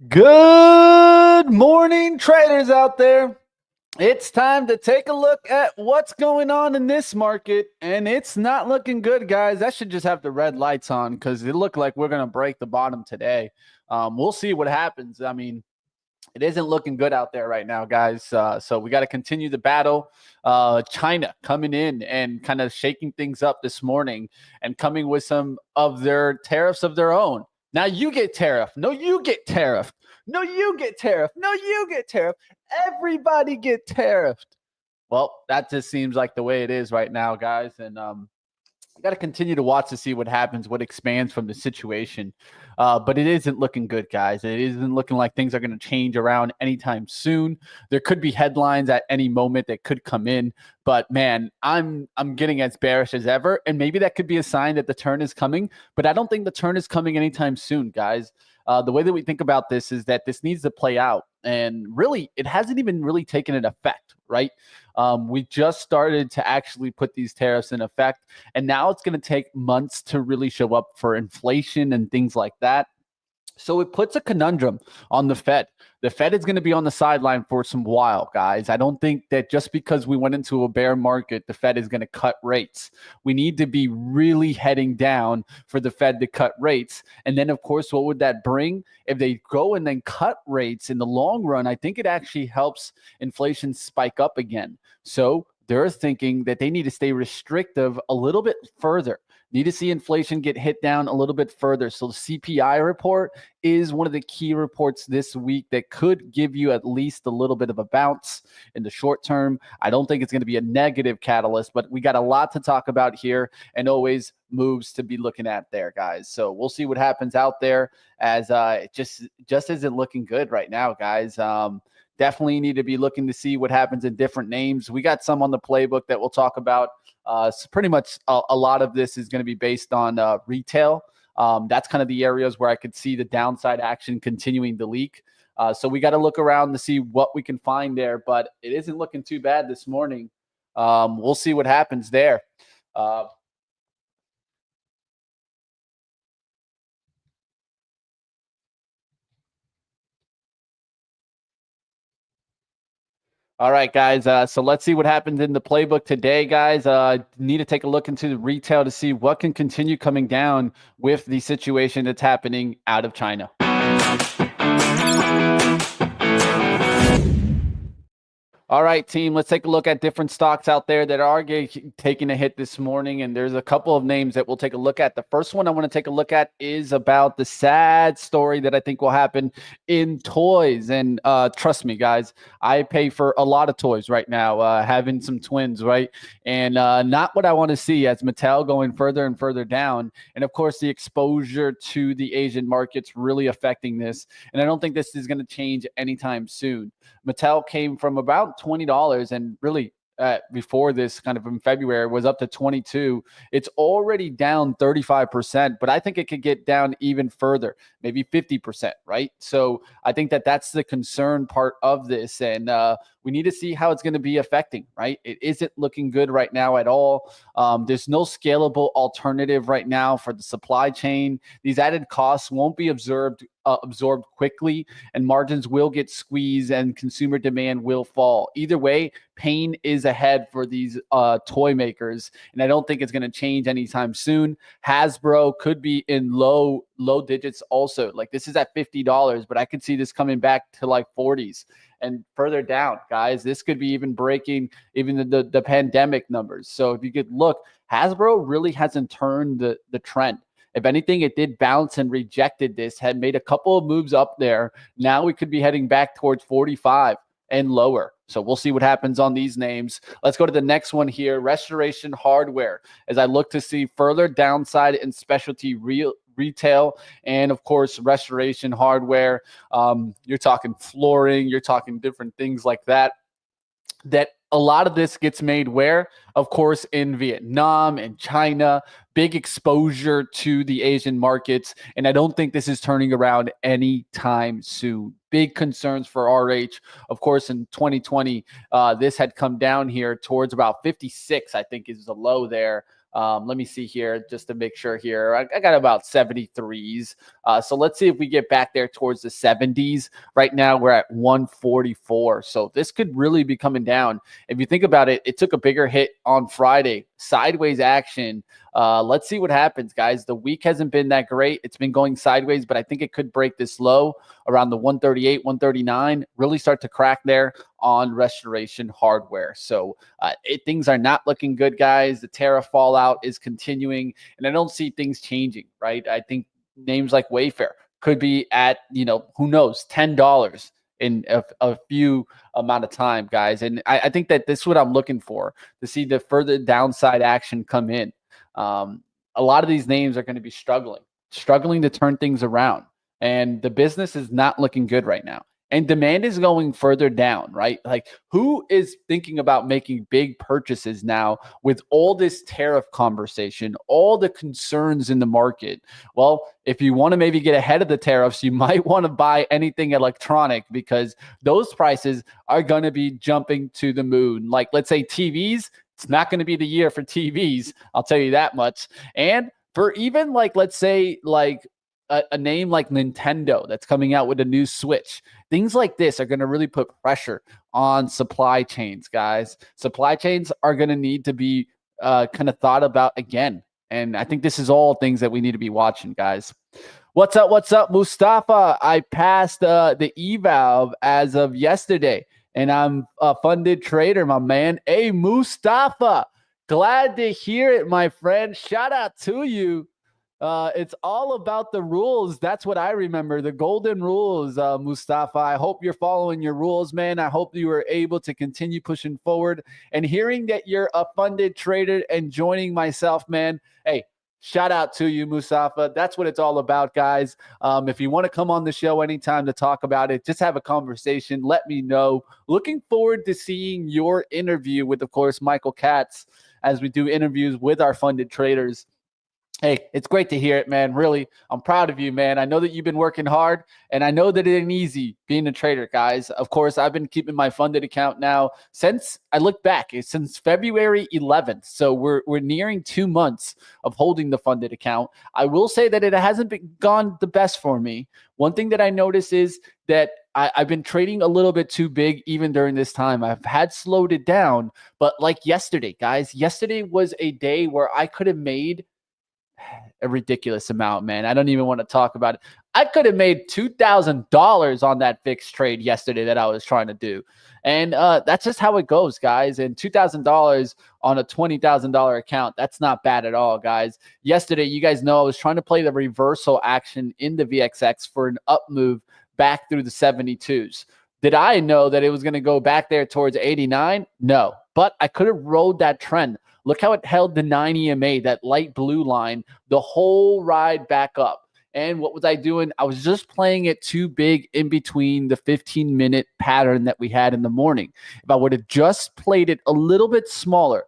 Good morning, traders out there. It's time to take a look at what's going on in this market, and it's not looking good, guys. I should just have the red lights on because it looked like we're going to break the bottom today. We'll see what happens. I mean, it isn't looking good out there right now, guys. So we got to continue the battle. China coming in and kind of shaking things up this morning and coming with some of their tariffs of their own. Now you get tariff. No, you get tariff. No, you get tariff. No, you get tariff. Everybody get tariffed. Well, that just seems like the way it is right now, guys. And got to continue to watch to see what happens, what expands from the situation. But it isn't looking good, guys. It isn't looking like things are going to change around anytime soon. There could be headlines at any moment that could come in. But man, I'm getting as bearish as ever. And maybe that could be a sign that the turn is coming. But I don't think the turn is coming anytime soon, guys. The way that we think about this is that this needs to play out. And really, it hasn't even really taken an effect, right? We just started to actually put these tariffs in effect. And now it's going to take months to really show up for inflation and things like that. So it puts a conundrum on the Fed. The Fed is going to be on the sideline for some while, guys. I don't think that just because we went into a bear market, the Fed is going to cut rates. We need to be really heading down for the Fed to cut rates. And then, of course, what would that bring? If they go and then cut rates in the long run, I think it actually helps inflation spike up again. So they're thinking that they need to stay restrictive a little bit further. Need to see inflation get hit down a little bit further. So the CPI report is one of the key reports this week that could give you at least a little bit of a bounce in the short term. I don't think it's going to be a negative catalyst, but we got a lot to talk about here and always moves to be looking at there, guys. So we'll see what happens out there as it just isn't looking good right now, guys. Definitely need to be looking to see what happens in different names. We got some on the playbook that we'll talk about. So pretty much a lot of this is going to be based on retail. That's kind of the areas where I could see the downside action continuing to leak. So we got to look around to see what we can find there, but it isn't looking too bad this morning. We'll see what happens there. All right, guys. So let's see what happens in the playbook today, guys. Need to take a look into the retail to see what can continue coming down with the situation that's happening out of China. All right, team, let's take a look at different stocks out there that are taking a hit this morning. And there's a couple of names that we'll take a look at. The first one I want to take a look at is about the sad story that I think will happen in toys. And trust me, guys, I pay for a lot of toys right now, having some twins, right? And not what I want to see as Mattel going further and further down. And of course, the exposure to the Asian markets really affecting this. And I don't think this is going to change anytime soon. Mattel came from about $20 and really before this kind of in February was up to 22. It's already down 35%, but I think it could get down even further, maybe 50%, right? So I think that that's the concern part of this. And we need to see how it's going to be affecting, right? It isn't looking good right now at all. There's no scalable alternative right now for the supply chain. These added costs won't be absorbed quickly, and margins will get squeezed and consumer demand will fall. Either way, pain is ahead for these toy makers, and I don't think it's going to change anytime soon. Hasbro could be in low digits also. Like this is at $50, but I could see this coming back to like 40s and further down, guys. This could be even breaking even the pandemic numbers. So if you could look, Hasbro really hasn't turned the trend. If anything, it did bounce and rejected this, had made a couple of moves up there. Now we could be heading back towards 45 and lower. So we'll see what happens on these names. Let's go to the next one here, Restoration Hardware, as I look to see further downside in specialty retail and, of course, Restoration Hardware. You're talking flooring, you're talking different things like that. That a lot of this gets made where? Of course, in Vietnam and China, big exposure to the Asian markets. And I don't think this is turning around anytime soon. Big concerns for RH. Of course, in 2020, this had come down here towards about 56, I think is the low there. Let me see here just to make sure here. I got about 73s. So let's see if we get back there towards the 70s. Right now we're at 144. So this could really be coming down. If you think about it, it took a bigger hit on Friday, sideways action. Let's see what happens, guys. The week hasn't been that great. It's been going sideways, but I think it could break this low around the 138, 139, really start to crack there on Restoration Hardware. So things are not looking good, guys. The tariff fallout is continuing, and I don't see things changing, right? I think names like Wayfair could be at, who knows, $10 in a few amount of time, guys. And I think that this is what I'm looking for, to see the further downside action come in. A lot of these names are going to be struggling to turn things around. And the business is not looking good right now. And demand is going further down, right? Like, who is thinking about making big purchases now with all this tariff conversation, all the concerns in the market? Well, if you want to maybe get ahead of the tariffs, you might want to buy anything electronic, because those prices are going to be jumping to the moon. Like, let's say TVs, it's not going to be the year for TVs. I'll tell you that much. And for even let's say a name like Nintendo that's coming out with a new Switch, things like this are going to really put pressure on supply chains, guys. Supply chains are going to need to be kind of thought about again. And I think this is all things that we need to be watching, guys. What's up, Mustafa? I passed the eval as of yesterday, and I'm a funded trader, my man. Hey, Mustafa, glad to hear it, my friend. Shout out to you. It's all about the rules. That's what I remember. The golden rules, Mustafa. I hope you're following your rules, man. I hope you were able to continue pushing forward. And hearing that you're a funded trader and joining myself, man. Hey, shout out to you, Mustafa. That's what it's all about, guys. If you want to come on the show anytime to talk about it, just have a conversation. Let me know. Looking forward to seeing your interview with, of course, Michael Katz, as we do interviews with our funded traders. Hey, it's great to hear it, man. Really, I'm proud of you, man. I know that you've been working hard, and I know that it ain't easy being a trader, guys. Of course, I've been keeping my funded account now since I look back, since February 11th. So we're nearing 2 months of holding the funded account. I will say that it hasn't gone the best for me. One thing that I notice is that I've been trading a little bit too big even during this time. I've had slowed it down, but like yesterday, guys, yesterday was a day where I could have made a ridiculous amount, man. I don't even want to talk about it. I could have made $2,000 on that fixed trade yesterday that I was trying to do. And that's just how it goes, guys. And $2,000 on a $20,000 account, that's not bad at all, guys. Yesterday, you guys know I was trying to play the reversal action in the VXX for an up move back through the 72s. Did I know that it was going to go back there towards 89? No, but I could have rode that trend. Look how it held the 9 EMA, that light blue line, the whole ride back up. And what was I doing? I was just playing it too big in between the 15-minute pattern that we had in the morning. If I would have just played it a little bit smaller,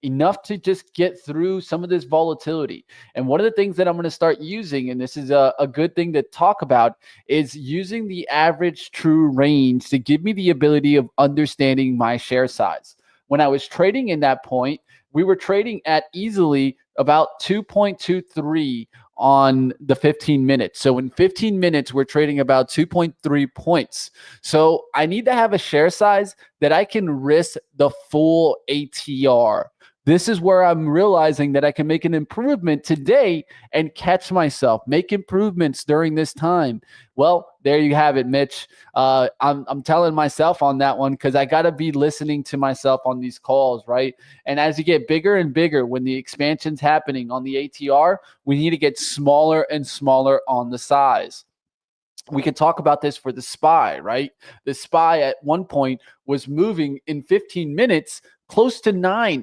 enough to just get through some of this volatility. And one of the things that I'm going to start using, and this is a good thing to talk about, is using the average true range to give me the ability of understanding my share size. When I was trading in that point, we were trading at easily about 2.23 on the 15 minutes. So in 15 minutes, we're trading about 2.3 points. So I need to have a share size that I can risk the full ATR. This is where I'm realizing that I can make an improvement today and catch myself, make improvements during this time. Well, there you have it, Mitch. I'm telling myself on that one, because I got to be listening to myself on these calls, right? And as you get bigger and bigger, when the expansion's happening on the ATR, we need to get smaller and smaller on the size. We can talk about this for the SPY, right? The SPY at one point was moving in 15 minutes close to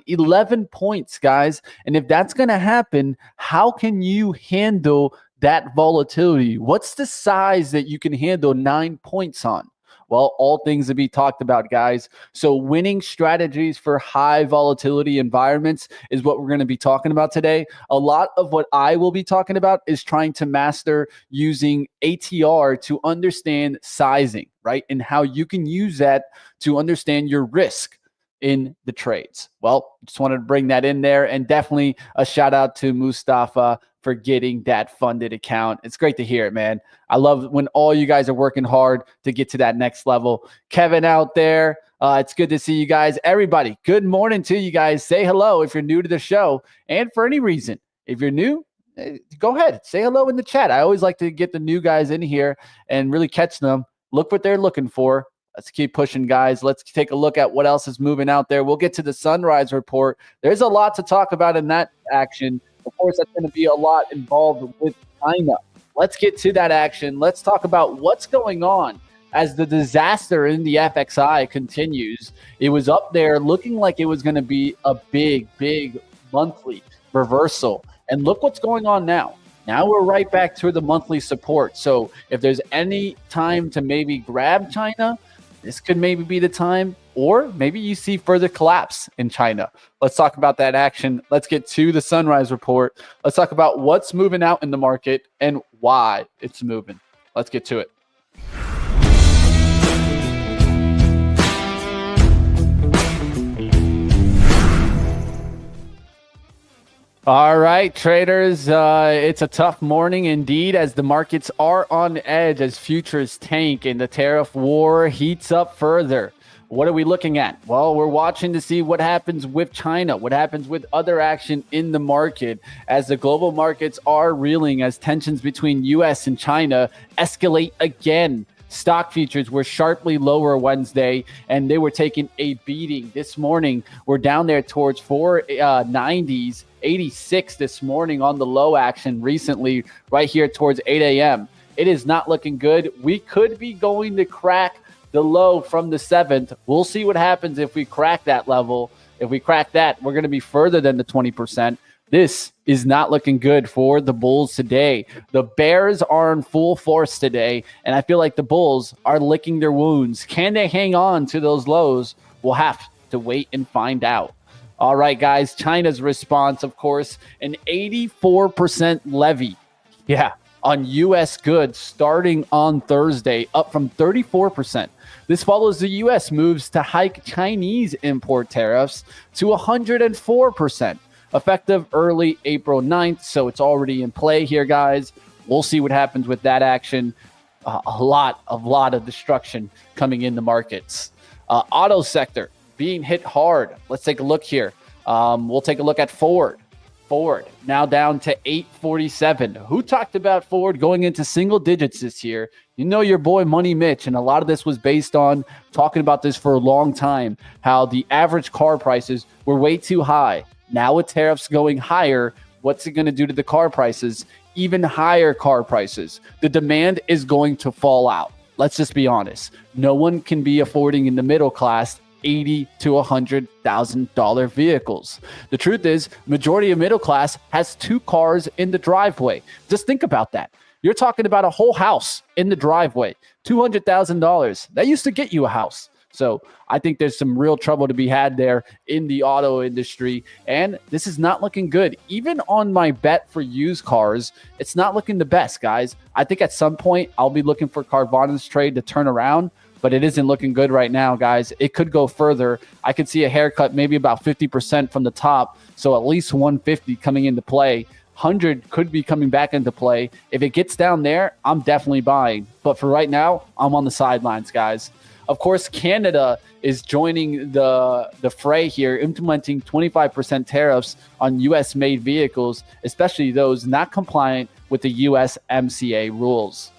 11 points, guys. And if that's going to happen, how can you handle that volatility? What's the size that you can handle 9 points on? Well, all things to be talked about, guys. So winning strategies for high volatility environments is what we're going to be talking about today. A lot of what I will be talking about is trying to master using ATR to understand sizing, right? And how you can use that to understand your risk in the trades. Well, just wanted to bring that in there, and definitely a shout out to Mustafa for getting that funded account. It's great to hear it, man. I love when all you guys are working hard to get to that next level. Kevin out there, it's good to see you guys. Everybody, good morning to you guys. Say hello if you're new to the show. And for any reason, if you're new, go ahead, say hello in the chat. I always like to get the new guys in here and really catch them. Look what they're looking for. Let's keep pushing, guys. Let's take a look at what else is moving out there. We'll get to the sunrise report. There's a lot to talk about in that action. Of course, that's going to be a lot involved with China. Let's get to that action. Let's talk about what's going on as the disaster in the FXI continues. It was up there looking like it was going to be a big monthly reversal. And look what's going on now. Now we're right back to the monthly support. So if there's any time to maybe grab China, this could maybe be the time, or maybe you see further collapse in China. Let's talk about that action. Let's get to the sunrise report. Let's talk about what's moving out in the market and why it's moving. Let's get to it. All right, traders, it's a tough morning indeed as the markets are on edge as futures tank and the tariff war heats up further. What are we looking at? Well, we're watching to see what happens with China, what happens with other action in the market as the global markets are reeling as tensions between U.S. and China escalate again. Stock futures were sharply lower Wednesday, and they were taking a beating. This morning, we're down there towards 490s, 86 this morning on the low action recently, right here towards 8 a.m. It is not looking good. We could be going to crack the low from the 7th. We'll see what happens if we crack that level. If we crack that, we're going to be further than the 20%. This is not looking good for the bulls today. The bears are in full force today, and I feel like the bulls are licking their wounds. Can they hang on to those lows? We'll have to wait and find out. All right, guys, China's response, of course, an 84% levy. Yeah, on U.S. goods starting on Thursday, up from 34%. This follows the U.S. moves to hike Chinese import tariffs to 104%. Effective early April 9th, so it's already in play here, guys. We'll see what happens with that action. A lot of destruction coming in the markets. Auto sector being hit hard. Let's take a look here. We'll take a look at Ford. Ford now down to 847. Who talked about Ford going into single digits this year? You know your boy Money Mitch, and a lot of this was based on talking about this for a long time, how the average car prices were way too high. Now with tariffs going higher, what's it going to do to the car prices? Even higher car prices. The demand is going to fall out. Let's just be honest. No one can be affording in the middle class $80,000 to $100,000 vehicles. The truth is, majority of middle class has 2 cars in the driveway. Just think about that. You're talking about a whole house in the driveway. $200,000. That used to get you a house. So I think there's some real trouble to be had there in the auto industry. And this is not looking good. Even on my bet for used cars, it's not looking the best, guys. I think at some point I'll be looking for Carvana's trade to turn around, but it isn't looking good right now, guys. It could go further. I could see a haircut maybe about 50% from the top. So at least 150 coming into play. 100 could be coming back into play. If it gets down there, I'm definitely buying. But for right now, I'm on the sidelines, guys. Of course, Canada is joining the fray here, implementing 25% tariffs on U.S.-made vehicles, especially those not compliant with the USMCA rules.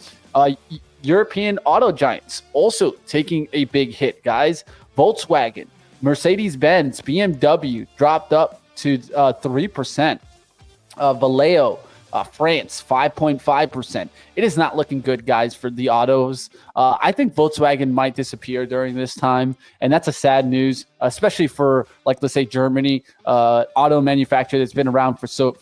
European auto giants also taking a big hit, guys. Volkswagen, Mercedes-Benz, BMW dropped up to 3%. Valeo, France, 5.5%. It is not looking good, guys, for the autos. I think Volkswagen might disappear during this time, and that's a sad news, especially for, like, let's say Germany, auto manufacturer that's been around for so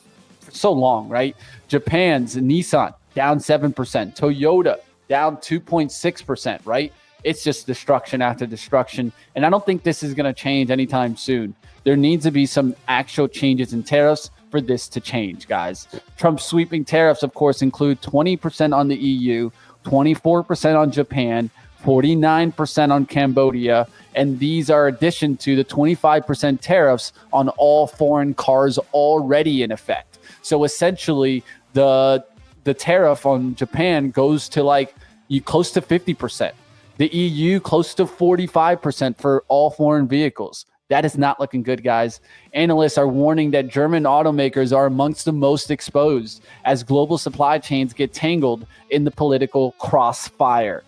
long, right? Japan's Nissan down 7%, Toyota down 2.6%, right? It's just destruction after destruction, and I don't think this is going to change anytime soon. There needs to be some actual changes in tariffs for this to change, guys. Trump's sweeping tariffs, of course, include 20% on the EU, 24% on Japan, 49% on Cambodia, and these are addition to the 25% tariffs on all foreign cars already in effect. So essentially, the tariff on Japan goes to like close to 50%. The EU close to 45% for all foreign vehicles. That is not looking good, guys. Analysts are warning that German automakers are amongst the most exposed as global supply chains get tangled in the political crossfire.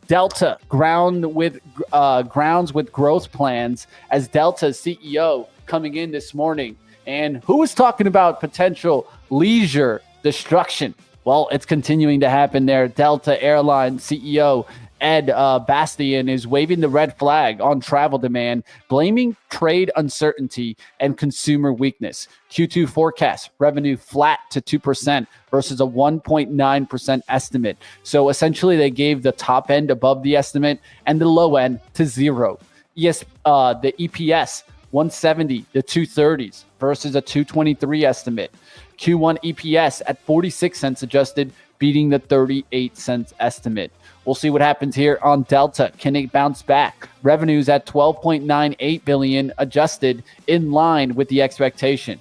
Delta grounds with growth plans as Delta's CEO coming in this morning. And who was talking about potential leisure destruction? Well, it's continuing to happen there. Delta Airlines CEO Ed Bastian is waving the red flag on travel demand, blaming trade uncertainty and consumer weakness. Q2 forecast, revenue flat to 2% versus a 1.9% estimate. So essentially, they gave the top end above the estimate and the low end to 0. The EPS, 170 to 230s versus a 223 estimate. Q1 EPS at 46 cents adjusted, beating the 38 cents estimate. We'll see what happens here on Delta. Can it bounce back? Revenues at $12.98 billion adjusted in line with the expectation.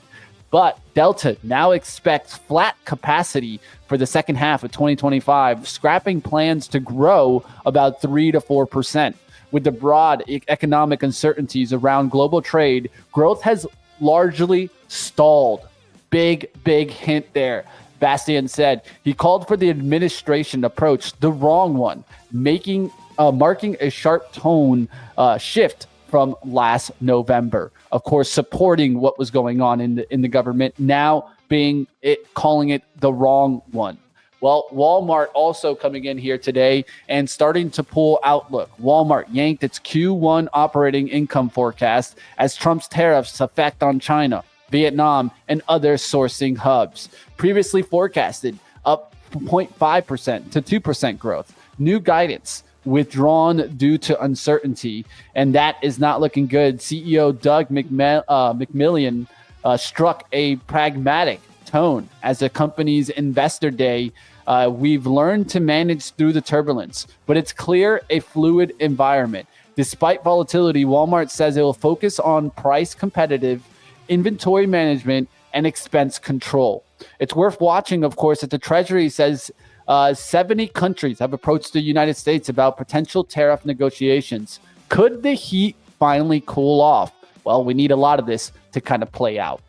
But Delta now expects flat capacity for the second half of 2025, scrapping plans to grow about 3 to 4%. With the broad economic uncertainties around global trade, growth has largely stalled. Big hint there. Bastian said he called for the administration approach the wrong one, marking a sharp tone shift from last November. Of course, supporting what was going on in the government, now calling it the wrong one. Well, Walmart also coming in here today and starting to pull outlook. Walmart yanked its Q1 operating income forecast as Trump's tariffs effect on China, Vietnam, and other sourcing hubs. Previously forecasted up 0.5% to 2% growth. New guidance withdrawn due to uncertainty, and that is not looking good. CEO Doug McMillan struck a pragmatic tone as the company's investor day. We've learned to manage through the turbulence, but it's clear a fluid environment. Despite volatility, Walmart says it will focus on price competitive, inventory management, and expense control. It's worth watching, of course, that the Treasury says 70 countries have approached the United States about potential tariff negotiations. Could the heat finally cool off? Well, we need a lot of this to kind of play out.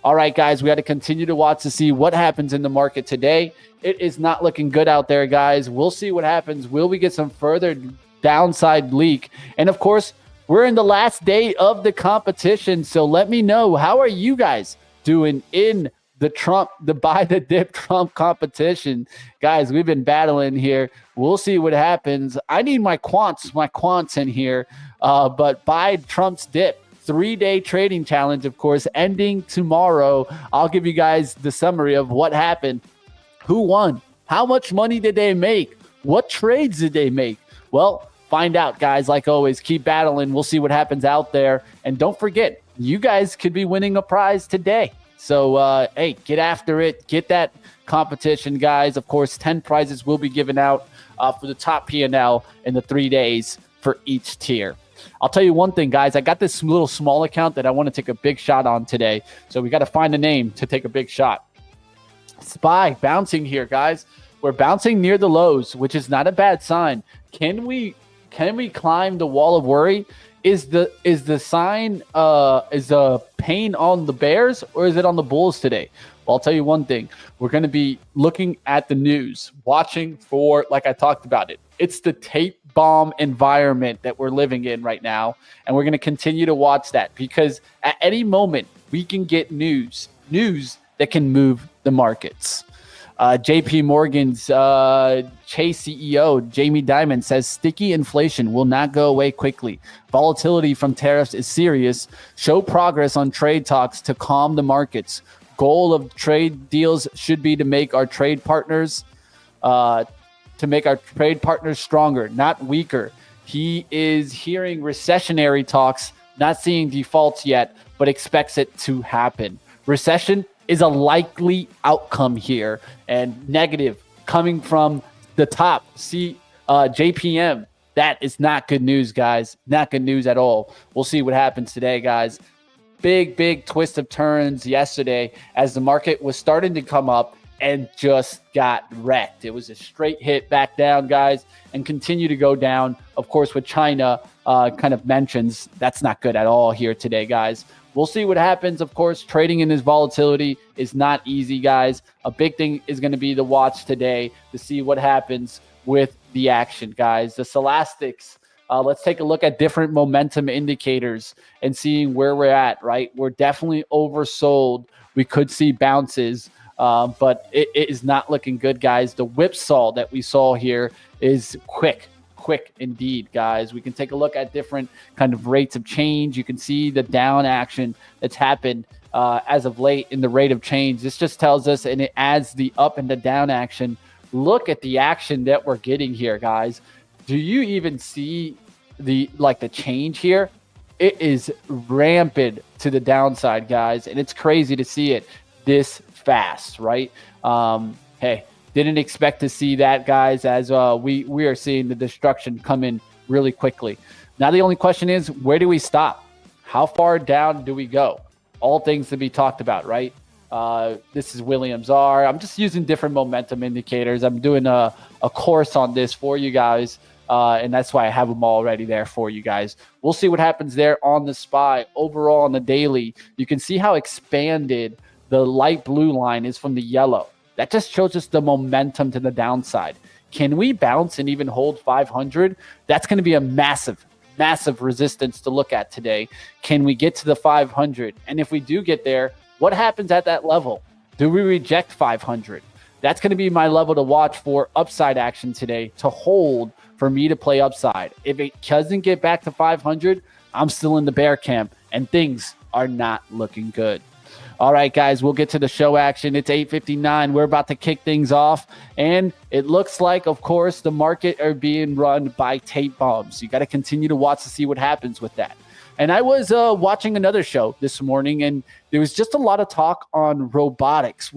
All right, guys, we got to continue to watch to see what happens in the market today. It is not looking good out there, guys. We'll see what happens. Will we get some further downside leak? And of course, we're in the last day of the competition. So let me know, how are you guys doing in the buy the dip Trump competition? Guys, we've been battling here. We'll see what happens. I need my quants in here. But buy Trump's dip. 3-day trading challenge, of course, ending tomorrow. I'll give you guys the summary of what happened. Who won? How much money did they make? What trades did they make? Well, find out, guys. Like always, keep battling. We'll see what happens out there. And don't forget, you guys could be winning a prize today. So, hey, get after it. Get that competition, guys. Of course, 10 prizes will be given out for the top P&L in the 3 days for each tier. I'll tell you one thing, guys. I got this little small account that I want to take a big shot on today. So we got to find a name to take a big shot. SPY bouncing here, guys. We're bouncing near the lows, which is not a bad sign. Can we climb the wall of worry? Is the pain on the bears or is it on the bulls today? Well, I'll tell you one thing. We're going to be looking at the news, watching for, like I talked about it. It's the tape bomb environment that we're living in right now. And we're going to continue to watch that because at any moment we can get news that can move the markets. JP Morgan's Chase CEO, Jamie Dimon, says sticky inflation will not go away quickly. Volatility from tariffs is serious. Show progress on trade talks to calm the markets. Goal of trade deals should be to make our trade partners stronger, not weaker. He is hearing recessionary talks, not seeing defaults yet, but expects it to happen. Recession is a likely outcome here, and negative coming from the top. See, JPM That is not good news, guys. Not good news at all. We'll see what happens today, guys. Big twist of turns yesterday as the market was starting to come up and just got wrecked. It was a straight hit back down, guys, and continue to go down. Of course, with China kind of mentions, that's not good at all here today, guys. We'll see what happens. Of course, trading in this volatility is not easy, guys. A big thing is going to be the watch today to see what happens with the action, guys. The Scholastics, let's take a look at different momentum indicators and seeing where we're at, right? We're definitely oversold. We could see bounces, but it is not looking good, guys. The whipsaw that we saw here is quick indeed, guys. We can take a look at different kind of rates of change. You can see the down action that's happened as of late in the rate of change. This just tells us, and it adds the up and the down action. Look at the action that we're getting here, guys. Do you even see the change here? It is rampant to the downside, guys, and it's crazy to see it this fast, right? Hey, didn't expect to see that, guys, as we are seeing the destruction come in really quickly. Now the only question is, where do we stop? How far down do we go? All things to be talked about, right? This is Williams R. I'm just using different momentum indicators. I'm doing a course on this for you guys, and that's why I have them already there for you guys. We'll see what happens there on the SPY. Overall on the daily, you can see how expanded the light blue line is from the yellow. That just shows us the momentum to the downside. Can we bounce and even hold 500? That's going to be a massive resistance to look at today. Can we get to the 500? And if we do get there, what happens at that level? Do we reject 500? That's going to be my level to watch for upside action today, to hold for me to play upside. If it doesn't get back to 500, I'm still in the bear camp, and things are not looking good. All right, guys, we'll get to the show action. It's 8:59. We're about to kick things off, and it looks like, of course, the market are being run by tape bombs. You got to continue to watch to see what happens with that. And I was watching another show this morning, and there was just a lot of talk on robotics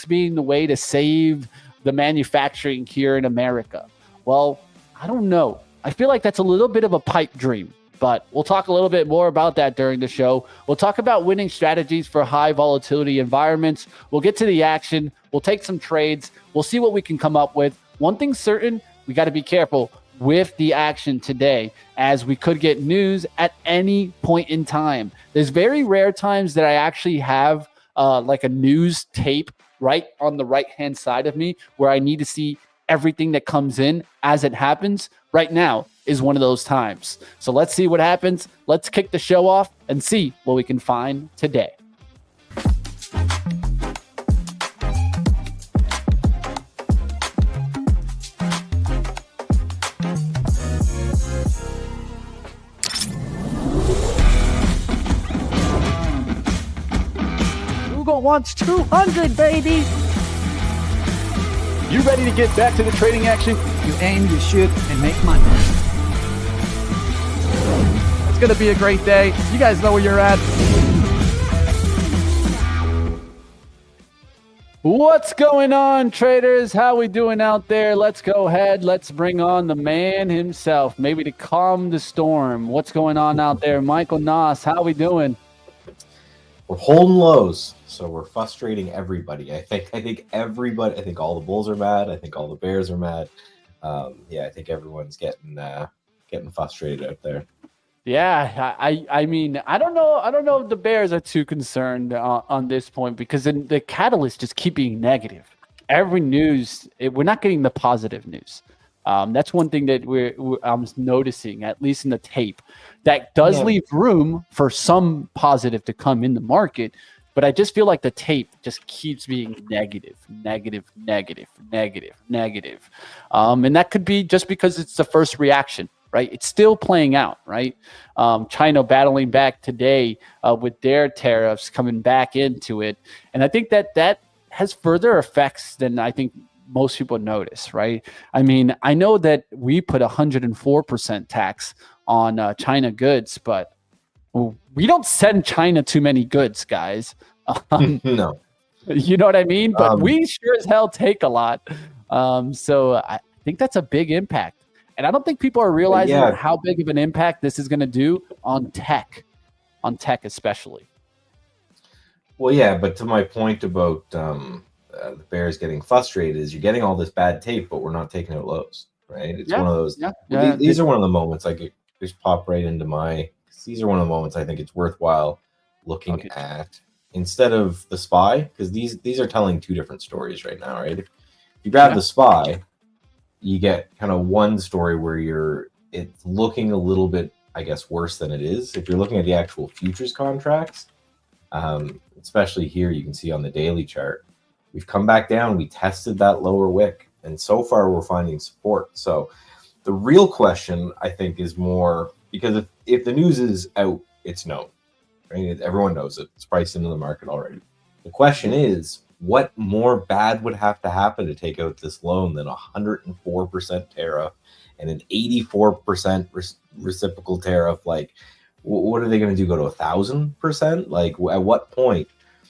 being the way to save the manufacturing here in America. Well, I don't know. I feel like that's a little bit of a pipe dream, but we'll talk a little bit more about that during the show. We'll talk about winning strategies for high volatility environments. We'll get to the action. We'll take some trades. We'll see what we can come up with. One thing's certain, we got to be careful with the action today, as we could get news at any point in time. There's very rare times that I actually have like a news tape right on the right-hand side of me where I need to see everything that comes in as it happens. Right now is one of those times. So let's see what happens. Let's kick the show off and see what we can find today. Wants 200, baby. You ready to get back to the trading action? You aim, you shoot, and make money. It's going to be a great day. You guys know where you're at. What's going on, traders? How we doing out there? Let's go ahead. Let's bring on the man himself, maybe to calm the storm. What's going on out there? Michael Noss, how we doing? We're holding lows, so we're frustrating everybody. I think everybody. I think all the bulls are mad. I think all the bears are mad. I think everyone's getting frustrated out there. Yeah, I mean, I don't know if the bears are too concerned on this point, because the catalyst just keep being negative. Every news, we're not getting the positive news. That's one thing that I'm noticing, at least in the tape, that does leave room for some positive to come in the market. But I just feel like the tape just keeps being negative. And that could be just because it's the first reaction, right? It's still playing out, right? China battling back today with their tariffs coming back into it. And I think that has further effects than I think most people notice, right? I mean, I know that we put 104% tax on China goods, but we don't send China too many goods, guys. No. You know what I mean? But we sure as hell take a lot. So I think that's a big impact. And I don't think people are realizing yeah. how big of an impact this is going to do on tech especially. Well, yeah, but to my point about the Bears getting frustrated is you're getting all this bad tape, but we're not taking out lows, right? It's one of those. These are one of the moments I could just pop right into these are one of the moments I think it's worthwhile looking at instead of the SPY, because these are telling two different stories right now, right? If you grab the SPY, you get kind of one story where it's looking a little bit, I guess, worse than it is. If you're looking at the actual futures contracts, especially here, you can see on the daily chart, we've come back down. We tested that lower wick, and so far we're finding support. So the real question, I think, is more because if the news is out, it's known, right? Everyone knows it. It's priced into the market already. The question is, what more bad would have to happen to take out this loan than 104% tariff and an 84% reciprocal tariff? Like, what are they going to do? Go to 1,000%? Like, at what point?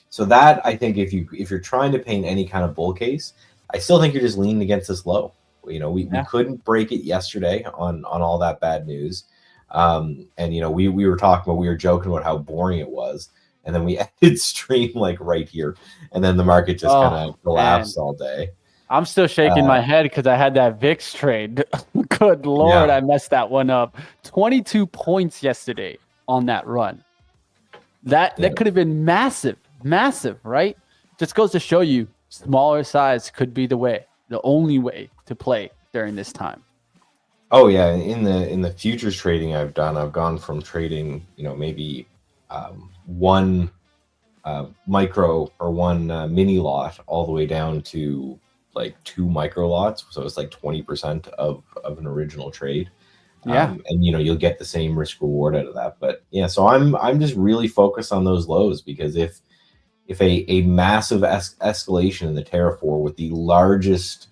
So that, I think, if you're trying to paint any kind of bull case, I still think you're just leaning against this low. You know, we couldn't break it yesterday on all that bad news. And you know, we were talking about, we were joking about how boring it was, and then we ended stream like right here, and then the market just kind of collapsed all day. I'm still shaking my head because I had that VIX trade. Good Lord, I messed that one up. 22 points yesterday on that run. That could have been massive, right? Just goes to show you, smaller size could be the only way to play during this time. Oh yeah, in the futures trading I've gone from trading, you know, maybe one micro or one mini lot all the way down to like 2 micro lots. So it's like 20% of an original trade. And you know, you'll get the same risk reward out of that. But yeah, so I'm just really focused on those lows, because if a massive escalation in the tariff war with the largest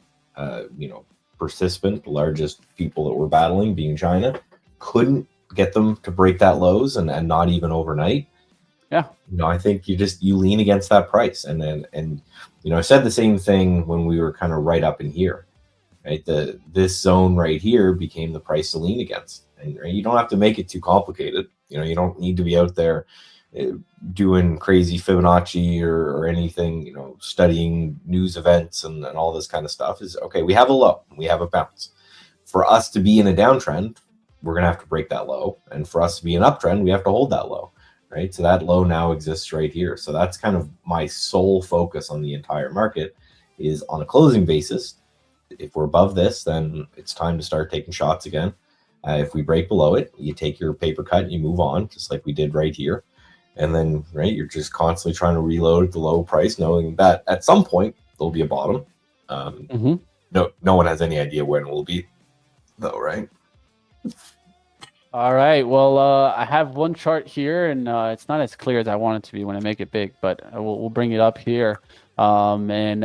participant, the largest people that we're battling being China, couldn't get them to break that lows and not even overnight. You know, I think you lean against that price. And you know, I said the same thing when we were kind of right up in here, right? This zone right here became the price to lean against. And you don't have to make it too complicated. You know, you don't need to be out there doing crazy Fibonacci or anything, you know, studying news events and all this kind of stuff. Is okay, we have a low, we have a bounce. For us to be in a downtrend, we're going to have to break that low. And for us to be an uptrend, we have to hold that low. Right, so that low now exists right here. So that's kind of my sole focus on the entire market, is on a closing basis. If we're above this, then it's time to start taking shots again. If we break below it, you take your paper cut and you move on, just like we did right here. And then, right, you're just constantly trying to reload at the low price, knowing that at some point there'll be a bottom. No one has any idea when it will be, though, right? All right. Well, I have one chart here, and it's not as clear as I want it to be when I make it big, but we'll bring it up here and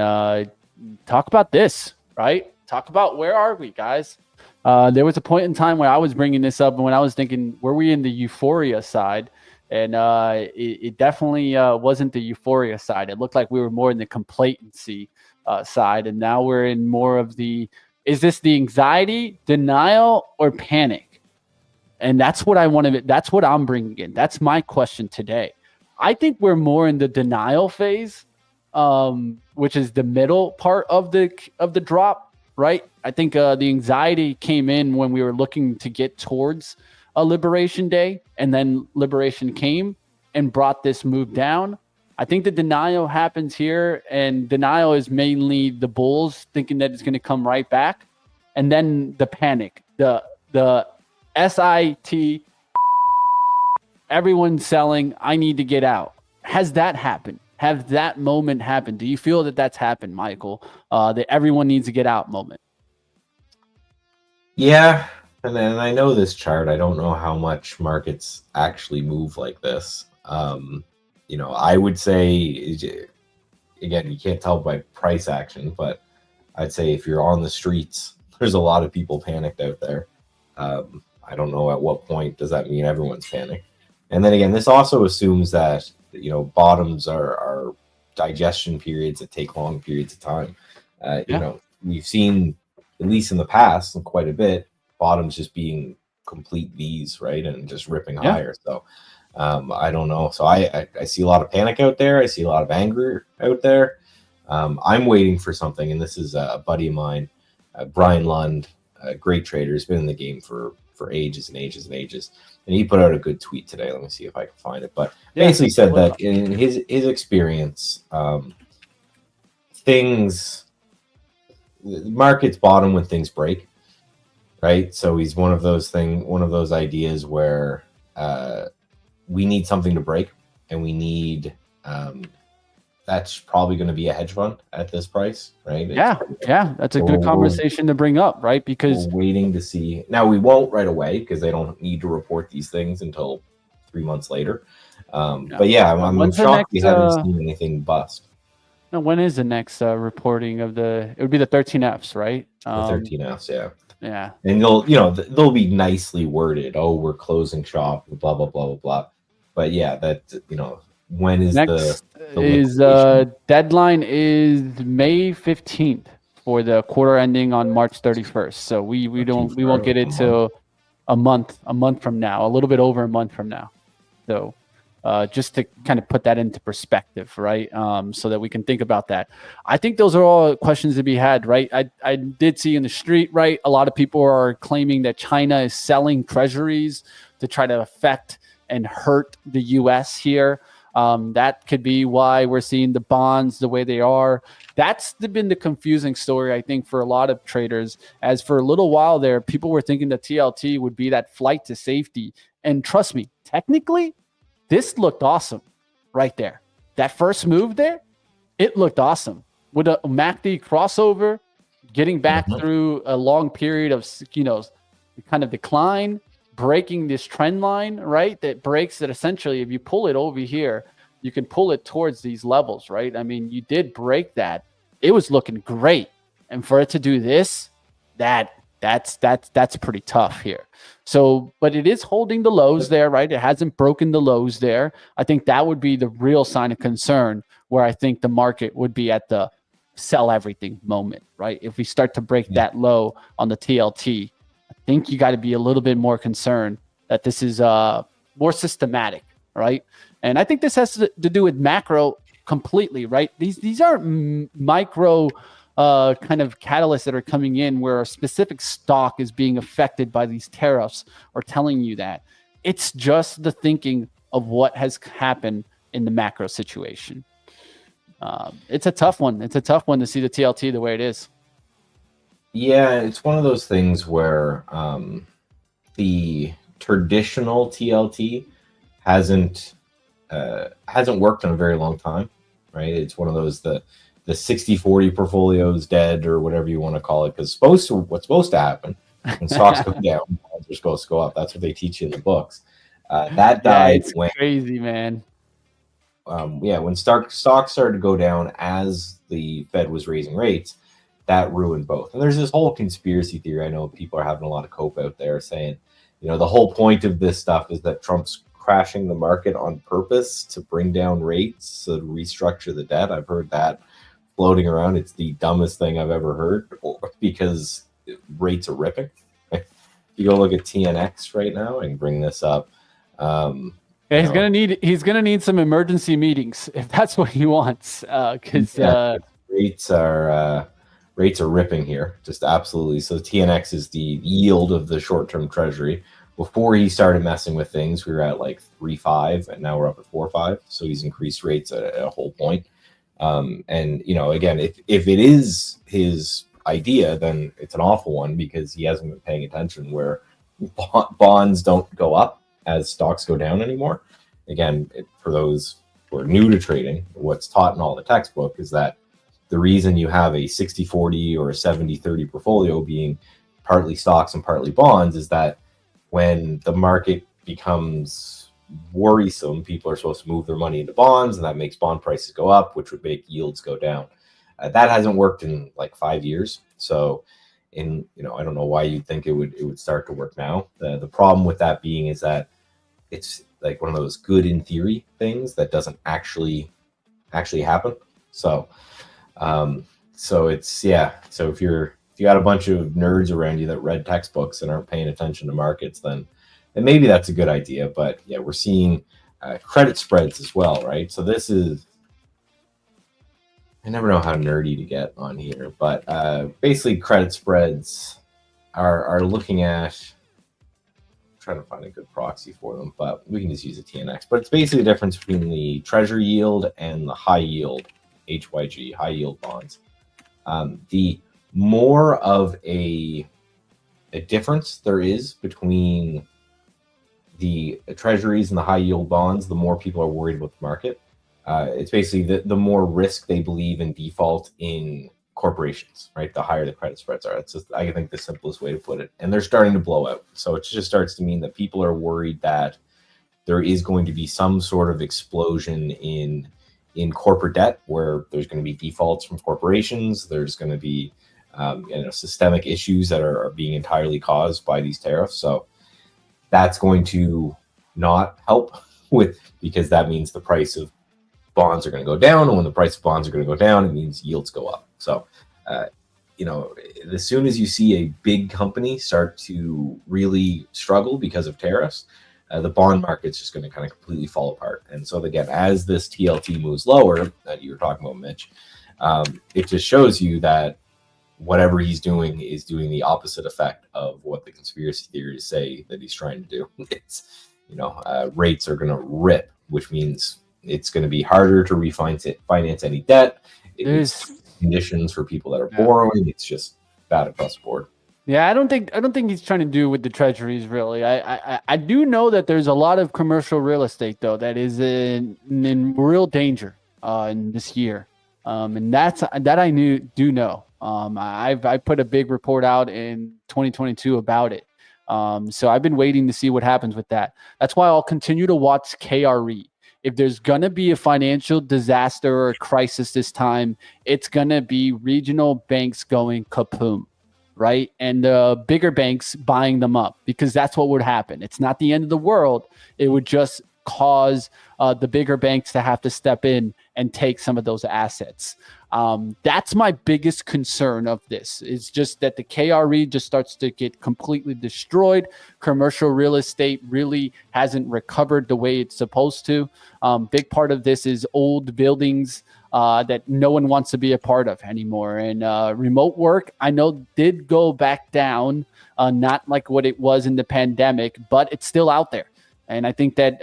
talk about this, right? Talk about where are we, guys? There was a point in time where I was bringing this up, and when I was thinking, were we in the euphoria side? And it definitely wasn't the euphoria side. It looked like we were more in the complacency side, and now we're in more of is this the anxiety, denial, or panic? And that's what I want to. That's what I'm bringing in. That's my question today. I think we're more in the denial phase, which is the middle part of the drop, right? I think the anxiety came in when we were looking to get towards a Liberation Day, and then Liberation came and brought this move down. I think the denial happens here, and denial is mainly the bulls thinking that it's going to come right back, and then the panic, the SIT, everyone's selling, I need to get out. Has that happened? Have that moment happened? Do you feel that that's happened, Michael? That everyone needs to get out moment? Yeah, and then I know this chart. I don't know how much markets actually move like this. You know, I would say, again, you can't tell by price action, but I'd say if you're on the streets, there's a lot of people panicked out there. I don't know at what point does that mean everyone's panicked. And then again, this also assumes that, you know, bottoms are digestion periods that take long periods of time. You know, we've seen, at least in the past, and quite a bit, bottoms just being complete V's, right, and just ripping higher. So I don't know. So I see a lot of panic out there. I see a lot of anger out there. I'm waiting for something, and this is a buddy of mine, Brian Lund, a great trader. He's been in the game for ages and ages and ages. And he put out a good tweet today. Let me see if I can find it. But basically said that in his experience, markets bottom when things break, right? So he's one of those ideas where we need something to break, and we need that's probably going to be a hedge fund at this price, right? That's a good conversation to bring up, right? Because we're waiting to see. Now, we won't right away because they don't need to report these things until 3 months later. But yeah, I'm shocked we haven't seen anything bust. No, when is the next reporting of it would be the 13Fs, right? The 13Fs, yeah. Yeah. And they'll be nicely worded. Oh, we're closing shop, blah, blah, blah, blah, blah. But yeah, that, when is the deadline is May 15th for the quarter ending on March 31st. So we won't get it till a month from now, a little bit over a month from now. So just to kind of put that into perspective, right? So that we can think about that. I think those are all questions to be had, right? I did see in the street, right? A lot of people are claiming that China is selling treasuries to try to affect and hurt the U.S. here. That could be why we're seeing the bonds the way they are. That's been the confusing story, I think, for a lot of traders. As for a little while there, people were thinking that TLT would be that flight to safety. And trust me, technically, this looked awesome right there. That first move there, it looked awesome. With a MACD crossover, getting back through a long period of, kind of decline, breaking this trend line, right? That breaks it essentially. If you pull it over here, you can pull it towards these levels, right? I mean, you did break that. It was looking great. And for it to do this, that's pretty tough here. So, but it is holding the lows there, right? It hasn't broken the lows there. I think that would be the real sign of concern, where I think the market would be at the sell everything moment, right? If we start to break that low on the TLT, I think you got to be a little bit more concerned that this is more systematic, right? And I think this has to do with macro completely, right? These aren't micro kind of catalysts that are coming in where a specific stock is being affected by these tariffs or telling you that. It's just the thinking of what has happened in the macro situation. It's a tough one. It's a tough one to see the TLT the way it is. Yeah, it's one of those things where the traditional TLT hasn't worked in a very long time, right? It's one of those the 60-40 portfolio is dead, or whatever you want to call it, because what's supposed to happen when stocks go down, bonds are supposed to go up. That's what they teach you in the books. That died. It's crazy, man. When stocks started to go down as the Fed was raising rates, that ruined both. And there's this whole conspiracy theory. I know people are having a lot of cope out there saying, the whole point of this stuff is that Trump's crashing the market on purpose to bring down rates, to restructure the debt. I've heard that floating around. It's the dumbest thing I've ever heard, because rates are ripping. If you go look at TNX right now and bring this up. He's gonna need some emergency meetings if that's what he wants. Because rates are ripping here, just absolutely. So TNX is the yield of the short-term treasury. Before he started messing with things, we were at like 3.5, and now we're up at 4.5. So he's increased rates at a whole point. And again, if it is his idea, then it's an awful one, because he hasn't been paying attention where bonds don't go up as stocks go down anymore. Again, for those who are new to trading, what's taught in all the textbook is that the reason you have a 60-40 or a 70-30 portfolio being partly stocks and partly bonds is that when the market becomes worrisome, people are supposed to move their money into bonds, and that makes bond prices go up, which would make yields go down. That hasn't worked in like 5 years. So I don't know why you'd think it would start to work now. The problem with that being is that it's like one of those good in theory things that doesn't actually happen. So it's, so if you're if you got a bunch of nerds around you that read textbooks and aren't paying attention to markets, then maybe that's a good idea. But yeah, we're seeing credit spreads as well, right? So this is, I never know how nerdy to get on here, but basically credit spreads are looking at, I'm trying to find a good proxy for them, but we can just use a TNX. But it's basically the difference between the treasury yield and the high yield HYG, high yield bonds. The more of a difference there is between the treasuries and the high yield bonds, the more people are worried about the market. It's basically the more risk they believe in default in corporations, right? The higher the credit spreads are. It's just, I think, the simplest way to put it. And they're starting to blow out. So it just starts to mean that people are worried that there is going to be some sort of explosion in corporate debt, where there's going to be defaults from corporations. There's going to be systemic issues that are being entirely caused by these tariffs. So that's going to not help with, because that means the price of bonds are going to go down, and when the price of bonds are going to go down, it means yields go up. So as soon as you see a big company start to really struggle because of tariffs, the bond market's just going to kind of completely fall apart. And so again, as this TLT moves lower, that you were talking about, Mitch, it just shows you that whatever he's doing is doing the opposite effect of what the conspiracy theories say that he's trying to do. It's, rates are going to rip, which means it's going to be harder to finance any debt. It's conditions for people that are borrowing. It's just bad across the board. Yeah, I don't think he's trying to do with the treasuries, really. I do know that there's a lot of commercial real estate, though, that is in real danger in this year, and that I do know. I put a big report out in 2022 about it. So I've been waiting to see what happens with that. That's why I'll continue to watch KRE. If there's going to be a financial disaster or a crisis this time, it's going to be regional banks going kapoom, right? And the bigger banks buying them up, because that's what would happen. It's not the end of the world. It would just cause the bigger banks to have to step in and take some of those assets. That's my biggest concern of this. It's just that the KRE just starts to get completely destroyed. Commercial real estate really hasn't recovered the way it's supposed to. Big part of this is old buildings that no one wants to be a part of anymore. And remote work, I know, did go back down, not like what it was in the pandemic, but it's still out there. And I think that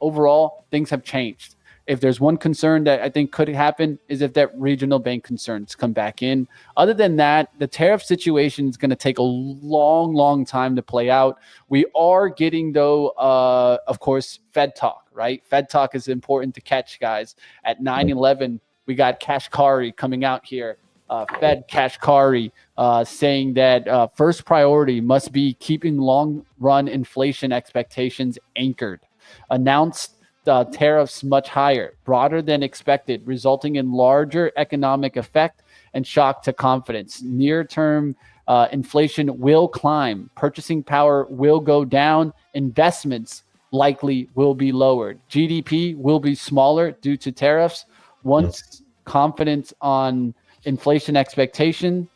overall, things have changed. If there's one concern that I think could happen, is if that regional bank concerns come back in. Other than that, the tariff situation is going to take a long, long time to play out. We are getting, though, of course, Fed talk, right? Fed talk is important to catch, guys. At 9/11, we got Kashkari coming out here. Fed Kashkari saying that first priority must be keeping long-run inflation expectations anchored. Announced tariffs much higher, broader than expected, resulting in larger economic effect and shock to confidence. Near-term inflation will climb. Purchasing power will go down. Investments likely will be lowered. GDP will be smaller due to tariffs. Once confidence on inflation expectation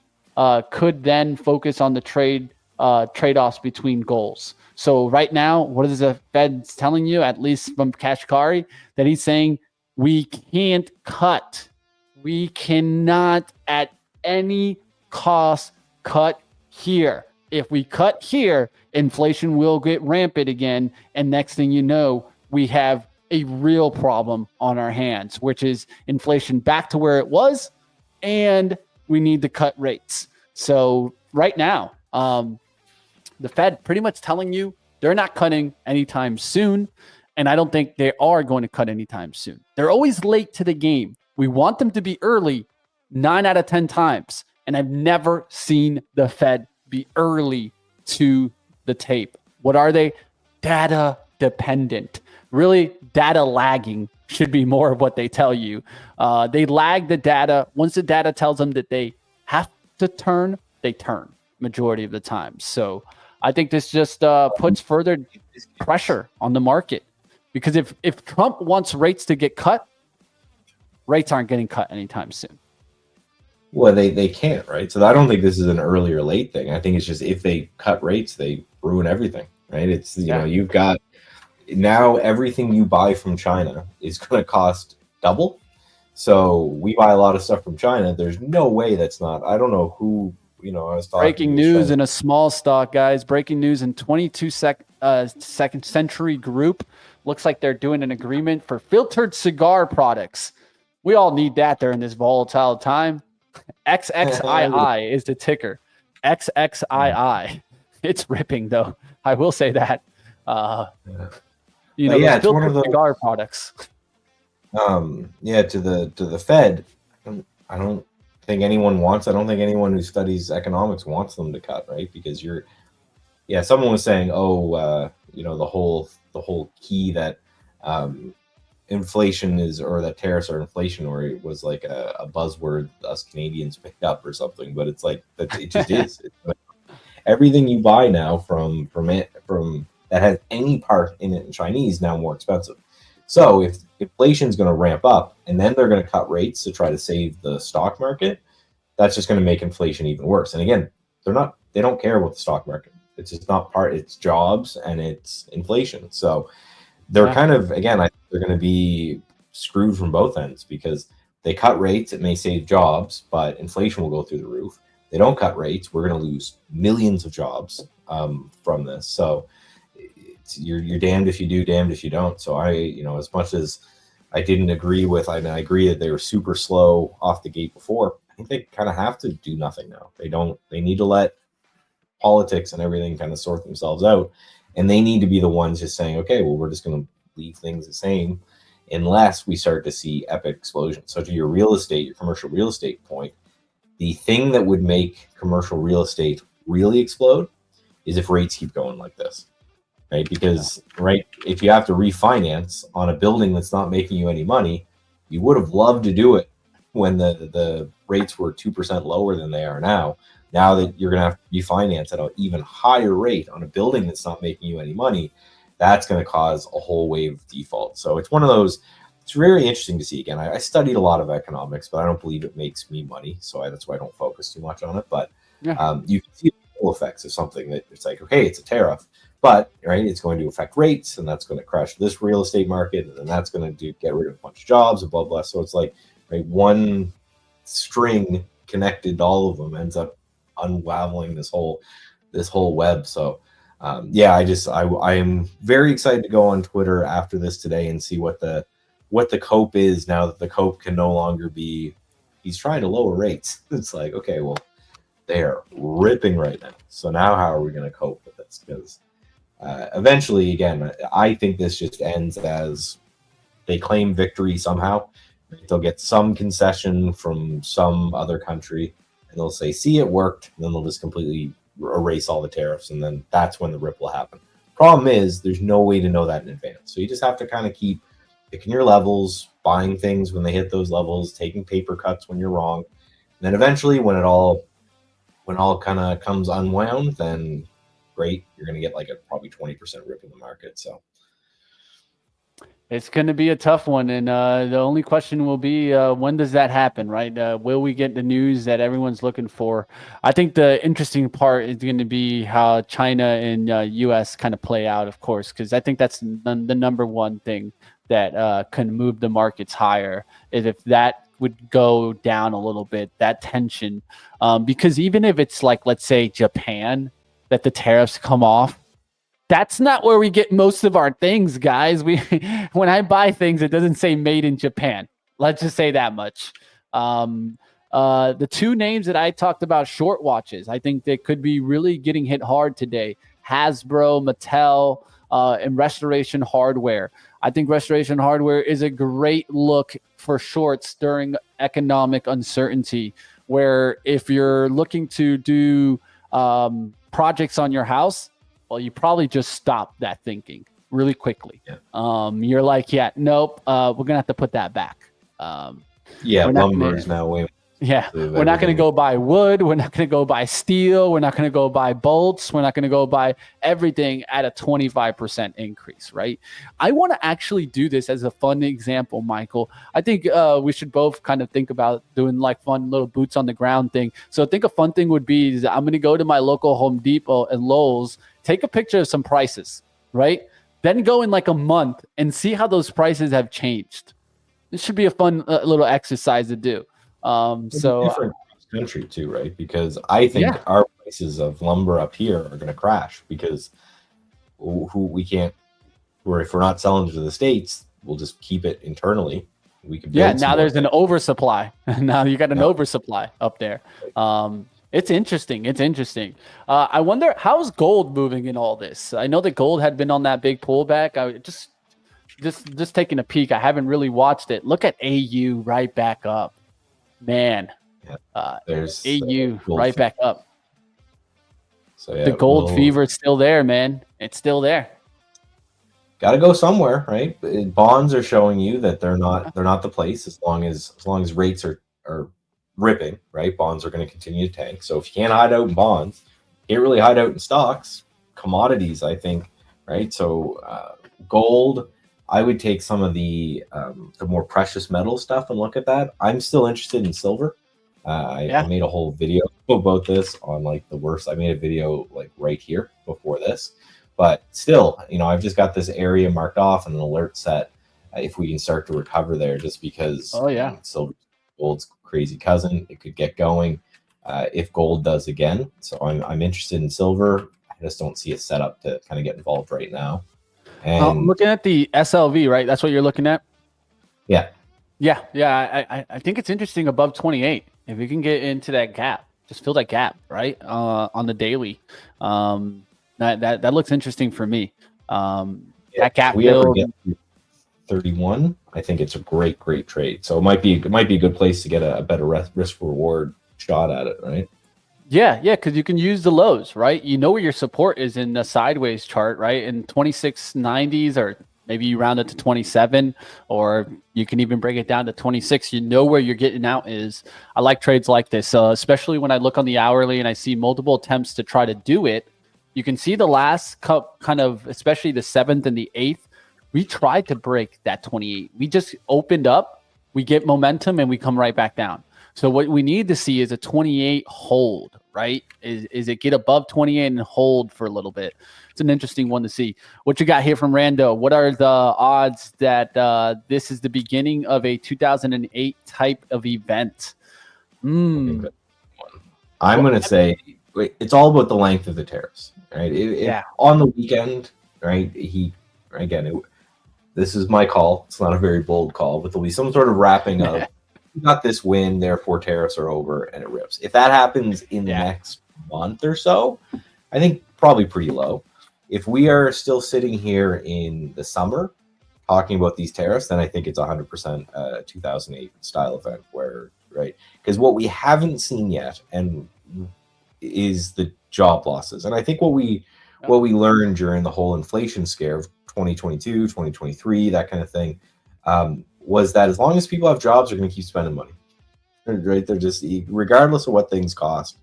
could then focus on the trade-offs between goals. So right now, what is the Fed telling you, at least from Kashkari, that he's saying we can't cut. We cannot at any cost cut here. If we cut here, inflation will get rampant again. And next thing you know, we have a real problem on our hands, which is inflation back to where it was, and we need to cut rates. So right now, the Fed pretty much telling you they're not cutting anytime soon, and I don't think they are going to cut anytime soon. They're always late to the game. We want them to be early 9 out of 10 times, and I've never seen the Fed be early to the tape. What are they? Data dependent. Really, data lagging should be more of what they tell you. They lag the data. Once the data tells them that they have to turn, they turn majority of the time. So I think this just puts further pressure on the market, because if Trump wants rates to get cut, rates aren't getting cut anytime soon. Well, they can't, right? So I don't think this is an early or late thing. I think it's just if they cut rates, they ruin everything, right? It's, you know, you've got now everything you buy from China is going to cost double. So we buy a lot of stuff from China. There's no way that's not. I don't know who, you know, I was talking. Breaking news in a small stock, guys. Breaking news in 22nd Century Group. Looks like they're doing an agreement for filtered cigar products. We all need that during this volatile time. XXII is the ticker. XXII. It's ripping, though. I will say that. You know, yeah, it's one of those cigar products. Yeah, to the Fed, I don't think anyone wants. I don't think anyone who studies economics wants them to cut, right? Because someone was saying, you know, the whole key that inflation is, or that tariffs are inflationary, was like a buzzword us Canadians picked up or something. But it's like it just is. Everything you buy now from that has any part in it in Chinese now more expensive. So if inflation is going to ramp up and then they're going to cut rates to try to save the stock market, that's just going to make inflation even worse. And again, they don't care about the stock market. It's just not it's jobs and it's inflation. So they're kind of, again, I think they're going to be screwed from both ends, because they cut rates, it may save jobs, but inflation will go through the roof. They don't cut rates, we're going to lose millions of jobs from this. So you're damned if you do, damned if you don't. So as much as I didn't agree with, I agree that they were super slow off the gate before, I think they kind of have to do nothing now. They need to let politics and everything kind of sort themselves out. And they need to be the ones just saying, okay, well, we're just going to leave things the same unless we start to see epic explosions. So to your commercial real estate point, the thing that would make commercial real estate really explode is if rates keep going like this. Right? Because if you have to refinance on a building that's not making you any money, you would have loved to do it when the rates were 2% lower than they are now. Now that you're going to have to refinance at an even higher rate on a building that's not making you any money, that's going to cause a whole wave of default. So it's one of those. It's very interesting to see. Again, I studied a lot of economics, but I don't believe it makes me money, so that's why I don't focus too much on it. But you can see the ripple effects of something that it's like, okay, it's a tariff. But it's going to affect rates, and that's going to crash this real estate market, and then that's going to get rid of a bunch of jobs and blah blah. So it's like one string connected to all of them ends up unraveling this whole web. So I am very excited to go on Twitter after this today and see what the cope is now that the cope can no longer be. He's trying to lower rates. It's like, okay, well, they are ripping right now. So now how are we going to cope with this? Because eventually, again, I think this just ends as they claim victory somehow. They'll get some concession from some other country, and they'll say, see, it worked. And then they'll just completely erase all the tariffs, and then that's when the rip will happen. Problem is, there's no way to know that in advance. So you just have to kind of keep picking your levels, buying things when they hit those levels, taking paper cuts when you're wrong. And then eventually, when all kind of comes unwound, then great, you're going to get like a probably 20% rip in the market. So it's going to be a tough one. And the only question will be, when does that happen, right? Will we get the news that everyone's looking for? I think the interesting part is going to be how China and U.S. kind of play out, of course, because I think that's the number one thing that can move the markets higher, is if that would go down a little bit, that tension. Because even if it's like, let's say, Japan, that the tariffs come off, that's not where we get most of our things, guys. When I buy things, it doesn't say made in Japan. Let's just say that much. The two names that I talked about, short watches, I think they could be really getting hit hard today. Hasbro, Mattel, and Restoration Hardware. I think Restoration Hardware is a great look for shorts during economic uncertainty, where if you're looking to do projects on your house, well, you probably just stop that thinking really quickly. Yeah. You're like, nope, we're gonna have to put that back. Lumber is now way more Yeah, So we're not going to everything- go buy wood. We're not going to go buy steel. We're not going to go buy bolts. We're not going to go buy everything at a 25% increase, right? I want to actually do this as a fun example, Michael. I think we should both kind of think about doing like fun little boots on the ground thing. So I think a fun thing would be is I'm going to go to my local Home Depot and Lowe's, take a picture of some prices, right? Then go in like a month and see how those prices have changed. This should be a fun little exercise to do. It's So different country too, right? Because I think Yeah. our prices of lumber up here are going to crash because who we can't, or if we're not selling to the States, we'll just keep it internally. We can build some now more there's an things. oversupply. Now you got an Yeah. oversupply up there. It's interesting. I wonder how's gold moving in all this. I know that gold had been on that big pullback. I just taking a peek. I haven't really watched it. Look at AU right back up, man. There's AU gold right back up. So yeah, The gold fever is still there, man. It's still there. got to go somewhere, right? Bonds are showing you that they're not the place as long as rates are ripping, right? Bonds are going to continue to tank. So if you can't hide out in bonds, you can't really hide out in stocks, commodities, I think, right? So gold, I would take some of the more precious metal stuff and look at that. I'm still interested in silver. I made a whole video about this on like the worst. I made a video like right here before this, but still, I've just got this area marked off and an alert set if we can start to recover there, just because silver, gold's crazy cousin. It could get going if gold does again. So I'm interested in silver. I just don't see a setup to kind of get involved right now. And I'm looking at the SLV, right? That's what you're looking at? yeah. I think it's interesting above 28. If we can get into that gap, just fill that gap, right? On the daily. That looks interesting for me. That gap If we ever fill. get to 31, I think it's a great trade. So it might be a good place to get a better risk reward shot at it, right? Yeah, because you can use the lows, right? You know where your support is in the sideways chart, right? In 2690s, or maybe you round it to 27, or you can even break it down to 26. You know where you're getting out is. I like trades like this, especially when I look on the hourly and I see multiple attempts to try to do it. You can see the last kind of, especially the 7th and the 8th, we tried to break that 28. We just opened up, we get momentum, and we come right back down. So what we need to see is a 28 hold, right? Is it get above 28 and hold for a little bit? It's an interesting one to see. What you got here from Rando? What are the odds that this is the beginning of a 2008 type of event? I'm going to say it's all about the length of the tariffs, right? On the weekend, right? This is my call. It's not a very bold call, but there'll be some sort of wrapping of we got this win, therefore tariffs are over, and it rips. If that happens in the next month or so, I think probably pretty low. If we are still sitting here in the summer talking about these tariffs, then I think it's 100% 2008 style event where, right? Because what we haven't seen yet and is the job losses. And I think what we learned during the whole inflation scare of 2022, 2023, that kind of thing, was that as long as people have jobs, they're going to keep spending money, right? They're just, regardless of what things cost,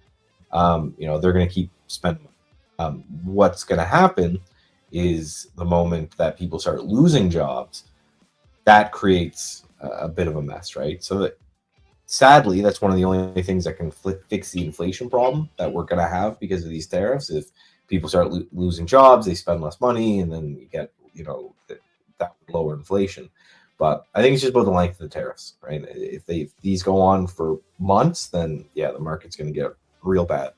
they're going to keep spending money. What's going to happen is the moment that people start losing jobs, that creates a bit of a mess, right? So that, sadly, that's one of the only things that can fix the inflation problem that we're going to have because of these tariffs. If people start losing jobs, they spend less money, and then you get, that lower inflation. But I think it's just about the length of the tariffs, right? If these go on for months, then the market's going to get real bad.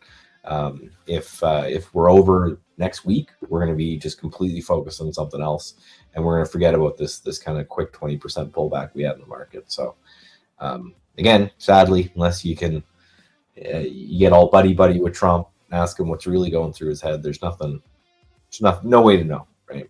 If we're over next week, we're going to be just completely focused on something else, and we're going to forget about this kind of quick 20% pullback we had in the market. So again, sadly, unless you can you get all buddy with Trump and ask him what's really going through his head, there's no way to know, right?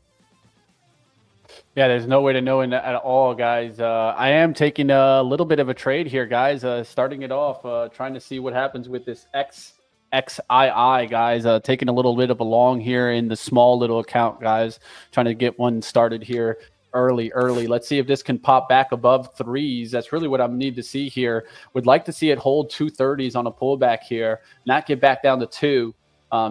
Yeah, there's no way to know at all, guys. I am taking a little bit of a trade here, guys. Starting it off, trying to see what happens with this XXII, guys. Taking a little bit of a long here in the small little account, guys. Trying to get one started here. early. Let's see if this can pop back above threes. That's really what I need to see here. Would like to see it hold 230s on a pullback here, not get back down to 2.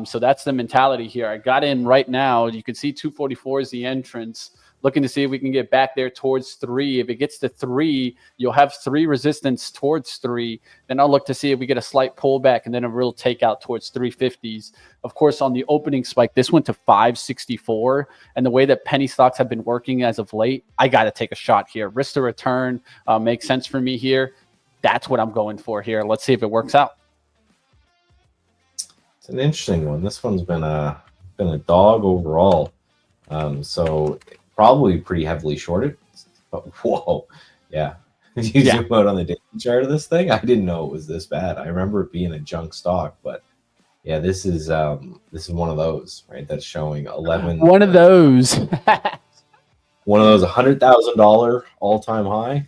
So that's the mentality here. I got in right now. You can see 244 is the entrance. Looking to see if we can get back there towards 3. If it gets to 3, you'll have 3 resistance towards 3. Then I'll look to see if we get a slight pullback and then a real takeout towards 350s. Of course, on the opening spike, this went to 564. And the way that penny stocks have been working as of late, I got to take a shot here. Risk to return makes sense for me here. That's what I'm going for here. Let's see if it works out. It's an interesting one. This one's been a dog overall. So probably pretty heavily shorted. But whoa, yeah. Did you zoom out on the daily chart of this thing? I didn't know it was this bad. I remember it being a junk stock, but yeah, this is one of those, right? That's showing 11. One of those. One of those $100,000 all-time high.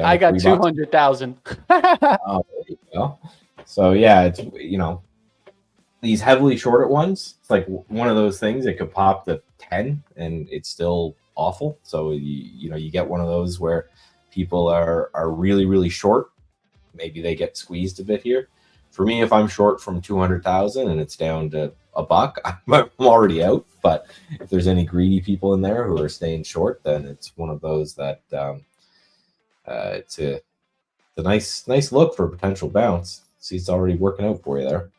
I got 200,000. Oh, there you go. So yeah, it's these heavily shorted ones. It's like one of those things that could pop to 10 and it's still awful. So you get one of those where people are really, really short. Maybe they get squeezed a bit here. For me, if I'm short from 200,000 and it's down to $1, I'm already out. But if there's any greedy people in there who are staying short, then it's one of those that it's a nice look for a potential bounce. See, it's already working out for you there.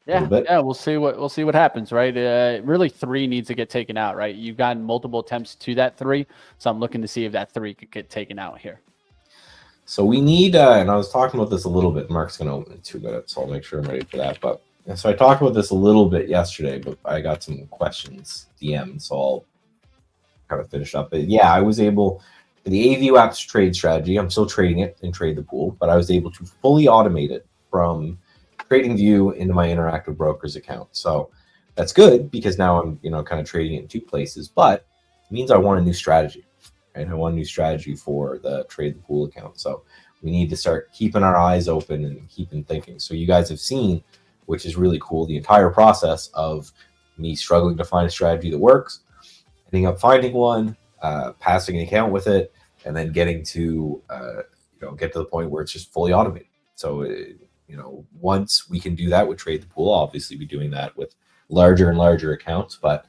Yeah, we'll see what happens, right? Really, 3 needs to get taken out, right? You've gotten multiple attempts to that 3, so I'm looking to see if that 3 could get taken out here. So we need, and I was talking about this a little bit. Mark's going to open in 2 minutes, so I'll make sure I'm ready for that. But so I talked about this a little bit yesterday, but I got some questions DM'd, so I'll kind of finish up. But yeah, I was able, for the AVU apps trade strategy, I'm still trading it in Trade the Pool, but I was able to fully automate it from TradingView into my Interactive Brokers account. So that's good because now I'm kind of trading it in 2 places, but it means I want a new strategy, right? I want a new strategy for the Trade the Pool account. So we need to start keeping our eyes open and keeping thinking. So you guys have seen, which is really cool, the entire process of me struggling to find a strategy that works, ending up finding one, passing an account with it, and then getting to get to the point where it's just fully automated. So once we can do that with Trade the Pool, I'll obviously be doing that with larger and larger accounts. But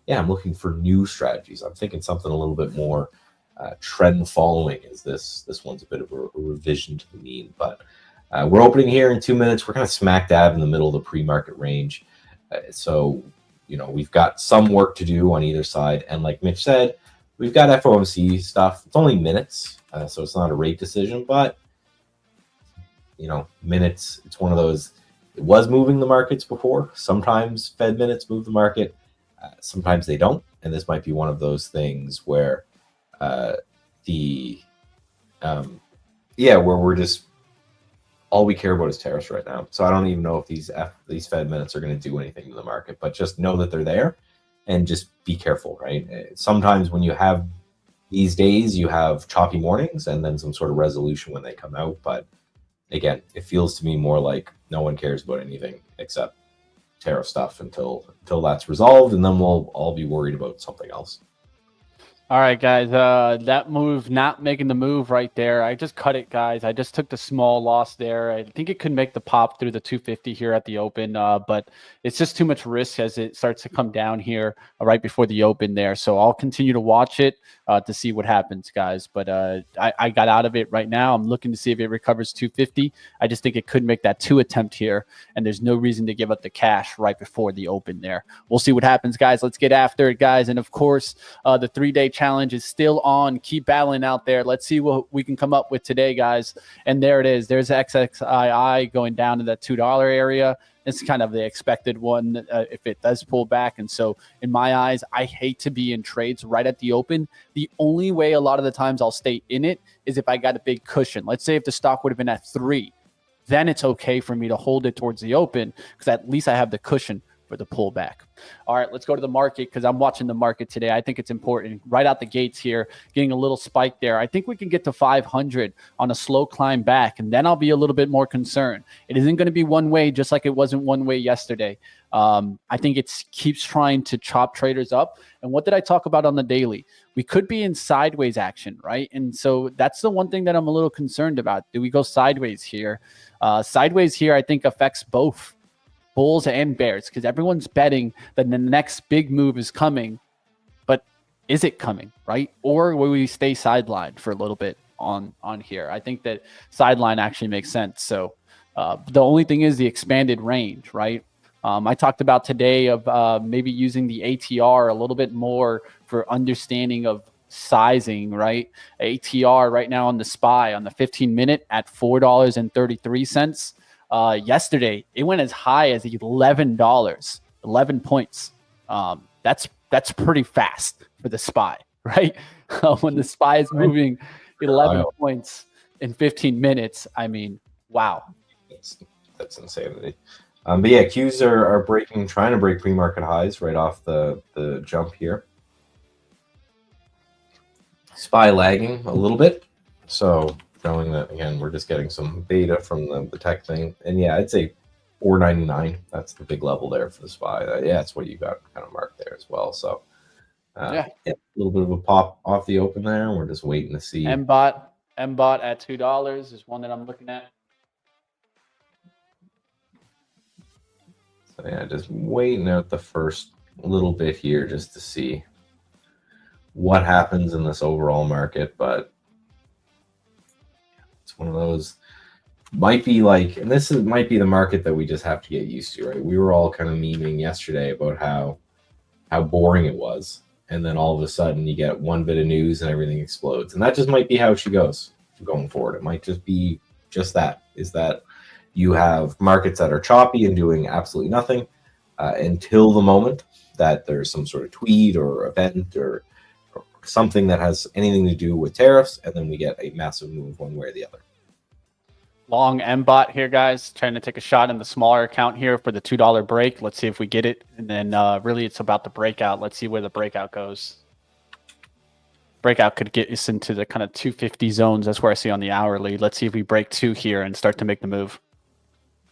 yeah, I'm looking for new strategies. I'm thinking something a little bit more trend following. Is this one's a bit of a revision to the mean, but we're opening here in 2 minutes. We're kind of smack dab in the middle of the pre-market range. So we've got some work to do on either side. And like Mitch said, we've got FOMC stuff. It's only minutes, so it's not a rate decision, but minutes, it's one of those, it was moving the markets before. Sometimes Fed minutes move the market, sometimes they don't. And this might be one of those things where where we're just, all we care about is tariffs right now. So I don't even know if these Fed minutes are going to do anything to the market, but just know that they're there and just be careful, right? Sometimes when you have these days, you have choppy mornings and then some sort of resolution when they come out. But again, it feels to me more like no one cares about anything except tariff stuff until that's resolved, and then we'll all be worried about something else. All right, guys, that move, not making the move right there. I just cut it, guys. I just took the small loss there. I think it could make the pop through the 250 here at the open, but it's just too much risk as it starts to come down here right before the open there. So I'll continue to watch it to see what happens, guys. But I got out of it right now. I'm looking to see if it recovers 250. I just think it could make that 2 attempt here, and there's no reason to give up the cash right before the open there. We'll see what happens, guys. Let's get after it, guys. And of course, the 3-day challenge is still on. Keep battling out there. Let's see what we can come up with today, guys. And there it is. There's XXII going down to that $2 area. It's kind of the expected one if it does pull back. And so in my eyes, I hate to be in trades right at the open. The only way a lot of the times I'll stay in it is if I got a big cushion. Let's say if the stock would have been at 3, then it's okay for me to hold it towards the open because at least I have the cushion for the pullback. All right, let's go to the market because I'm watching the market today. I think it's important right out the gates here, getting a little spike there. I think we can get to 500 on a slow climb back, and then I'll be a little bit more concerned. It isn't going to be one way, just like it wasn't one way yesterday. I think it keeps trying to chop traders up. And what did I talk about on the daily? We could be in sideways action, right? And so that's the one thing that I'm a little concerned about. Do we go sideways here? Sideways here, I think, affects both bulls and bears, because everyone's betting that the next big move is coming. But is it coming, right? Or will we stay sidelined for a little bit on here? I think that sideline actually makes sense. So the only thing is the expanded range, right? I talked about today of maybe using the ATR a little bit more for understanding of sizing, right? ATR right now on the SPY on the 15-minute at $4.33. Yesterday, it went as high as $11, 11 points. That's pretty fast for the SPY, right? When the SPY is moving 11 points in 15 minutes, I mean, wow. That's insanity. But yeah, Qs are trying to break pre-market highs right off the jump here. SPY lagging a little bit, so showing that again we're just getting some beta from the tech thing. And yeah, I'd say 499. That's the big level there for the SPY. Yeah, that's what you got kind of marked there as well. So yeah, a little bit of a pop off the open there. We're just waiting to see. MBOT at $2 is one that I'm looking at. So yeah, just waiting out the first little bit here just to see what happens in this overall market. But it's one of those, might be like, and this might be the market that we just have to get used to, right? We were all kind of memeing yesterday about how boring it was. And then all of a sudden you get one bit of news and everything explodes. And that just might be how she goes going forward. It might just be just that, is that you have markets that are choppy and doing absolutely nothing until the moment that there's some sort of tweet or event or something that has anything to do with tariffs, and then we get a massive move one way or the other. Long MBOT here, guys. Trying to take a shot in the smaller account here for the $2 break. Let's see if we get it. And then really it's about the breakout. Let's see where the breakout goes. Breakout could get us into the kind of 250 zones. That's where I see on the hourly. Let's see if we break 2 here and start to make the move.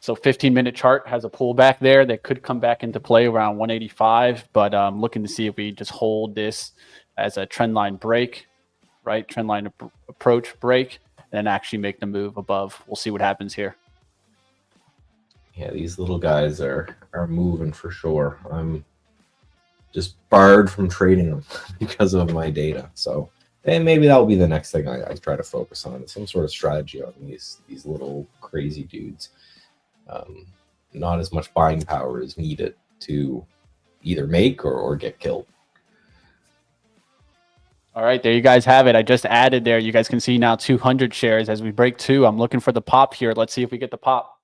So 15-minute chart has a pullback there that could come back into play around 185, but I'm looking to see if we just hold this as a trend line break, right? Trend line approach break, and actually make the move above. We'll see what happens here. Yeah, these little guys are moving for sure. I'm just barred from trading them because of my data. So, and maybe that'll be the next thing I try to focus on, some sort of strategy on these little crazy dudes. Not as much buying power is needed to either make or get killed. All right, there you guys have it. I just added there. You guys can see now 200 shares as we break 2. I'm looking for the pop here. Let's see if we get the pop.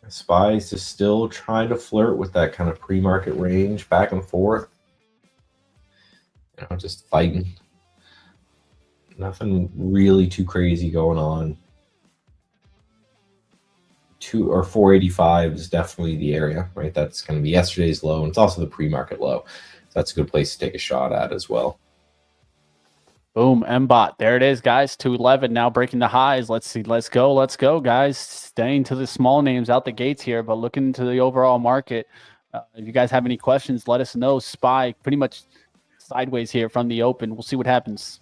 SPY is just still trying to flirt with that kind of pre-market range, back and forth. You know, just fighting. Nothing really too crazy going on. 2 or 485 is definitely the area, right? That's going to be yesterday's low, and it's also the pre-market low. So that's a good place to take a shot at as well. Boom, MBOT. There it is, guys. 211 now breaking the highs. Let's see. Let's go, guys. Staying to the small names out the gates here, but looking into the overall market. If you guys have any questions, let us know. SPY pretty much sideways here from the open. We'll see what happens.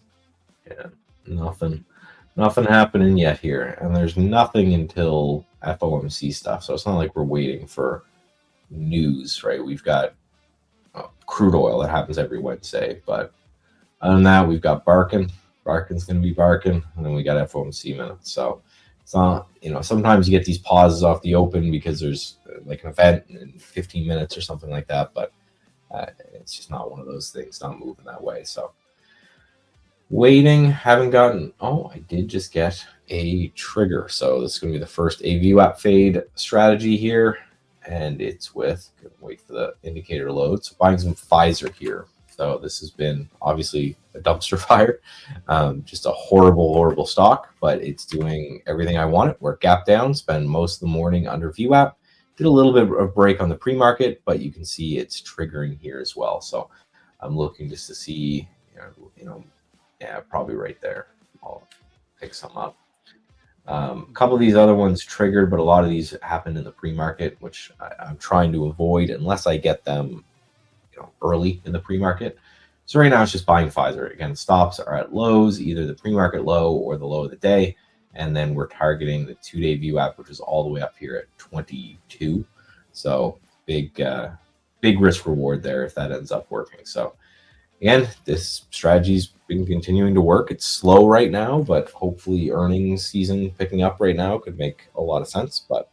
Yeah, nothing happening yet here, and there's nothing until FOMC stuff. So it's not like we're waiting for news, right? We've got crude oil that happens every Wednesday, but other than that, we've got barking. Barking's going to be barking, and then we got FOMC minutes. So it's not, you know, sometimes you get these pauses off the open because there's like an event in 15 minutes or something like that, but it's just not one of those things, not moving that way. So waiting, haven't gotten, oh, I did just get a trigger. So this is going to be the first AVWAP fade strategy here, and it's with, wait for the indicator load. So buying some Pfizer here. So this has been obviously a dumpster fire, just a horrible stock, but it's doing everything I want it. We're gap down, spend most of the morning under VWAP, did a little bit of break on the pre-market, but you can see it's triggering here as well. So I'm looking just to see, you know, yeah, probably right there. I'll pick some up. A couple of these other ones triggered, but a lot of these happened in the pre-market, which I'm trying to avoid unless I get them, early in the pre-market. So right now it's just buying Pfizer. Again, stops are at lows, either the pre-market low or the low of the day. And then we're targeting the 2-day VWAP, which is all the way up here at 22. So big risk reward there if that ends up working. So again, this strategy's been continuing to work. It's slow right now, but hopefully earnings season picking up right now could make a lot of sense. But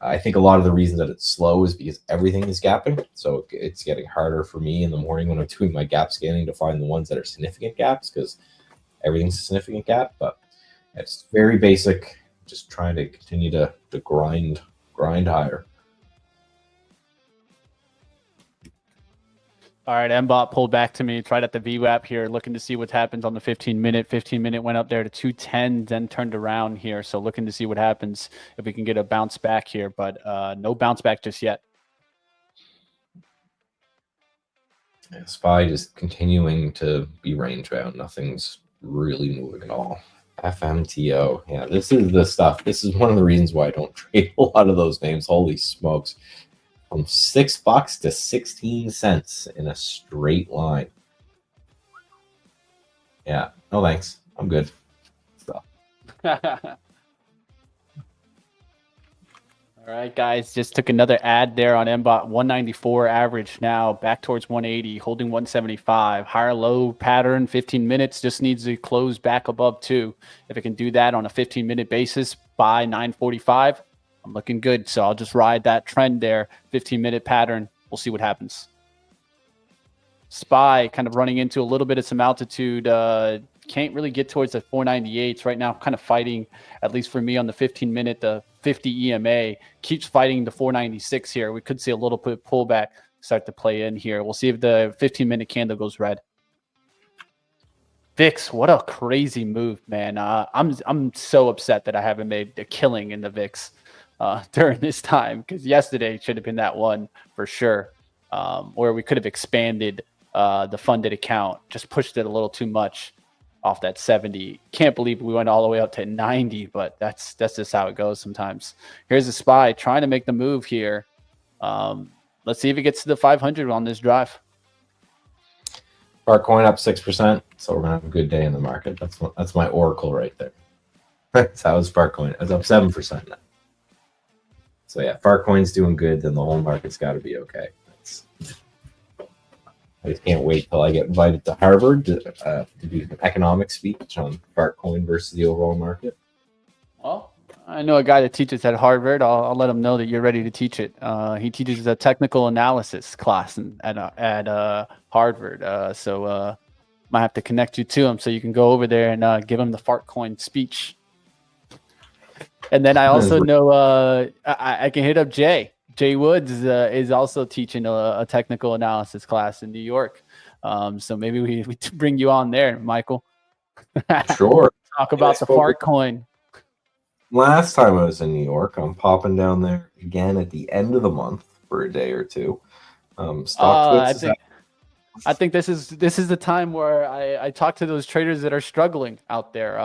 I think a lot of the reason that it's slow is because everything is gapping. So it's getting harder for me in the morning when I'm doing my gap scanning to find the ones that are significant gaps, because everything's a significant gap. But it's very basic, just trying to continue to grind higher. All right, MBOT pulled back to me, tried at the VWAP here, looking to see what happens on the 15-minute. 15-minute went up there to 210, then turned around here. So looking to see what happens if we can get a bounce back here, but no bounce back just yet. Yeah, SPY just continuing to be range bound. Nothing's really moving at all. FMTO. Yeah, this is the stuff. This is one of the reasons why I don't trade a lot of those names. Holy smokes. From $6 to 16 cents in a straight line. Yeah, no thanks. I'm good. So. All right, guys, just took another ad there on MBOT. 194 average now, back towards 180, holding 175. Higher low pattern, 15 minutes, just needs to close back above 2. If it can do that on a 15-minute basis by 9:45, I'm looking good. So I'll just ride that trend there, 15-minute pattern. We'll see what happens. SPY kind of running into a little bit of some altitude. Can't really get towards the 498s right now. Kind of fighting, at least for me on the 15-minute, the 50 EMA keeps fighting the 496 here. We could see a little bit pullback start to play in here. We'll see if the 15-minute candle goes red. VIX, what a crazy move, man. I'm so upset that I haven't made a killing in the VIX during this time, because yesterday should have been that one for sure, where we could have expanded the funded account, just pushed it a little too much off that 70. Can't believe we went all the way up to 90, but that's just how it goes sometimes. Here's a SPY trying to make the move here. Let's see if it gets to the 500 on this drive. Fartcoin up 6%, so we're gonna have a good day in the market. That's my oracle right there. That's how is Fartcoin. It's up 7% now. So yeah, Fartcoin's doing good, then the whole market's got to be okay. I just can't wait till I get invited to Harvard to do an economics speech on Fartcoin versus the overall market. Well, I know a guy that teaches at Harvard. I'll let him know that you're ready to teach it. He teaches a technical analysis class at Harvard. So might have to connect you to him so you can go over there and give him the Fartcoin speech. And then I also know I can hit up Jay. Jay Woods is also teaching a technical analysis class in New York. So maybe we bring you on there, Michael. Sure. Talk about the Fartcoin. Last time I was in New York, I'm popping down there again at the end of the month for a day or two. I think this is the time where I talk to those traders that are struggling out there.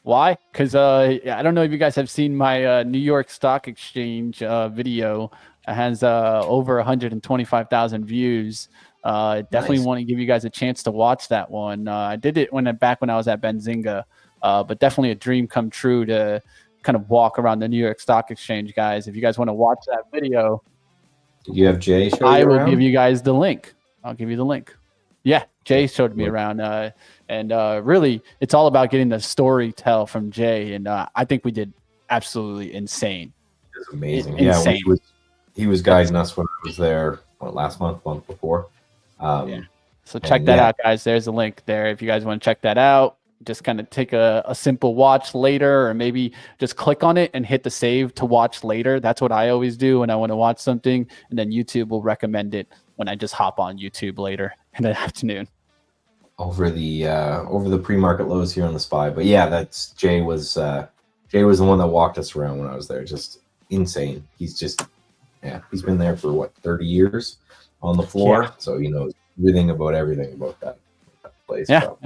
Why? Because I don't know if you guys have seen my New York Stock Exchange video. It has over 125,000 views. Definitely Nice. want to give you guys a chance to watch that one. I did it back when I was at Benzinga, but definitely a dream come true to kind of walk around the New York Stock Exchange, guys. If you guys want to watch that video, Did you have Jay show I you will around? give you guys the link. I'll give you the link. Yeah, Jay showed me around. And really, it's all about getting the story tell from Jay. And I think we did absolutely insane. It was amazing. Insane. Yeah, he was guiding us when I was there last month before. Yeah. So check that out, guys. There's a link there. If you guys want to check that out, just kind of take a simple watch later, or maybe just click on it and hit the save to watch later. That's what I always do when I want to watch something. And then YouTube will recommend it when I just hop on YouTube later in the afternoon. Over the pre-market lows here on the SPY. But yeah, that's Jay was the one that walked us around when I was there. Just insane. He's been there for 30 years on the floor. Yeah. So he knows everything about that place. Yeah. So.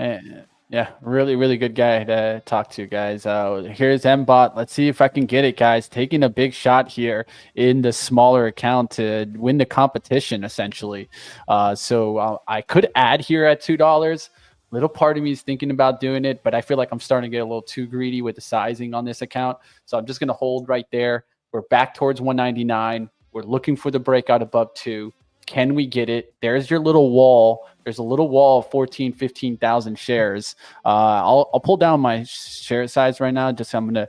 Yeah, really, really good guy to talk to, guys. Here's Mbot. Let's see if I can get it, guys. Taking a big shot here in the smaller account to win the competition, essentially. So I could add here at $2. Little part of me is thinking about doing it, but I feel like I'm starting to get a little too greedy with the sizing on this account. So I'm just going to hold right there. We're back towards 199. We're looking for the breakout above 2. Can we get it? There's your little wall. There's a little wall of 15,000 shares. I'll pull down my share size right now. Just I'm going to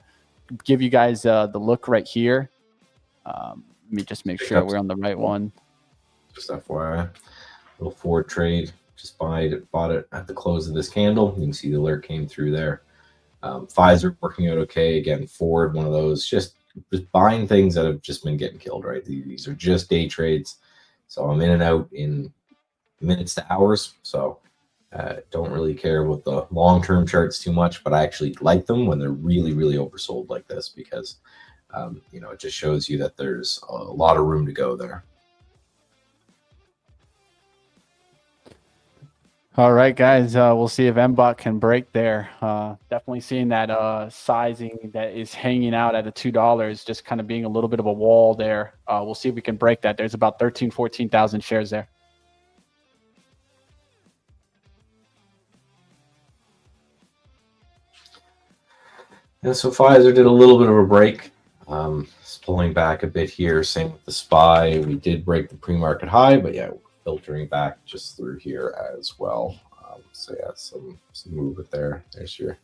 give you guys the look right here. Let me just make sure we're on the right one. Just FYI, little forward trade. Just bought it at the close of this candle. You can see the alert came through there. Pfizer working out okay. Again, Ford, one of those. Just buying things that have just been getting killed, right? These are just day trades. So I'm in and out in minutes to hours. So don't really care about the long-term charts too much, but I actually like them when they're really, really oversold like this because, it just shows you that there's a lot of room to go there. All right, guys. We'll see if Mbot can break there. Definitely seeing that sizing that is hanging out at a $2, just kind of being a little bit of a wall there. We'll see if we can break that. There's about 14,000 shares there. Yeah, so Pfizer did a little bit of a break. It's pulling back a bit here. Same with the SPY. We did break the pre-market high, but yeah, filtering back just through here as well. So yeah, some movement there. There's your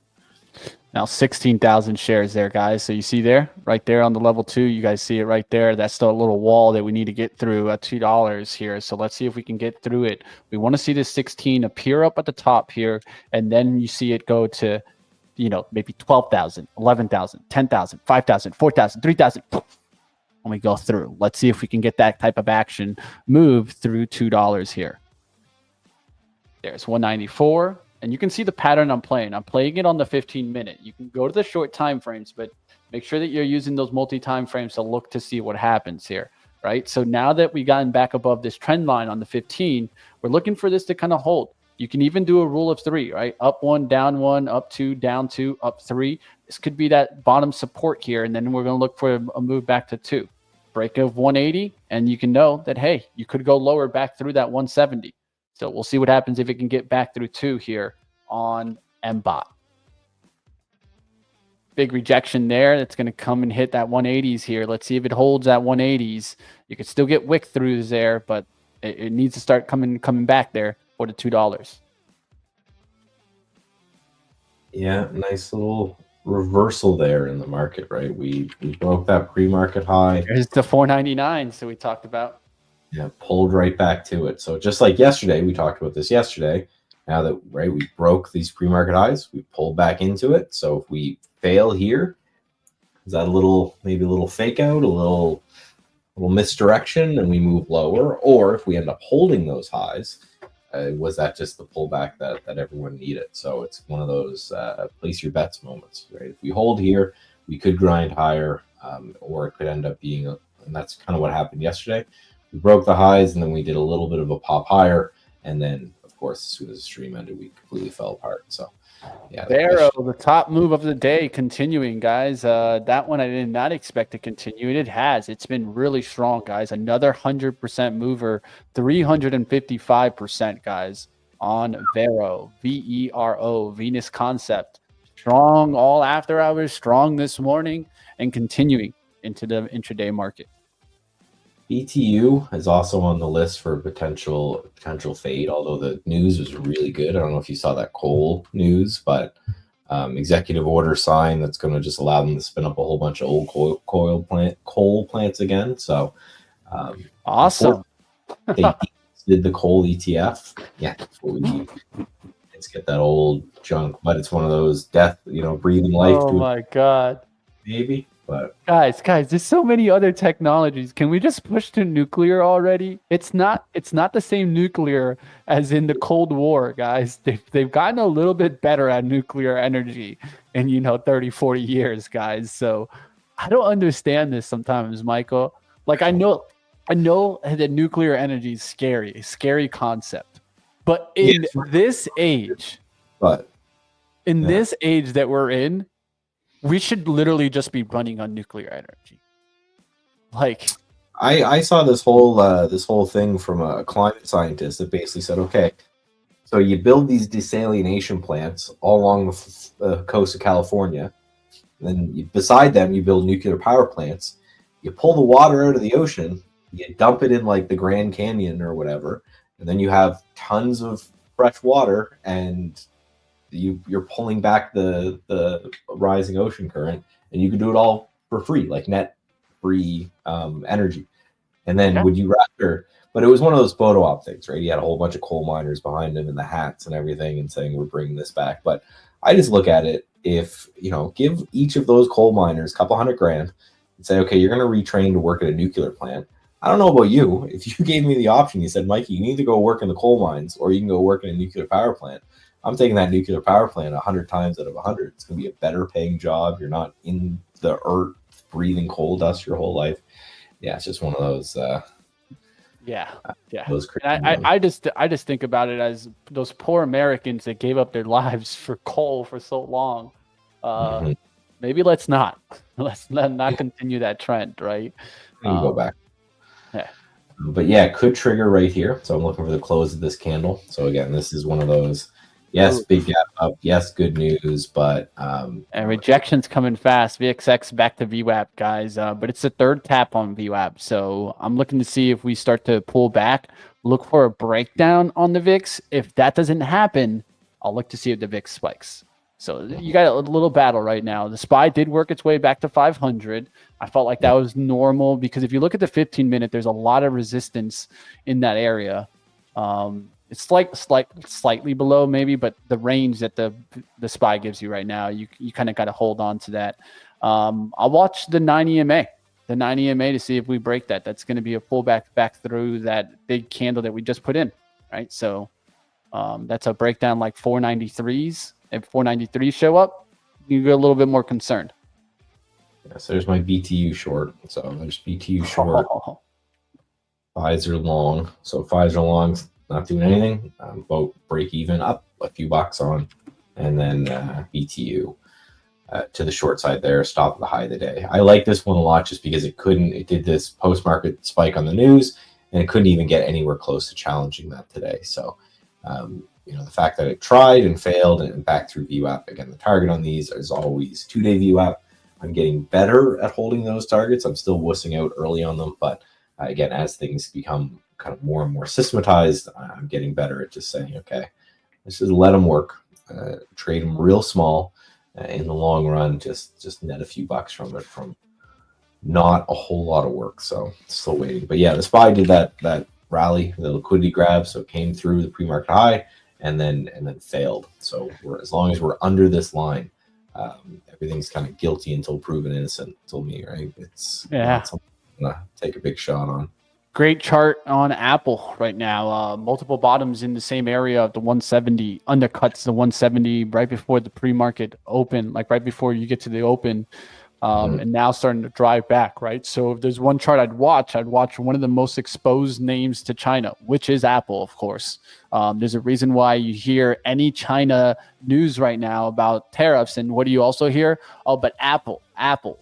now 16,000 shares there, guys. So you see there, right there on the level 2, you guys see it right there. That's the little wall that we need to get through at $2 here. So let's see if we can get through it. We want to see this 16 appear up at the top here, and then you see it go to, maybe 12,000, 11,000, 10,000, 5,000, 4,000, 3,000. When we go through, let's see if we can get that type of action move through $2 here. There's 194, and you can see the pattern I'm playing. I'm playing it on the 15-minute. You can go to the short time frames, but make sure that you're using those multi-time frames to look to see what happens here, right? So now that we've gotten back above this trend line on the 15, we're looking for this to kind of hold. You can even do a rule of 3, right? Up 1, down 1, up 2, down 2, up 3. This could be that bottom support here, and then we're going to look for a move back to 2. Break of 180, and you can know that, hey, you could go lower back through that 170. So we'll see what happens if it can get back through 2 here on Mbot. Big rejection there. That's going to come and hit that 180s here. Let's see if it holds at 180s. You could still get wick throughs there, but it needs to start coming back there for the $2. Yeah, nice little reversal there in the market, right? We broke that pre-market high. There's the 499, so we talked about. Yeah, pulled right back to it. So just like yesterday, we talked about this yesterday. Now that, right, we broke these pre-market highs, we pulled back into it. So if we fail here, is that maybe a little fake out, a little misdirection, and we move lower? Or if we end up holding those highs, was that just the pullback that everyone needed? So it's one of those place your bets moments, right? If we hold here, we could grind higher, or it could end up being, and that's kind of what happened yesterday. We broke the highs, and then we did a little bit of a pop higher, and then, of course, as soon as the stream ended, we completely fell apart. So, yeah. Vero, the top move of the day, continuing, guys. That one I did not expect to continue, and it has. It's been really strong, guys. Another 100% mover, 355%, guys, on Vero, VERO, Venus Concept. Strong all after hours, strong this morning, and continuing into the intraday market. BTU is also on the list for potential fade, although the news was really good. I don't know if you saw that coal news, but executive order signed that's going to just allow them to spin up a whole bunch of old coal plants again. So awesome. They did the coal ETF. Yeah, that's what we need. Let's get that old junk, but it's one of those breathing life. Oh my God. Maybe. But guys, there's so many other technologies. Can we just push to nuclear already? It's not the same nuclear as in the Cold War, guys. They've gotten a little bit better at nuclear energy in 30, 40 years, guys. So I don't understand this sometimes, Michael. Like I know that nuclear energy is scary concept. But in this age, but in this age that we're in, we should literally just be running on nuclear energy. Like, I saw this whole thing from a climate scientist that basically said, okay, so you build these desalination plants all along the coast of California, and then beside them you build nuclear power plants. You pull the water out of the ocean, you dump it in like the Grand Canyon or whatever, and then you have tons of fresh water, and you're pulling back the rising ocean current, and you can do it all for free, like net free energy. And then would you rather? But it was one of those photo op things, right? He had a whole bunch of coal miners behind him in the hats and everything, and saying we're bringing this back. But I just look at it, if give each of those coal miners a couple $100,000 and say, okay, you're going to retrain to work at a nuclear plant. I don't know about you. If you gave me the option, you said, Mikey, you need to go work in the coal mines or you can go work in a nuclear power plant. I'm taking that nuclear power plant 100 times out of 100. It's going to be a better paying job. You're not in the earth breathing coal dust your whole life. Yeah, it's just one of those. Those I just think about it as those poor Americans that gave up their lives for coal for so long. Maybe let's not continue that trend, right? Go back. Yeah. But yeah, it could trigger right here. So I'm looking for the close of this candle. So again, this is one of those. Yes, big gap up. Yes, good news, but and rejection's coming fast. VXX back to VWAP, guys. But it's the third tap on VWAP, so I'm looking to see if we start to pull back. Look for a breakdown on the VIX. If that doesn't happen, I'll look to see if the VIX spikes. So you got a little battle right now. The SPY did work its way back to 500. I felt like that was normal because if you look at the 15-minute, there's a lot of resistance in that area. It's slightly below maybe, but the range that the SPY gives you right now, you kind of got to hold on to that. I'll watch the 9 EMA to see if we break that. That's going to be a pullback back through that big candle that we just put in, right? So that's a breakdown like 493s. If 493s show up, you get a little bit more concerned. Yeah, so there's my BTU short. So there's BTU short. Pfizer long. So Pfizer long's not doing anything. About break even, up a few bucks on, and then BTU to the short side there, stop the high of the day. I like this one a lot just because it did this post market spike on the news, and it couldn't even get anywhere close to challenging that today. So the fact that it tried and failed and back through VWAP, again, the target on these is always 2-day VWAP. I'm getting better at holding those targets. I'm still wussing out early on them, but again, as things become kind of more and more systematized, I'm getting better at just saying, okay, let's just let them work, trade them real small in the long run, just net a few bucks from it, from not a whole lot of work. So still waiting. But yeah, the SPY did that rally, the liquidity grab, so it came through the pre-market high and then failed. So as long as we're under this line, everything's kind of guilty until proven innocent till me, right? It's not something I'm gonna take a big shot on. Great chart on Apple right now. Multiple bottoms in the same area of the 170, undercuts the 170 right before the pre-market open, like right before you get to the open, and now starting to drive back, right? So if there's one chart I'd watch one of the most exposed names to China, which is Apple, of course. There's a reason why you hear any China news right now about tariffs, and what do you also hear? Oh, but Apple,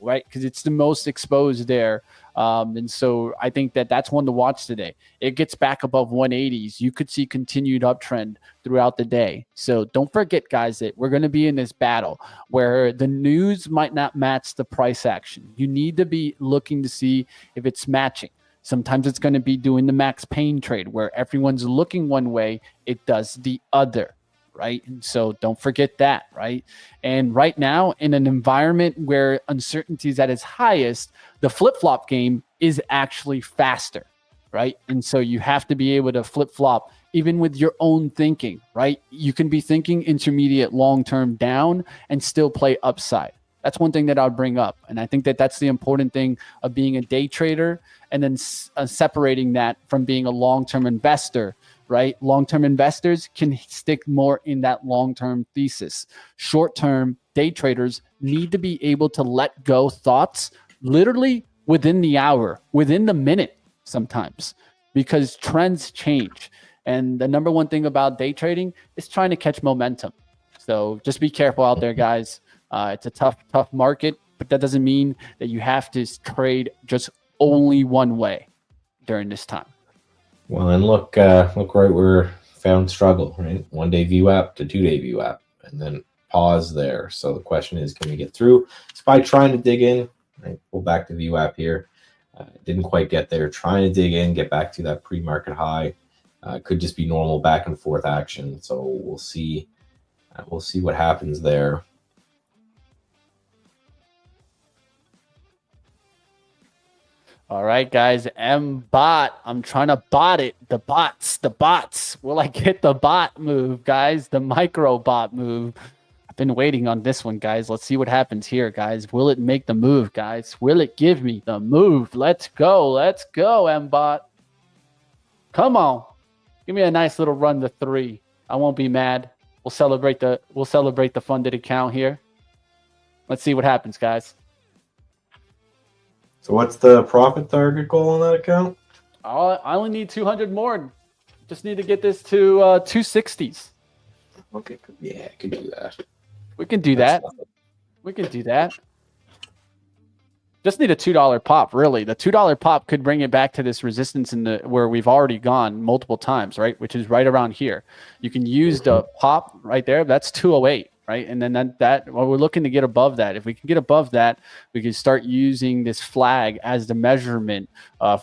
right? Because it's the most exposed there. And so I think that's one to watch today. It gets back above 180s. You could see continued uptrend throughout the day. So don't forget, guys, that we're going to be in this battle where the news might not match the price action. You need to be looking to see if it's matching. Sometimes it's going to be doing the Max Payne trade where everyone's looking one way, it does the other. Right. And so don't forget that. Right. And right now, in an environment where uncertainty is at its highest, the flip flop game is actually faster. Right. And so you have to be able to flip flop even with your own thinking. Right. You can be thinking intermediate long term down and still play upside. That's one thing that I'll bring up. And I think that's the important thing of being a day trader and then separating that from being a long term investor. Right? Long-term investors can stick more in that long-term thesis. Short-term day traders need to be able to let go thoughts literally within the hour, within the minute sometimes, because trends change. And the number one thing about day trading is trying to catch momentum. So just be careful out there, guys. It's a tough market, but that doesn't mean that you have to trade just only one way during this time. Well, and look right where found struggle, right? 1 day VWAP to 2 day VWAP, and then pause there. So the question is, can we get through? It's by trying to dig in, right? Pull back the VWAP here. Didn't quite get there. Trying to dig in, get back to that pre-market high. Could just be normal back and forth action. So we'll see. We'll see what happens there. All right, guys. M-bot. I'm trying to bot it. The bots. Will I get the bot move, guys? The micro bot move. I've been waiting on this one, guys. Let's see what happens here, guys. Will it make the move, guys? Will it give me the move? Let's go. Let's go, M-bot. Come on. Give me a nice little run to 3. I won't be mad. We'll celebrate the funded account here. Let's see what happens, guys. So what's the profit target goal on that account? I only need 200 more. Just need to get this to 260s. Okay, yeah, I could do that. We can do that. We can do that. Just need a $2 pop, really. The $2 pop could bring it back to this resistance in the where we've already gone multiple times, right? Which is right around here. You can use the pop right there. That's 208, right? And then that well, we're looking to get above that. If we can get above that, we can start using this flag as the measurement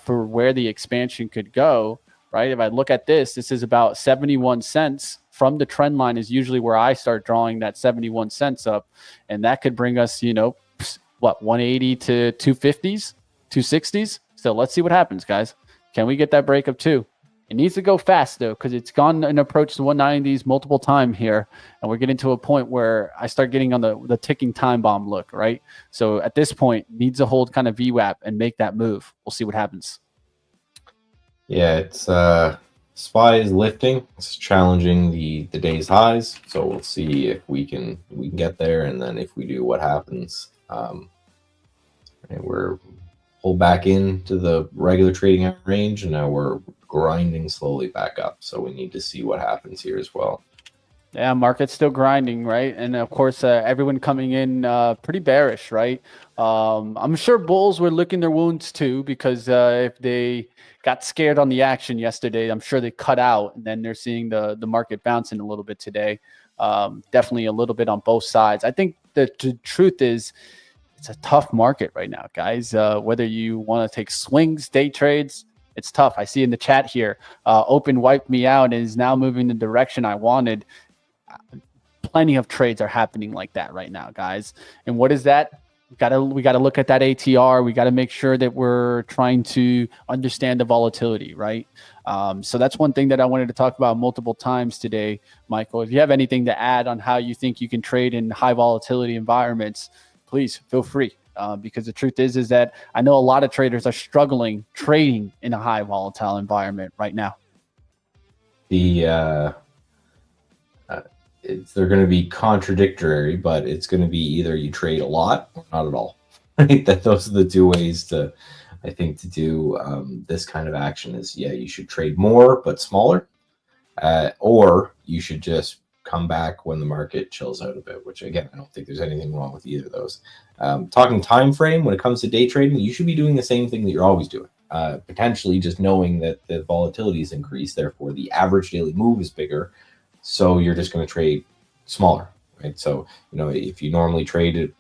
for where the expansion could go, right? If I look at this is about 71 cents from the trend line is usually where I start drawing that 71 cents up. And that could bring us, you know, what, 180 to 250s, 260s. So let's see what happens, guys. Can we get that break of 2? It needs to go fast, though, because it's gone and approached the 190s multiple times here. And we're getting to a point where I start getting on the ticking time bomb look, right? So at this point, needs to hold kind of VWAP and make that move. We'll see what happens. Yeah, it's SPY is lifting. It's challenging the day's highs. So we'll see if we can get there, and then if we do, what happens. And we're pulled back into the regular trading range, and now we're grinding slowly back up. So we need to see what happens here as well. Yeah, market's still grinding, right? And of course, everyone coming in pretty bearish, right? I'm sure bulls were licking their wounds too, because if they got scared on the action yesterday, I'm sure they cut out, and then they're seeing the market bouncing a little bit today. Definitely a little bit on both sides. I think the truth is it's a tough market right now, guys. Whether you want to take swings, day trades, it's tough. I see in the chat here, Open wiped me out and is now moving the direction I wanted. Plenty of trades are happening like that right now, guys. And what is that? We gotta look at that ATR. We got to make sure that we're trying to understand the volatility, right? So that's one thing that I wanted to talk about multiple times today, Michael. If you have anything to add on how you think you can trade in high volatility environments, please feel free. Because the truth is that I know a lot of traders are struggling trading in a high volatile environment right now. They're going to be contradictory, but it's going to be either you trade a lot or not at all. Right? That those are the two ways to, I think, to do this kind of action. Is you should trade more but smaller, or you should just come back when the market chills out a bit. Which again, I don't think there's anything wrong with either of those. Talking time frame, when it comes to day trading, you should be doing the same thing that you're always doing. Potentially just knowing that the volatility is increased, therefore the average daily move is bigger. So you're just going to trade smaller, right? So, if you normally traded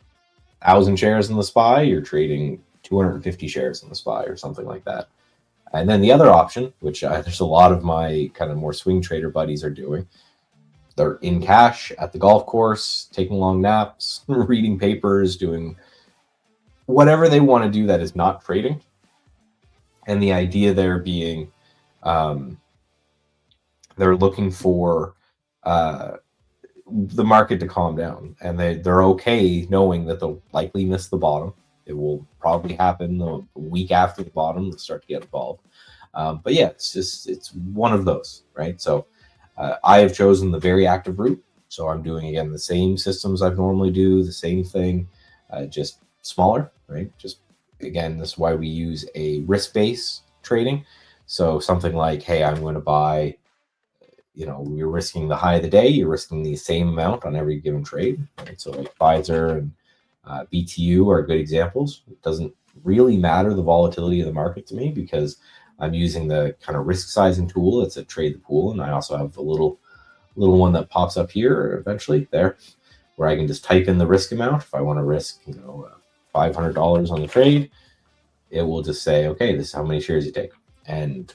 1,000 shares in the SPY, you're trading 250 shares in the SPY or something like that. And then the other option, which there's a lot of my kind of more swing trader buddies are doing, they're in cash at the golf course, taking long naps, reading papers, doing whatever they want to do that is not trading. And the idea there being they're looking for the market to calm down, and they're okay knowing that they'll likely miss the bottom. It will probably happen the week after the bottom. They'll start to get involved. But yeah, it's one of those, right? So I have chosen the very active route. So I'm doing, again, the same systems I've normally do, the same thing, just smaller, right? Just, again, this is why we use a risk-based trading. So something like, hey, I'm going to buy you're risking the high of the day, you're risking the same amount on every given trade. Right? So like Pfizer and BTU are good examples. It doesn't really matter the volatility of the market to me because I'm using the kind of risk sizing tool. It's a trade the pool, and I also have a little one that pops up here eventually there, where I can just type in the risk amount. If I want to risk, $500 on the trade, it will just say, okay, this is how many shares you take, and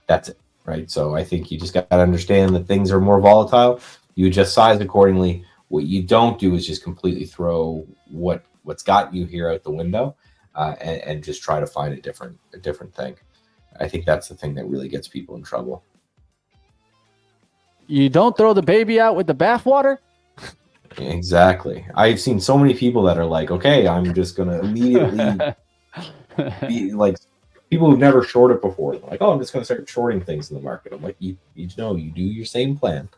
that's it, right? So I think you just got to understand that things are more volatile. You adjust size accordingly. What you don't do is just completely throw what's got you here out the window, and just try to find a different thing. I think that's the thing that really gets people in trouble. You don't throw the baby out with the bathwater. Exactly. I've seen so many people that are like, okay, I'm just going to immediately be like, people who've never shorted before. They're like, oh, I'm just going to start shorting things in the market. I'm like, you do your same plan.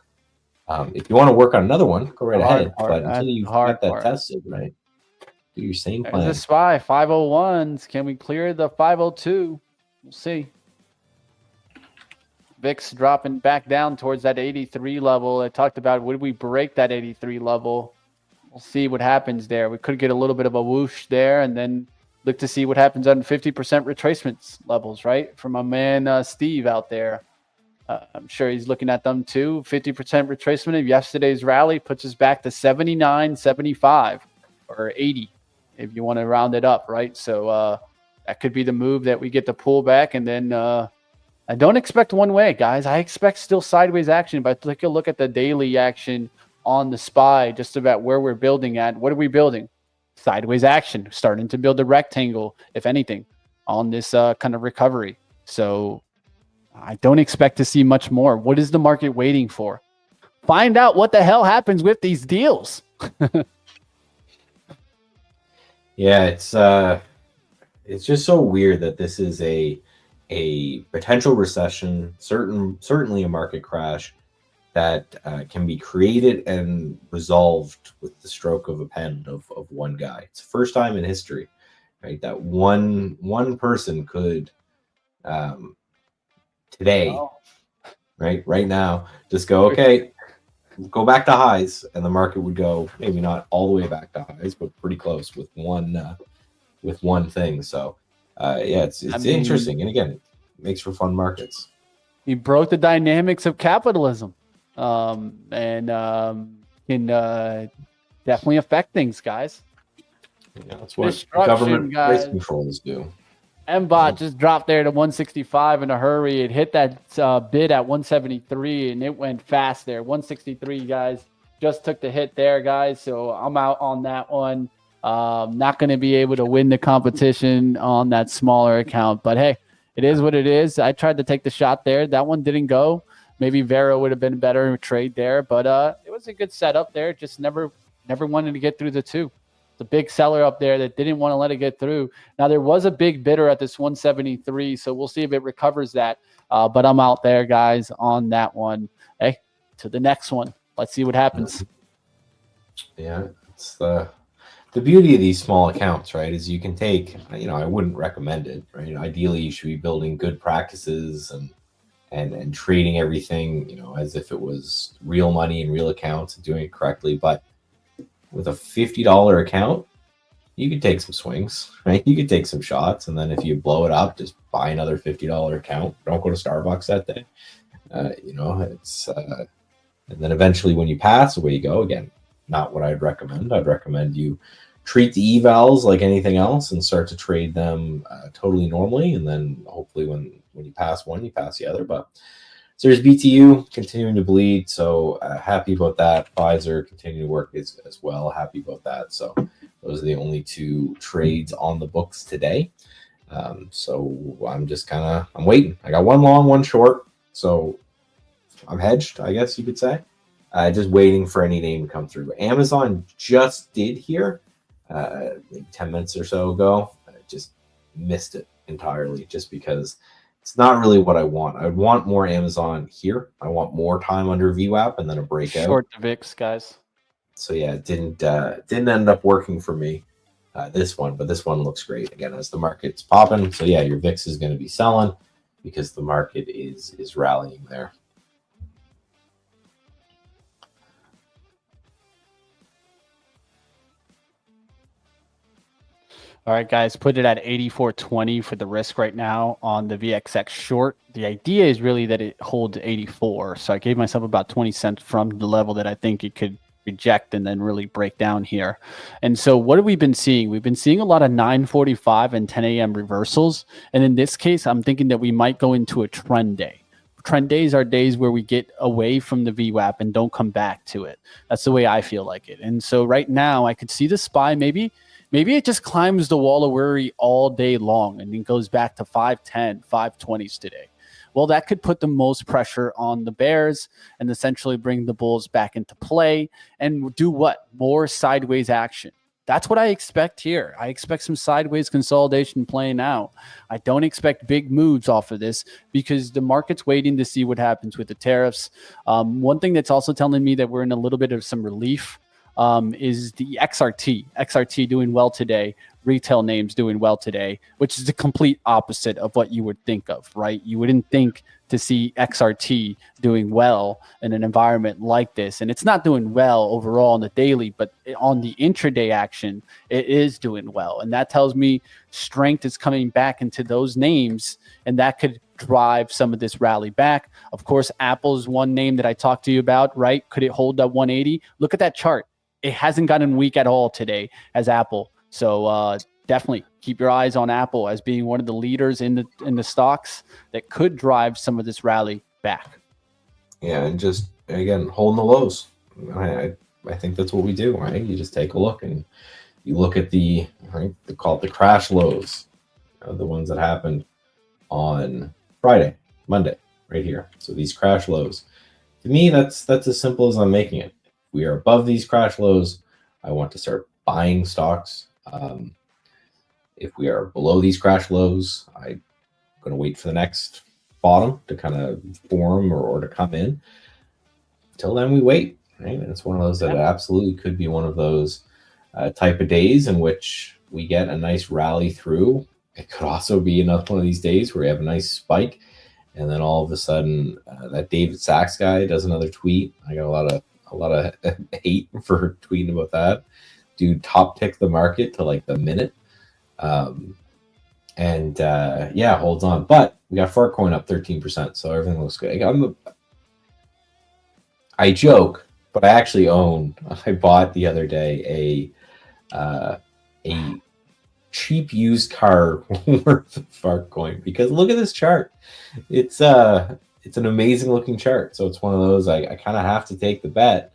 If you want to work on another one, go right ahead. But until you've got that tested, right, do your same plan. There's a SPY, 501s. Can we clear the 502? We'll see. VIX dropping back down towards that 83 level. I talked about, would we break that 83 level? We'll see what happens there. We could get a little bit of a whoosh there and then look to see what happens on 50% retracements levels, right? From my man Steve out there. I'm sure he's looking at them too. 50% retracement of yesterday's rally puts us back to 79.75 or 80 if you want to round it up, right? So that could be the move that we get the pullback, and then I don't expect one way, guys. I expect still sideways action. But take a look at the daily action on the SPY, just about where we're building at. What are we building? Sideways action, starting to build a rectangle, if anything, on this kind of recovery. So I don't expect to see much more. What is the market waiting for? Find out what the hell happens with these deals. Yeah, it's just so weird that this is a potential recession, certainly a market crash that can be created and resolved with the stroke of a pen of one guy. It's the first time in history, right, that one person could today, right now, just go, okay, go back to highs, and the market would go maybe not all the way back to highs, but pretty close with one thing. So yeah, it's interesting, and again, it makes for fun markets. He broke the dynamics of capitalism, and can definitely affect things, guys. Yeah, that's what government price controls do. MBOT just dropped there to 165 in a hurry. It hit that bid at 173, and it went fast there. 163, guys, just took the hit there, guys. So I'm out on that one. Not going to be able to win the competition on that smaller account, but hey, it is what it is. I tried to take the shot there. That one didn't go. Maybe Vero would have been a better trade there, but it was a good setup there. Just never wanted to get through the two. The big seller up there that didn't want to let it get through. Now, there was a big bidder at this 173, so we'll see if it recovers that. But I'm out there, guys, on that one. Hey, to the next one. Let's see what happens. Yeah, it's the beauty of these small accounts, right, is you can take, I wouldn't recommend it, right? Ideally, you should be building good practices and trading everything, as if it was real money and real accounts and doing it correctly. But with a $50 account, you could take some swings, right? You could take some shots, and then if you blow it up, just buy another $50 account. Don't go to Starbucks that day. It's and then eventually when you pass, away you go. Again, not what I'd recommend. I'd recommend you treat the evals like anything else and start to trade them totally normally, and then hopefully when you pass one, you pass the other. But so there's BTU continuing to bleed, so happy about that. Pfizer continuing to work as well, happy about that. So those are the only two trades on the books today. So I'm waiting. I got one long, one short, so I'm hedged, I guess you could say. Just waiting for any name to come through. Amazon just did here maybe 10 minutes or so ago. I just missed it entirely just because it's not really what I want. I want more Amazon here. I want more time under VWAP and then a breakout. Short the VIX, guys. So yeah, it didn't end up working for me, this one, but this one looks great again as the market's popping. So yeah, your VIX is going to be selling because the market is rallying there. All right, guys, put it at 84.20 for the risk right now on the VXX short. The idea is really that it holds 84. So I gave myself about 20 cents from the level that I think it could reject and then really break down here. And so what have we been seeing? We've been seeing a lot of 9:45 and 10 a.m. reversals. And in this case, I'm thinking that we might go into a trend day. Trend days are days where we get away from the VWAP and don't come back to it. That's the way I feel like it. And so right now I could see the SPY maybe it just climbs the wall of worry all day long and then goes back to 510, 520s today. Well, that could put the most pressure on the bears and essentially bring the bulls back into play and do what? More sideways action. That's what I expect here. I expect some sideways consolidation playing out. I don't expect big moves off of this because the market's waiting to see what happens with the tariffs. One thing that's also telling me that we're in a little bit of some relief is the XRT. XRT doing well today. Retail names doing well today, which is the complete opposite of what you would think of, right? You wouldn't think to see XRT doing well in an environment like this. And it's not doing well overall on the daily, but on the intraday action, it is doing well. And that tells me strength is coming back into those names, and that could drive some of this rally back. Of course, Apple's one name that I talked to you about, right? Could it hold that 180? Look at that chart. It hasn't gotten weak at all today as Apple. So definitely keep your eyes on Apple as being one of the leaders in the stocks that could drive some of this rally back. Yeah, and just again holding the lows. I think that's what we do, right? You just take a look and you look at they call it the crash lows, the ones that happened on Friday, Monday, right here. So these crash lows, to me, that's as simple as I'm making it. We are above these crash lows. I want to start buying stocks. If we are below these crash lows, I'm going to wait for the next bottom to kind of form or to come in. Till then, we wait. Right? And it's one of those that absolutely could be one of those type of days in which we get a nice rally through. It could also be another one of these days where we have a nice spike, and then all of a sudden, that David Sachs guy does another tweet. I got a lot of hate for tweeting about that. Dude top tick the market to like the minute. Holds on. But we got Fartcoin up 13%, so everything looks good. I joke, but I actually I bought the other day a cheap used car worth of Fartcoin because look at this chart. It's an amazing looking chart. So it's one of those I kind of have to take the bet,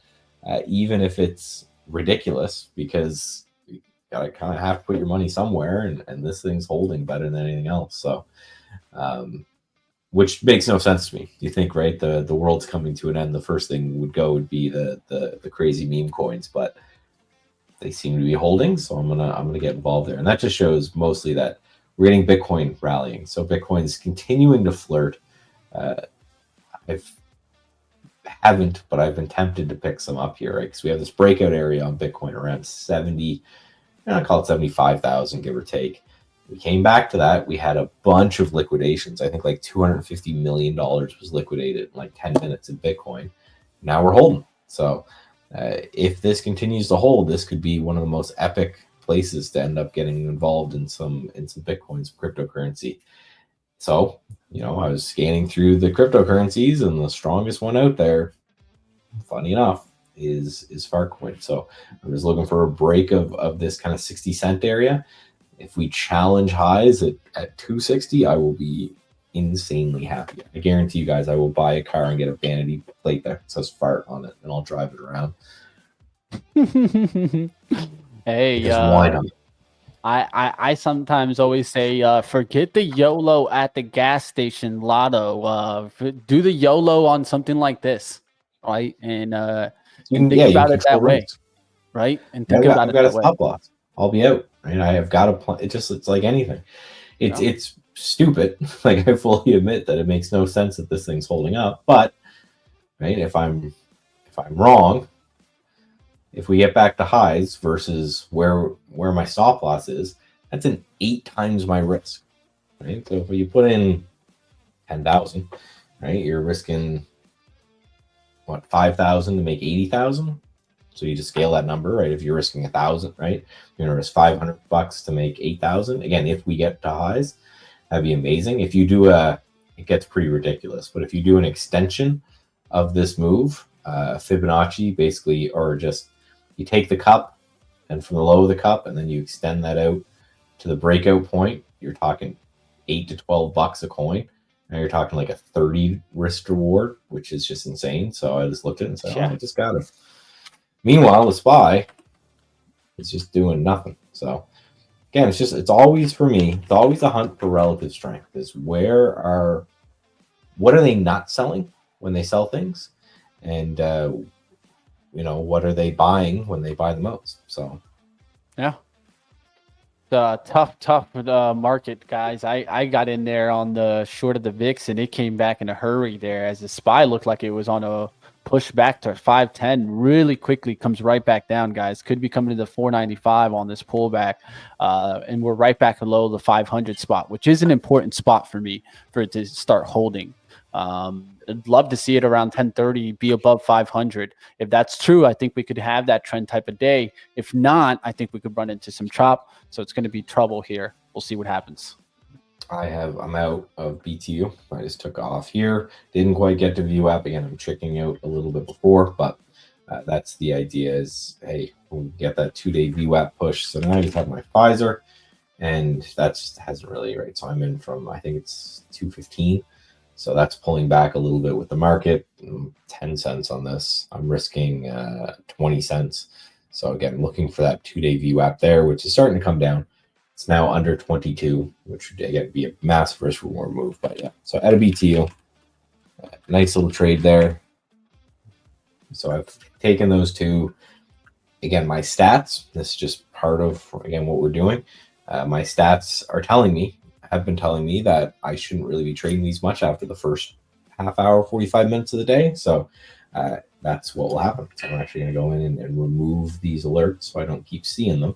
even if it's ridiculous, because you gotta kind of have to put your money somewhere, and this thing's holding better than anything else. So, which makes no sense to me. You think, right? The world's coming to an end. The first thing would be the crazy meme coins, but they seem to be holding. So I'm gonna get involved there, and that just shows mostly that we're getting Bitcoin rallying. So Bitcoin's continuing to flirt. But I've been tempted to pick some up here, right? Because we have this breakout area on Bitcoin around 70, I call it 75,000, give or take. We came back to that. We had a bunch of liquidations. I think like $250 million was liquidated in like 10 minutes in Bitcoin. Now we're holding. So if this continues to hold, this could be one of the most epic places to end up getting involved in some Bitcoin, some cryptocurrency. So, I was scanning through the cryptocurrencies, and the strongest one out there, funny enough, is Fartcoin. So I'm just looking for a break of this kind of 60 cent area. If we challenge highs at 260, I will be insanely happy. I guarantee you guys I will buy a car and get a vanity plate that says fart on it, and I'll drive it around. Hey, why not? I sometimes always say, forget the YOLO at the gas station lotto. Do the YOLO on something like this, right? And think about it that way, right? And think about it that way. I've got a stop loss. I'll be out, right? I have got a plan. It's like anything. It's stupid. Like, I fully admit that it makes no sense that this thing's holding up. But right, if I'm wrong, if we get back to highs versus where my stop loss is, that's an 8 times my risk, right? So if you put in 10,000, right, you're risking what, 5,000 to make 80,000. So you just scale that number, right? If you're risking 1,000, right? You're gonna risk $500 to make 8,000. Again, if we get to highs, that'd be amazing. If you do it gets pretty ridiculous. But if you do an extension of this move, Fibonacci basically, or just you take the cup and from the low of the cup, and then you extend that out to the breakout point, you're talking $8 to $12 a coin. Now you're talking like a 30 risk reward, which is just insane. So I just looked at it and said, I just got it. Meanwhile, the SPY is just doing nothing. So again, it's always for me, it's always a hunt for relative strength. Is what are they not selling when they sell things? And, what are they buying when they buy the most? So, yeah. Tough market, guys. I got in there on the short of the VIX, and it came back in a hurry there as the SPY looked like it was on a push back to 510 really quickly, comes right back down, guys. Could be coming to the 495 on this pullback, and we're right back below the 500 spot, which is an important spot for me for it to start holding. I'd love to see it around 1030 be above 500. If that's true, I think we could have that trend type of day. If not, I think we could run into some chop. So it's going to be trouble here. We'll see what happens. I'm out of BTU. I just took off here. Didn't quite get to VWAP. Again, I'm checking out a little bit before, but that's the idea is, hey, we'll get that 2-day VWAP push. So now I just have my Pfizer, and that just hasn't really, right? So I'm in from, I think it's 215. So that's pulling back a little bit with the market. 10 cents on this. I'm risking 20 cents. So again, looking for that 2-day VWAP there, which is starting to come down. It's now under 22, which would again be a massive risk reward move. But yeah, so at a BTU, nice little trade there. So I've taken those two. Again, my stats, this is just part of, again, what we're doing. My stats have been telling me that I shouldn't really be trading these much after the first half hour, 45 minutes of the day. So that's what will happen. So I'm actually going to go in and remove these alerts so I don't keep seeing them.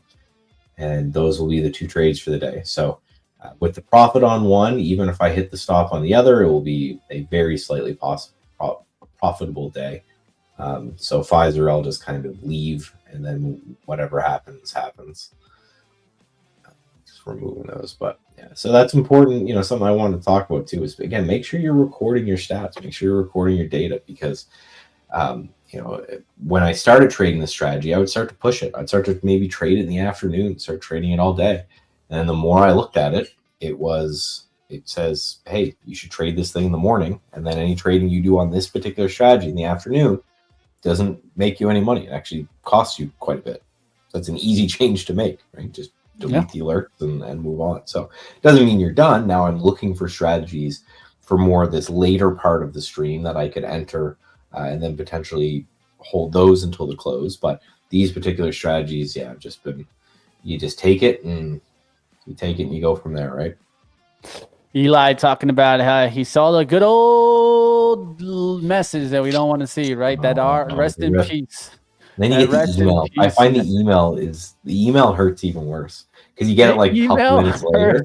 And those will be the two trades for the day. So with the profit on one, even if I hit the stop on the other, it will be a very slightly profitable day. So Pfizer, I'll just kind of leave, and then whatever happens. Just removing those. But yeah, so that's important. Something I want to talk about too is, again, make sure you're recording your stats, make sure you're recording your data, because when I started trading this strategy, I would start to push it. I'd start to maybe trade it in the afternoon, start trading it all day. And the more I looked at it, it says, hey, you should trade this thing in the morning. And then any trading you do on this particular strategy in the afternoon doesn't make you any money. It actually costs you quite a bit. So it's an easy change to make, right? Just delete the alerts and move on. So it doesn't mean you're done. Now I'm looking for strategies for more of this later part of the stream that I could enter and then potentially hold those until the close. But these particular strategies, have just been, you just take it and you go from there, right? Eli talking about how he saw the good old message that we don't want to see, right? Rest in peace. Then you get the email. I find the email hurts even worse because you get it like a couple minutes later.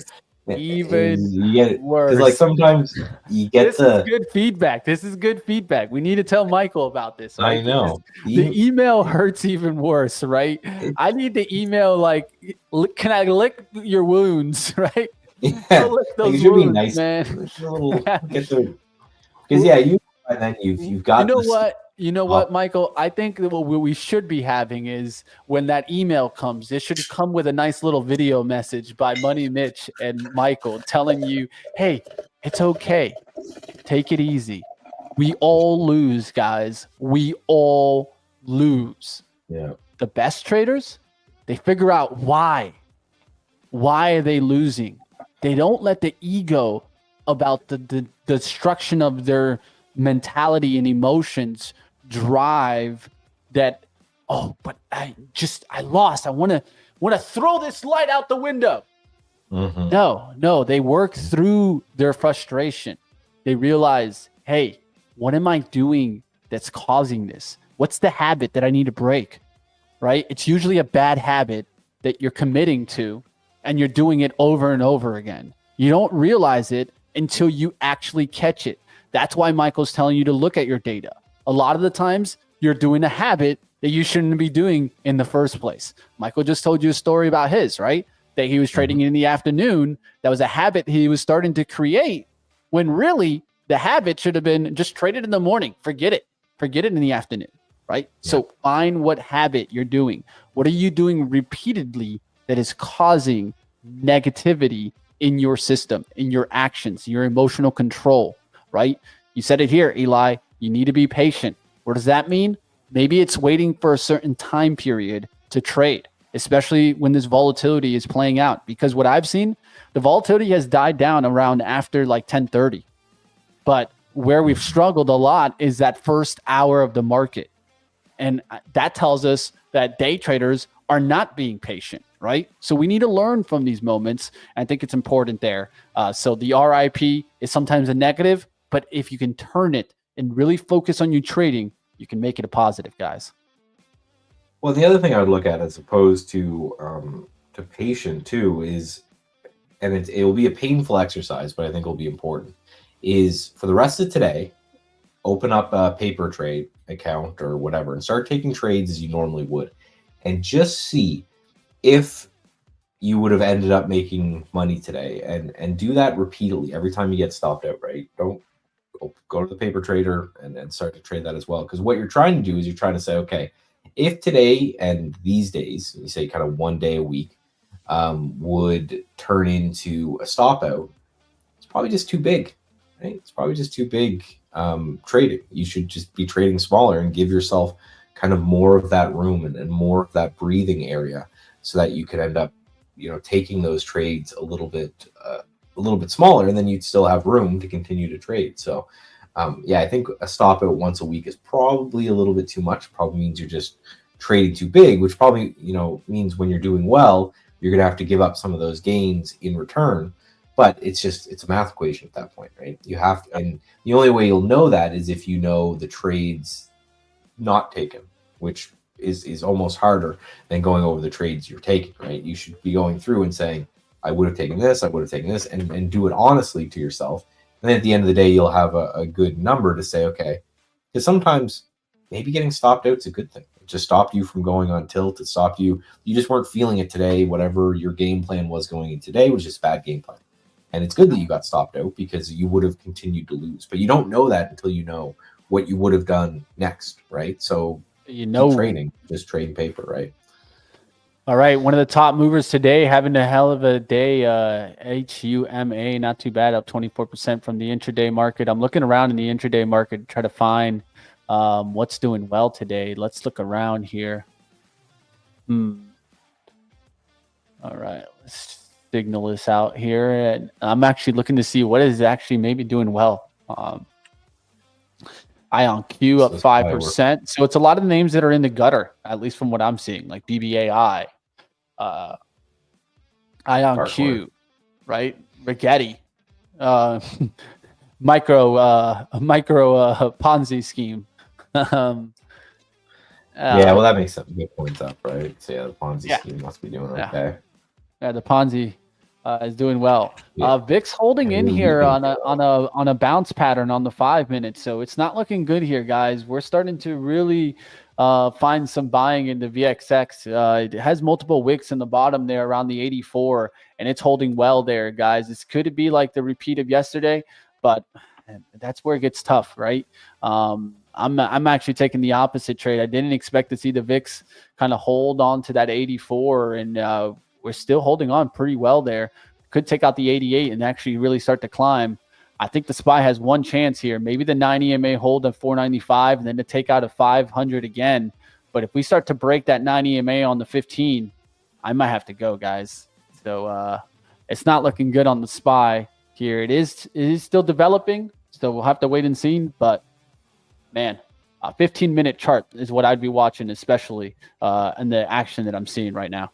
Even you get it worse. Because like sometimes you get this is good feedback. This is good feedback. We need to tell Michael about this. Right? I know. The email hurts even worse, right? I need the email like, can I lick your wounds, right? Yeah, lick those it should wounds, be nice, man. Because then you've got. You know what, Michael? I think that what we should be having is when that email comes, it should come with a nice little video message by Money Mitch and Michael telling you, hey, it's okay. Take it easy. We all lose, guys. We all lose. Yeah. The best traders, they figure out why. Why are they losing? They don't let the ego about the destruction of their mentality and emotions drive that. Oh, but I lost. I want to throw this light out the window. Mm-hmm. No, they work through their frustration. They realize, hey, what am I doing that's causing this? What's the habit that I need to break? Right? It's usually a bad habit that you're committing to, and you're doing it over and over again. You don't realize it until you actually catch it. That's why Michael's telling you to look at your data. A lot of the times you're doing a habit that you shouldn't be doing in the first place. Michael just told you a story about his, right? That he was trading in the afternoon. That was a habit he was starting to create, when really the habit should have been just traded in the morning. Forget it in the afternoon, right? Yeah. So find what habit you're doing. What are you doing repeatedly that is causing negativity in your system, in your actions, your emotional control, right? You said it here, Eli. You need to be patient. What does that mean? Maybe it's waiting for a certain time period to trade, especially when this volatility is playing out. Because what I've seen, the volatility has died down around after like 10:30. But where we've struggled a lot is that first hour of the market. And that tells us that day traders are not being patient, right? So we need to learn from these moments. I think it's important there. So the RIP is sometimes a negative, but if you can turn it and really focus on your trading, you can make it a positive, guys. Well, the other thing I would look at as opposed to patient too is, and it will be a painful exercise, but I think it'll be important, is for the rest of today, open up a paper trade account or whatever and start taking trades as you normally would, and just see if you would have ended up making money today, and do that repeatedly every time you get stopped out, right? Don't go to the paper trader and start to trade that as well. Because what you're trying to do is you're trying to say, okay, if today and these days, you say kind of 1 day a week, would turn into a stop out, it's probably just too big, right? It's probably just too big trading. You should just be trading smaller and give yourself kind of more of that room and more of that breathing area, so that you could end up, taking those trades a little bit smaller, and then you'd still have room to continue to trade. So yeah, I think a stop out once a week is probably a little bit too much. Probably means you're just trading too big, which probably, means when you're doing well, you're going to have to give up some of those gains in return. But it's a math equation at that point, right? You have to, and the only way you'll know that is if you know the trades not taken, which is almost harder than going over the trades you're taking, right? You should be going through and saying, I would have taken this, and do it honestly to yourself. And then at the end of the day, you'll have a good number to say, okay, because sometimes maybe getting stopped out is a good thing. It just stopped you from going on tilt. It stopped you. You just weren't feeling it today. Whatever your game plan was going in today was just bad game plan. And it's good that you got stopped out, because you would have continued to lose. But you don't know that until you know what you would have done next, right? So keep trading, just trading paper, right? All right, one of the top movers today, having a hell of a day. HUMA, not too bad, up 24% from the intraday market. I'm looking around in the intraday market to try to find what's doing well today. Let's look around here. All right, let's signal this out here. And I'm actually looking to see what is actually maybe doing well. IonQ up 5%. So it's a lot of names that are in the gutter, at least from what I'm seeing, like BBAI, IonQ, right? Rigetti, micro Ponzi scheme. Yeah, well, that makes some good points up, right? So yeah, the Ponzi scheme must be doing okay. Yeah, the Ponzi is doing well. VIX holding in here on a bounce pattern on the 5 minutes, so it's not looking good here, guys. We're starting to really find some buying in the VXX. It has multiple wicks in the bottom there around the 84, and it's holding well there, guys. This could be like the repeat of yesterday, but that's where it gets tough, right? I'm actually taking the opposite trade. I didn't expect to see the VIX kind of hold on to that 84, and we're still holding on pretty well there. Could take out the 88 and actually really start to climb. I think the SPY has one chance here. Maybe the 9 EMA hold at 495 and then to take out a 500 again. But if we start to break that 9 EMA on the 15, I might have to go, guys. So it's not looking good on the SPY here. It is still developing, so we'll have to wait and see. But, man, a 15-minute chart is what I'd be watching, especially in the action that I'm seeing right now.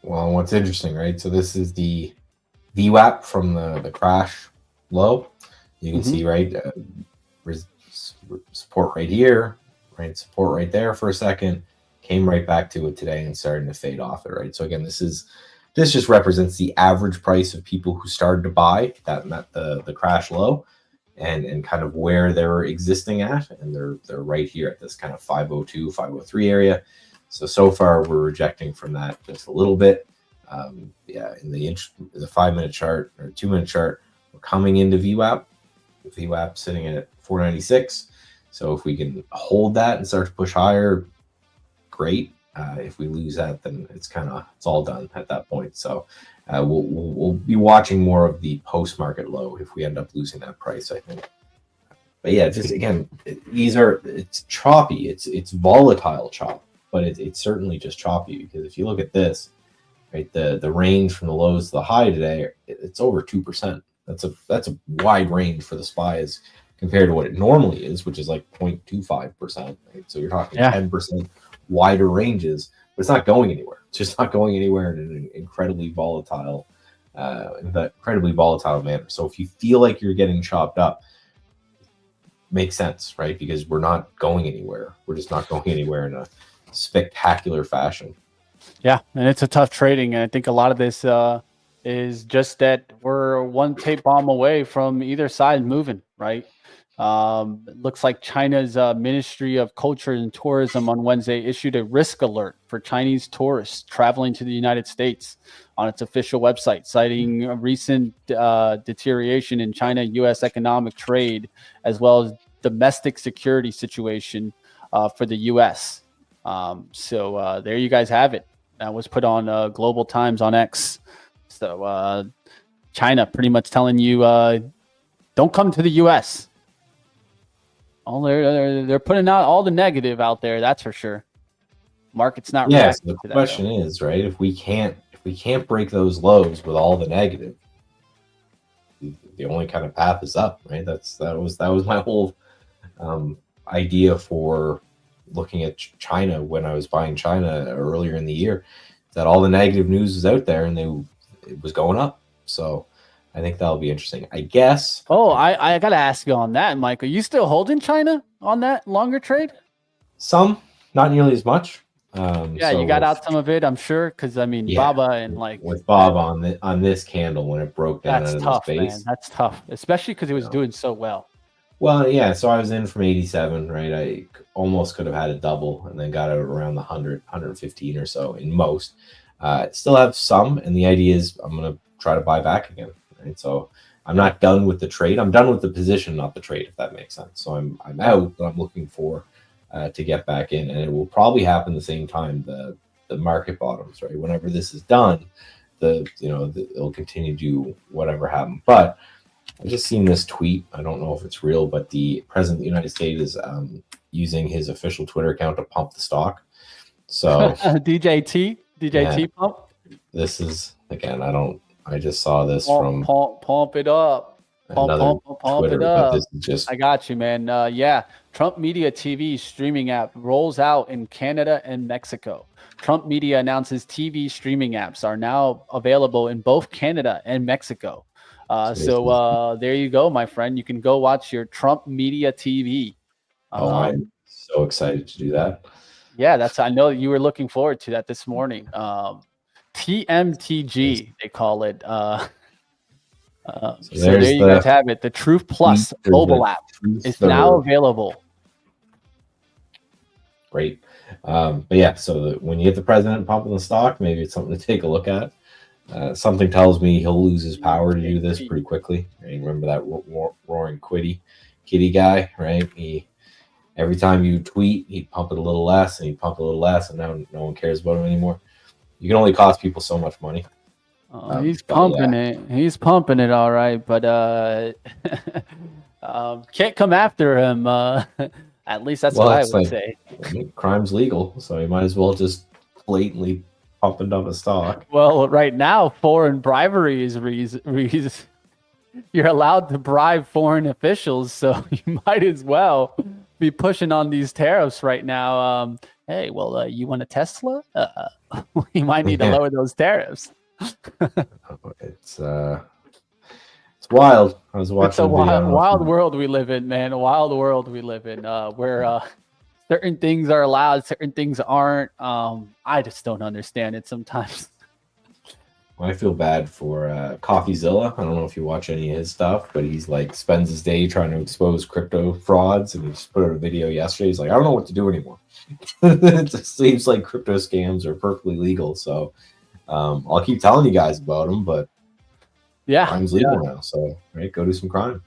Well, what's interesting, right? So this is the VWAP from the crash low. You can see, right, support right here, right, support right there for a second, came right back to it today and starting to fade off it, right? So again, this just represents the average price of people who started to buy that met the crash low. and kind of where they're existing at, and they're right here at this kind of 502, 503 area. So far we're rejecting from that just a little bit. Yeah, in the 5-minute chart or 2-minute chart, we're coming into VWAP. VWAP sitting at 496. So if we can hold that and start to push higher, great. If we lose that, then it's all done at that point. So we'll be watching more of the post-market low if we end up losing that price, I think. But yeah, just again, it's choppy. It's volatile chop, but it's certainly just choppy, because if you look at this, right, the range from the lows to the high today, it's over 2%. That's a wide range for the SPYs compared to what it normally is, which is like 0.25%. Right? So you're talking 10% wider ranges, but it's not going anywhere. It's just not going anywhere in an incredibly volatile manner. So if you feel like you're getting chopped up, makes sense, right? Because we're not going anywhere. We're just not going anywhere in a spectacular fashion. Yeah, and it's a tough trading, and I think a lot of this is just that we're one tape bomb away from either side moving, right? It looks like China's Ministry of Culture and Tourism on Wednesday issued a risk alert for Chinese tourists traveling to the United States on its official website, citing a recent deterioration in China-U.S. economic trade, as well as domestic security situation for the U.S. So there you guys have it. That was put on Global Times on X. So China pretty much telling you, don't come to the U.S. They're putting out all the negative out there. That's for sure. Market's not reacting so to that. The question is, right? If we can't break those lows with all the negative, the only kind of path is up, right? That was my whole idea for looking at China when I was buying China earlier in the year, that all the negative news was out there and it was going up. So I think that'll be interesting, I guess. Oh, I got to ask you on that, Mike. Are you still holding China on that longer trade? Some, not nearly as much. You got out some of it, I'm sure, because I mean, Baba and with Bob on this candle when it broke down that's out tough, of the space. man. That's tough, especially because it was doing so well. Well, yeah. So I was in from 87, right? I almost could have had a double, and then got out around the 100, 115 or so in most. Still have some, and the idea is I'm gonna try to buy back again. Right? So I'm not done with the trade. I'm done with the position, not the trade, if that makes sense. So I'm out, but I'm looking for to get back in, and it will probably happen the same time the market bottoms, right? Whenever this is done, it'll continue to do whatever happened. But I just seen this tweet. I don't know if it's real, but the president of the United States is using his official Twitter account to pump the stock. So DJT pump. This is, again, I just saw this pump it up. Pump Twitter, it up. but this is just. I got you, man. Trump Media TV streaming app rolls out in Canada and Mexico. Trump Media announces TV streaming apps are now available in both Canada and Mexico. So there you go, my friend. You can go watch your Trump Media TV. I'm so excited to do that. Yeah, I know you were looking forward to that this morning. TMTG, they call it. So there you guys have it. The Truth Plus mobile app is now available. Great. But yeah, so when you get the president pumping the stock, maybe it's something to take a look at. Something tells me he'll lose his power to do this pretty quickly. Right? Remember that roaring kitty guy, right? Every time you tweet, he'd pump it a little less, and he'd pump it a little less, and now no one cares about him anymore. You can only cost people so much money. He's pumping it. He's pumping it all right, but can't come after him. At least that's what I would say. I mean, crime's legal, so you might as well just blatantly pump and dump a stock. Well, right now, foreign bribery is you're allowed to bribe foreign officials, so you might as well be pushing on these tariffs right now. Hey, well, you want a Tesla? We might need to lower those tariffs. It's wild. I was watching. It's a wild world we live in, man. A wild world we live in, where certain things are allowed, certain things aren't. I just don't understand it sometimes. I feel bad for CoffeeZilla. I don't know if you watch any of his stuff, but he's like spends his day trying to expose crypto frauds, and he just put out a video yesterday. He's like, I don't know what to do anymore. It just seems like crypto scams are perfectly legal. So I'll keep telling you guys about them, but crime's legal now. So right, go do some crime.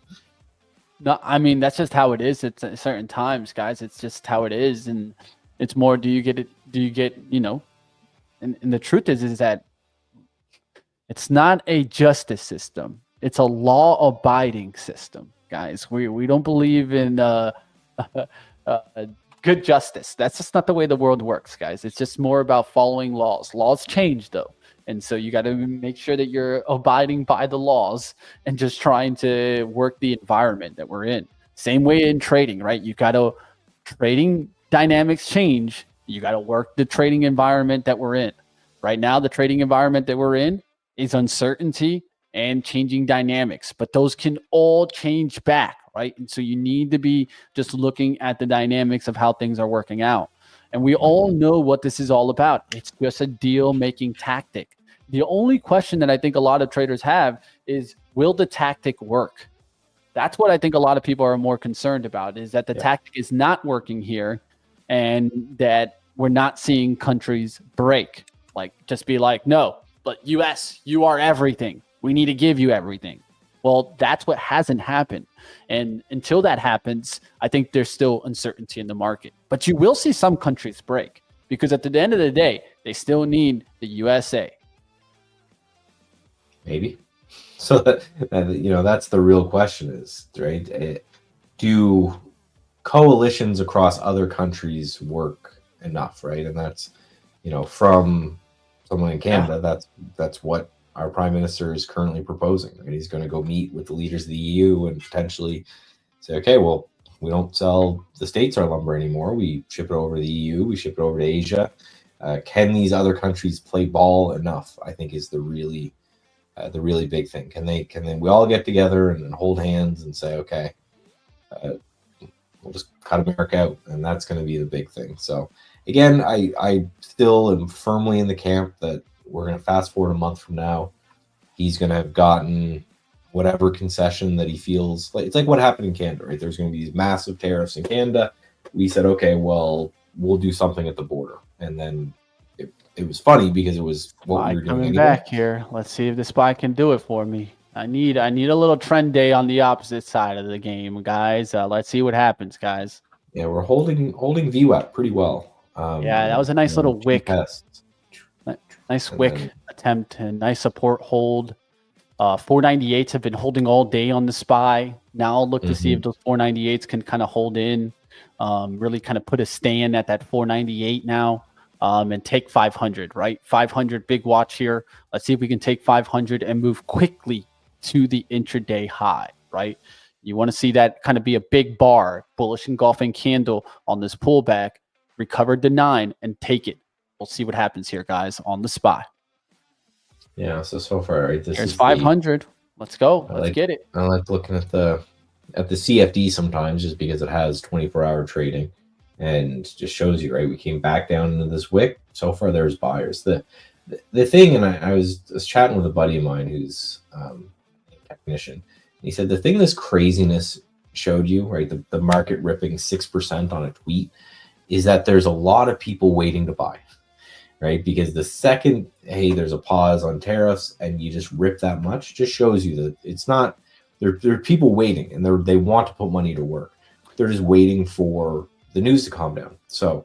No, I mean, that's just how it is at certain times, guys. It's just how it is. And it's more, do you get it? Do you get, and the truth is that it's not a justice system. It's a law abiding system, guys. We don't believe in good justice. That's just not the way the world works, guys. It's just more about following laws. Laws change though. And so you got to make sure that you're abiding by the laws and just trying to work the environment that we're in. Same way in trading, right? You got to, trading dynamics change. You got to work the trading environment that we're in. Right now, the trading environment that we're in is uncertainty and changing dynamics, but those can all change back, right? And so you need to be just looking at the dynamics of how things are working out. And we all know what this is all about. It's just a deal-making tactic. The only question that I think a lot of traders have is, will the tactic work? That's what I think a lot of people are more concerned about, is that the tactic is not working here and that we're not seeing countries break. Like, just be like, no, but US, you are everything. We need to give you everything. Well, that's what hasn't happened. And until that happens, I think there's still uncertainty in the market. But you will see some countries break, because at the end of the day, they still need the USA. Maybe. So that's the real question is, right? Do coalitions across other countries work enough, right? And that's, from someone in Canada, that's what our prime minister is currently proposing. Right? He's going to go meet with the leaders of the EU and potentially say, okay, well, we don't sell the States our lumber anymore. We ship it over to the EU. We ship it over to Asia. Can these other countries play ball enough? I think is the really big thing. Can we all get together and hold hands and say, okay, we'll just cut America out, and that's going to be the big thing. So again, I still am firmly in the camp that we're going to fast forward a month from now. He's going to have gotten whatever concession that he feels like. It's like what happened in Canada, right? There's going to be these massive tariffs in Canada. We said, okay, well, we'll do something at the border. And then it was funny because it was what we were doing coming anyway. Back here. Let's see if the SPY can do it for me. I need a little trend day on the opposite side of the game, guys. Let's see what happens, guys. Yeah, we're holding VWAP pretty well. That was a nice little wick. Nice wick attempt and nice support hold. 498s have been holding all day on the SPY. Now I'll look to see if those 498s can kind of hold in, really kind of put a stand at that 498 now, and take 500, right? 500 big watch here. Let's see if we can take 500 and move quickly to the intraday high, right? You want to see that kind of be a big bar, bullish engulfing candle on this pullback, recovered the 9 and take it. We'll see what happens here, guys, on the SPY. Yeah, so far, right? Here's 500. Let's go. Let's get it. I like looking at the CFD sometimes, just because it has 24-hour trading and just shows you, right? We came back down into this wick. So far, there's buyers. The thing, and I was chatting with a buddy of mine who's a technician. He said the thing this craziness showed you, right? The market ripping 6% on a tweet, is that there's a lot of people waiting to buy. Right, because the second, hey, there's a pause on tariffs, and you just rip that much, just shows you that it's not. There are people waiting, and they want to put money to work. They're just waiting for the news to calm down. So,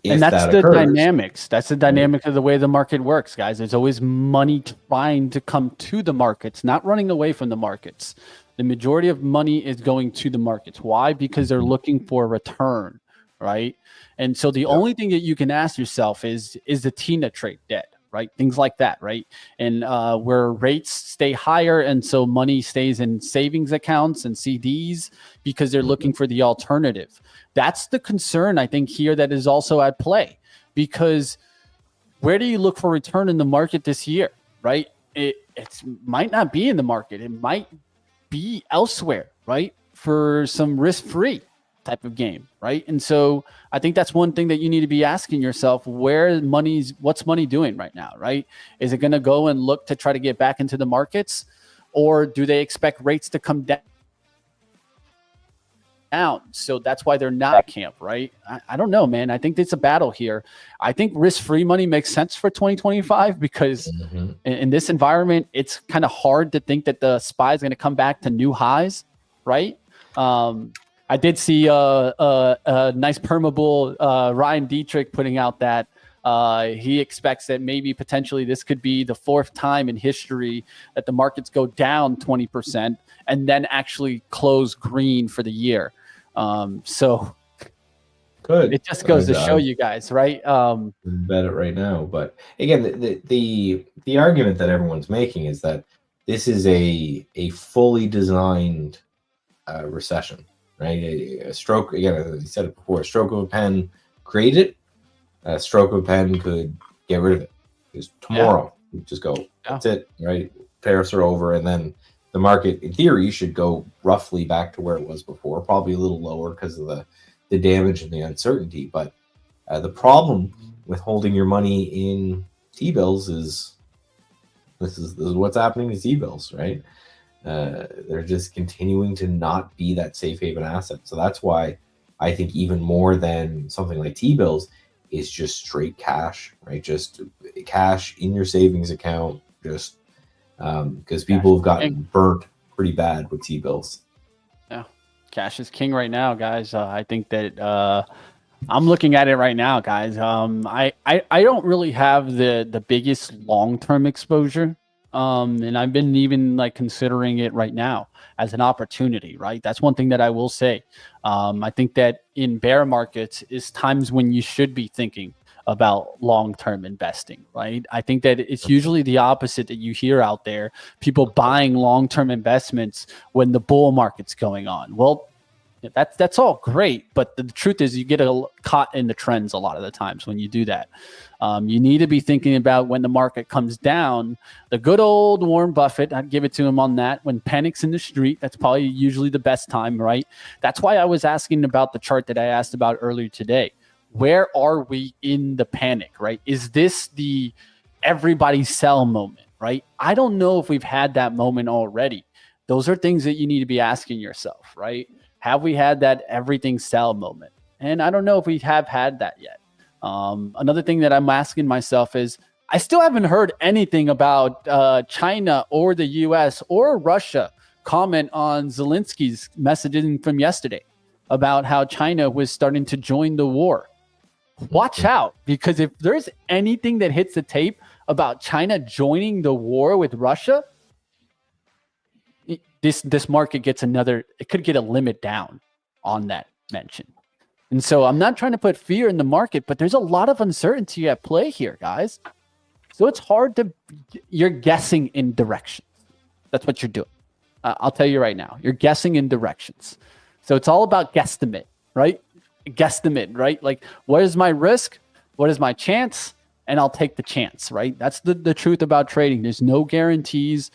and that's the dynamics. That's the dynamic of the way the market works, guys. There's always money trying to come to the markets, not running away from the markets. The majority of money is going to the markets. Why? Because they're looking for a return, right? And so the only thing that you can ask yourself is the TINA trade dead, right? Things like that, right? And where rates stay higher, and so money stays in savings accounts and CDs because they're looking for the alternative. That's the concern, I think, here that is also at play, because where do you look for return in the market this year, right? It might not be in the market. It might be elsewhere, right? For some risk-free. type of game, right? And so I think that's one thing that you need to be asking yourself, what's money doing right now, right? Is it going to go and look to try to get back into the markets, or do they expect rates to come down? So that's why they're not at camp, right? I don't know, man. I think it's a battle here. I think risk-free money makes sense for 2025 because in this environment, it's kind of hard to think that the SPY is going to come back to new highs, right? I did see a nice permeable Ryan Dietrich putting out that he expects that maybe potentially this could be the 4th time in history that the markets go down 20% and then actually close green for the year. So good. It just goes to show you guys, right? Bet it right now. But again, the argument that everyone's making is that this is a fully designed recession. Right, a stroke, again, as I said it before, a stroke of a pen created it. A stroke of a pen could get rid of it. Just tomorrow, you just go, that's it, right? Tariffs are over, and then the market, in theory, should go roughly back to where it was before, probably a little lower because of the damage and the uncertainty. But the problem with holding your money in T-bills is this is what's happening to T-bills, right? They're just continuing to not be that safe haven asset. So that's why I think even more than something like T-bills is just straight cash, right? Just cash in your savings account, just because people have gotten burnt pretty bad with T-bills. Yeah, cash is king right now, guys. I think that I'm looking at it right now, guys. I don't really have the biggest long-term exposure. And I've been even like considering it right now as an opportunity, right? That's one thing that I will say. I think that in bear markets is times when you should be thinking about long-term investing, right? I think that it's usually the opposite that you hear out there, people buying long-term investments when the bull market's going on. Well, that's all great, but the truth is you get caught in the trends a lot of the times when you do that. You need to be thinking about when the market comes down. The good old Warren Buffett, I'd give it to him on that. When panic's in the street, that's probably usually the best time, right? That's why I was asking about the chart that I asked about earlier today. Where are we in the panic, right? Is this the everybody sell moment, right? I don't know if we've had that moment already. Those are things that you need to be asking yourself, right? Have we had that everything sell moment? And I don't know if we have had that yet. Another thing that I'm asking myself is, I still haven't heard anything about China or the US or Russia comment on Zelensky's messaging from yesterday about how China was starting to join the war. Watch out, because if there's anything that hits the tape about China joining the war with Russia, this market gets it could get a limit down on that mention. And so I'm not trying to put fear in the market, but there's a lot of uncertainty at play here, guys. So it's hard you're guessing in directions. That's what you're doing. I'll tell you right now, you're guessing in directions. So it's all about guesstimate, right? Guesstimate, right? Like, what is my risk? What is my chance? And I'll take the chance, right? That's the truth about trading. There's no guarantees.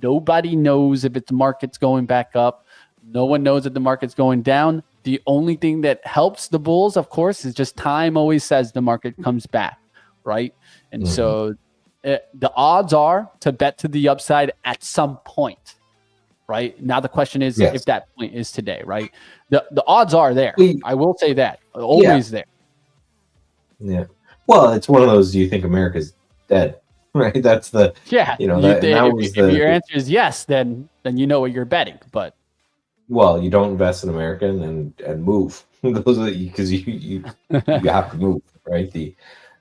Nobody knows if the market's going back up. No one knows if the market's going down. The only thing that helps the bulls, of course, is just time always says the market comes back, right? And so the odds are to bet to the upside at some point, right? Now the question is if that point is today, right? The odds are there. I will say that. Always there. Yeah. Well, it's one of those, do you think America's dead? Right, that's the if your answer is yes, then you know what you're betting. But you don't invest in America and move. Those are because you have to move, right?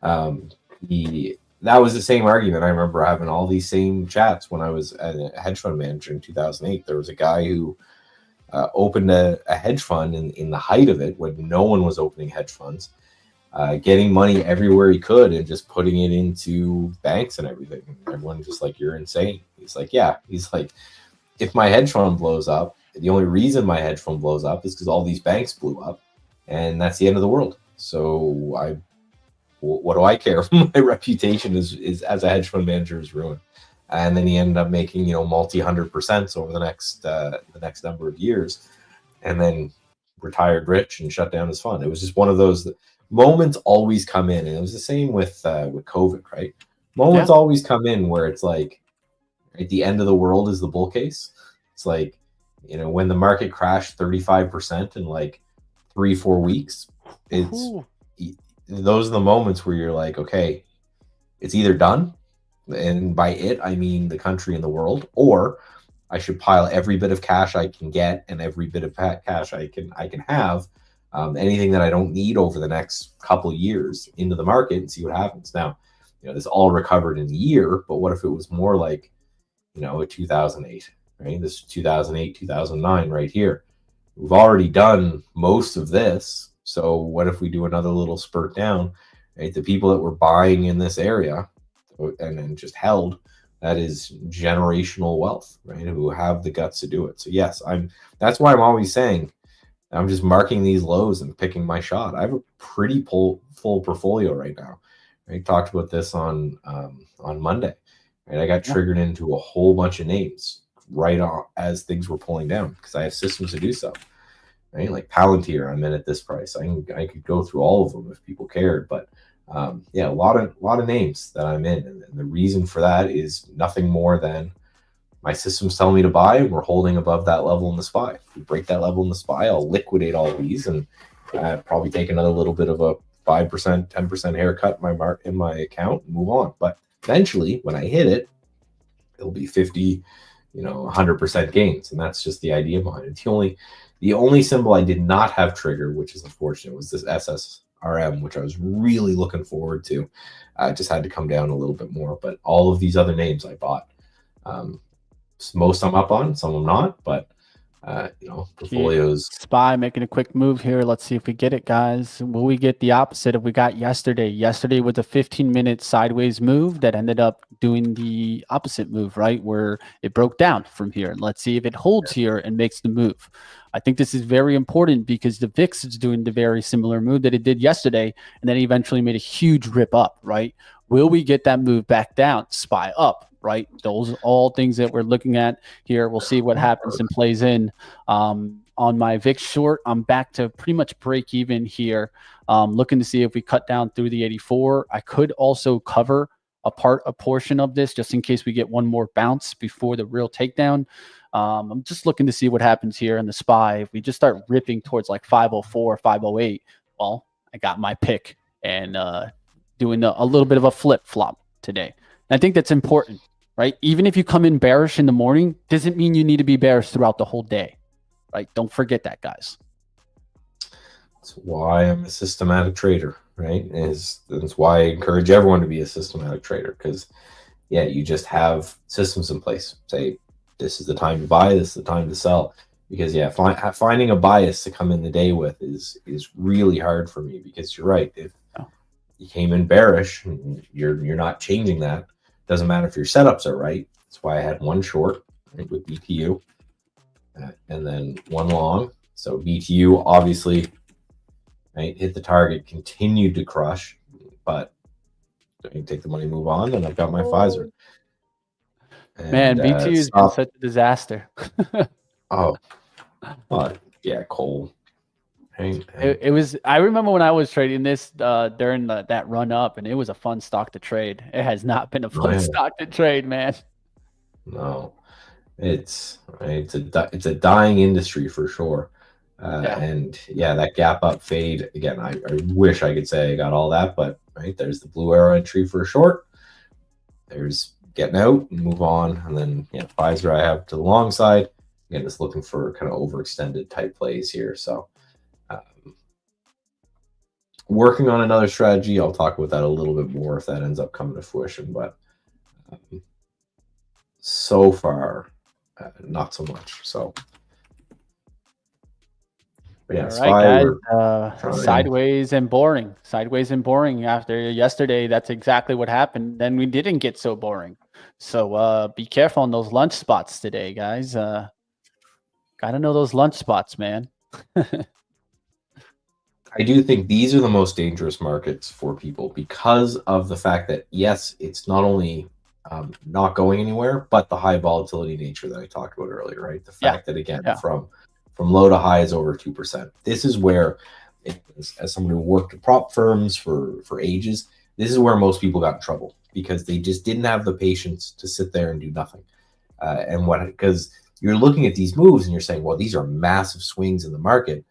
That was the same argument. I remember having all these same chats when I was a hedge fund manager in 2008. There was a guy who opened a hedge fund in the height of it when no one was opening hedge funds. Getting money everywhere he could and just putting it into banks and everything. Everyone's just like, you're insane. He's like, if my hedge fund blows up, the only reason my hedge fund blows up is because all these banks blew up, and that's the end of the world. So what do I care if my reputation is as a hedge fund manager is ruined? And then he ended up making multi 100% over the next number of years, and then retired rich and shut down his fund. It was just one of those moments always come in, and it was the same with COVID, right? Moments always come in where it's like at the end of the world is the bull case. It's like, you know, when the market crashed 35% in like 3-4 weeks, those are the moments where you're like, okay, it's either done, and by it I mean the country and the world, or I should pile every bit of cash I can get and every bit of cash I can have, anything that I don't need over the next couple of years into the market and see what happens. Now, you know, this all recovered in a year, but what if it was more like, you know, a 2008, right? This 2008, 2009 right here. We've already done most of this. So what if we do another little spurt down, right? The people that were buying in this area and then just held, that is generational wealth, right? Who have the guts to do it. So yes, that's why I'm always saying I'm just marking these lows and picking my shot. I have a pretty full portfolio right now. I talked about this on Monday, right? I got triggered into a whole bunch of names right on as things were pulling down because I have systems to do so, right? Like Palantir, I'm in at this price. I could go through all of them if people cared, but yeah, a lot of names that I'm in, and the reason for that is nothing more than my system's telling me to buy, and we're holding above that level in the SPY. If we break that level in the SPY, I'll liquidate all of these and probably take another little bit of a 5%, 10% haircut in my account and move on. But eventually, when I hit it, it'll be 50, 100% gains, and that's just the idea behind it. The only symbol I did not have triggered, which is unfortunate, was this SSRM, which I was really looking forward to. I just had to come down a little bit more, but all of these other names I bought. Most I'm up on, some I'm not, but portfolios. SPY making a quick move here. Let's see if we get it, guys. Will we get the opposite of we got yesterday? Yesterday was a 15-minute sideways move that ended up doing the opposite move, right? Where it broke down from here. Let's see if it holds here and makes the move. I think this is very important because the VIX is doing the very similar move that it did yesterday, and then eventually made a huge rip up, right? Will we get that move back down? SPY up, right? Those are all things that we're looking at here. We'll see what happens and plays in. On my VIX short, I'm back to pretty much break even here. Looking to see if we cut down through the 84. I could also cover a portion of this just in case we get one more bounce before the real takedown. I'm just looking to see what happens here in the SPY. If we just start ripping towards like 504, 508, well, I got my pick and doing a little bit of a flip-flop today. And I think that's important, right? Even if you come in bearish in the morning, doesn't mean you need to be bearish throughout the whole day, right? Don't forget that, guys. That's why I'm a systematic trader, right? That's why I encourage everyone to be a systematic trader, because, yeah, you just have systems in place. Say, this is the time to buy, this is the time to sell. Because, yeah, finding a bias to come in the day with is really hard for me, because you're right. If you came in bearish, and you're not changing that. Doesn't matter if your setups are right. That's why I had one short, right, with BTU, and then one long. So BTU obviously, right, hit the target, continued to crush, but I take the money, move on, and I've got my Pfizer. And, man, BTU has been such a disaster. Yeah, coal. It was. I remember when I was trading this during that run up, and it was a fun stock to trade. It has not been a fun stock to trade, man. No, it's a dying industry for sure. And yeah, that gap up fade again. I wish I could say I got all that, but right there's the blue arrow entry for a short. There's getting out and move on, and then Pfizer I have to the long side. Again, just looking for kind of overextended type plays here. So. Working on another strategy. I'll talk about that a little bit more if that ends up coming to fruition, but so far, not so much. So, but yeah, all right, guys. Sideways and boring. Sideways and boring. After yesterday, that's exactly what happened. Then we didn't get so boring. So be careful on those lunch spots today, guys. Gotta know those lunch spots, man. I do think these are the most dangerous markets for people because of the fact that, yes, it's not only not going anywhere, but the high volatility nature that I talked about earlier, right? The fact that, again, from from low to high is over 2%. This is where, as someone who worked at prop firms for ages, this is where most people got in trouble because they just didn't have the patience to sit there and do nothing. Because you're looking at these moves and you're saying, well, these are massive swings in the market.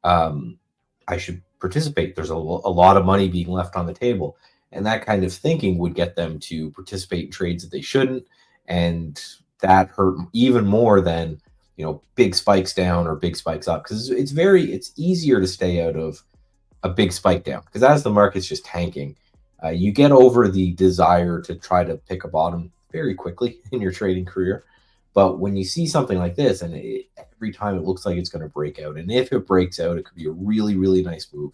I should participate. There's a lot of money being left on the table. And that kind of thinking would get them to participate in trades that they shouldn't. And that hurt even more than, big spikes down or big spikes up. Because it's easier to stay out of a big spike down. Because as the market's just tanking, you get over the desire to try to pick a bottom very quickly in your trading career. But when you see something like this, and every time it looks like it's going to break out, and if it breaks out, it could be a really, really nice move.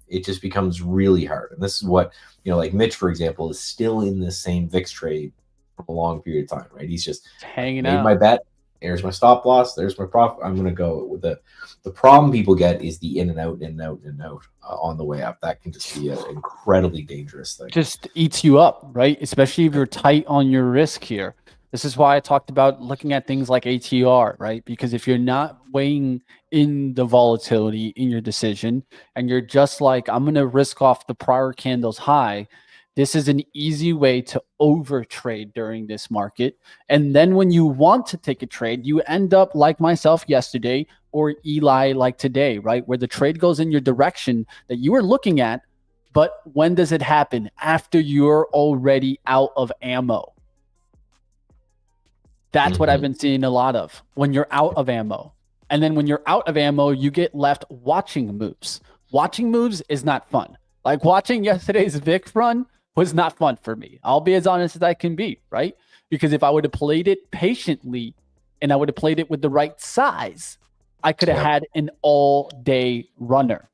It just becomes really hard. And this is what, like Mitch, for example, is still in the same VIX trade for a long period of time, right? He's just hanging made out. my bet. There's my stop loss. There's my profit. I'm going to go with the problem people get is the in and out, in and out, in and out on the way up. That can just be an incredibly dangerous thing. Just eats you up, right? Especially if you're tight on your risk here. This is why I talked about looking at things like ATR, right? Because if you're not weighing in the volatility in your decision and you're just like, I'm going to risk off the prior candle's high, this is an easy way to overtrade during this market. And then when you want to take a trade, you end up like myself yesterday or Eli like today, right? Where the trade goes in your direction that you were looking at. But when does it happen? After you're already out of ammo. That's what I've been seeing a lot of when you're out of ammo. And then when you're out of ammo, you get left watching moves. Watching moves is not fun. Like watching yesterday's VIX run was not fun for me. I'll be as honest as I can be, right? Because if I would have played it patiently and I would have played it with the right size, I could have had an all-day runner.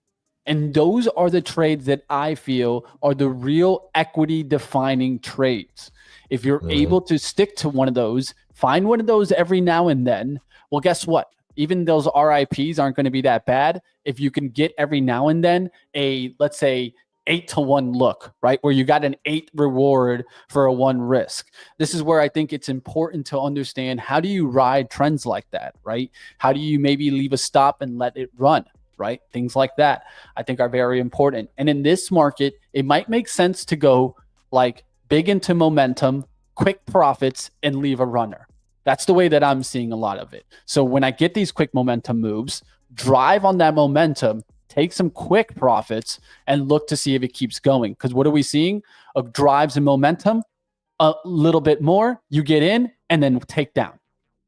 And those are the trades that I feel are the real equity-defining trades. If you're able to stick to one of those, find one of those every now and then, well, guess what? Even those RIPs aren't going to be that bad if you can get every now and then a, let's say, 8-to-1 look, right? Where you got an 8 reward for a 1 risk. This is where I think it's important to understand, how do you ride trends like that, right? How do you maybe leave a stop and let it run, right? Things like that I think are very important. And in this market, it might make sense to go like big into momentum, quick profits, and leave a runner. That's the way that I'm seeing a lot of it. So when I get these quick momentum moves, drive on that momentum, take some quick profits, and look to see if it keeps going. Because what are we seeing? Drives and momentum, a little bit more, you get in, and then take down,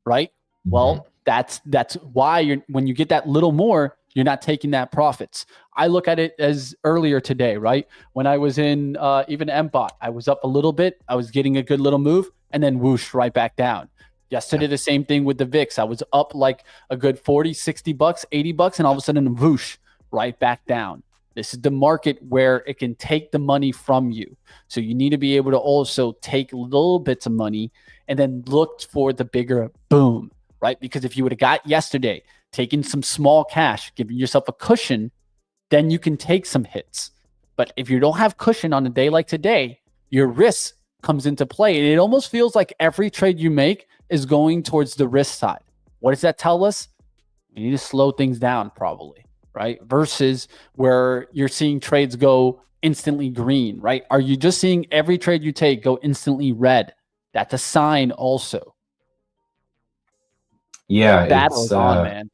right? Well, that's why when you get that little more, you're not taking that profits. I look at it as earlier today, right? When I was in even MBOT, I was up a little bit. I was getting a good little move, and then whoosh, right back down. Yesterday, the same thing with the VIX. I was up like a good 40, 60 bucks, 80 bucks, and all of a sudden, whoosh, right back down. This is the market where it can take the money from you. So you need to be able to also take little bits of money and then look for the bigger boom, right? Because if you would have got yesterday, taking some small cash, giving yourself a cushion, then you can take some hits. But if you don't have cushion on a day like today, your risk comes into play. And it almost feels like every trade you make is going towards the risk side. What does that tell us? You need to slow things down probably, right? Versus where you're seeing trades go instantly green, right? Are you just seeing every trade you take go instantly red? That's a sign also. Yeah, battle's on, man.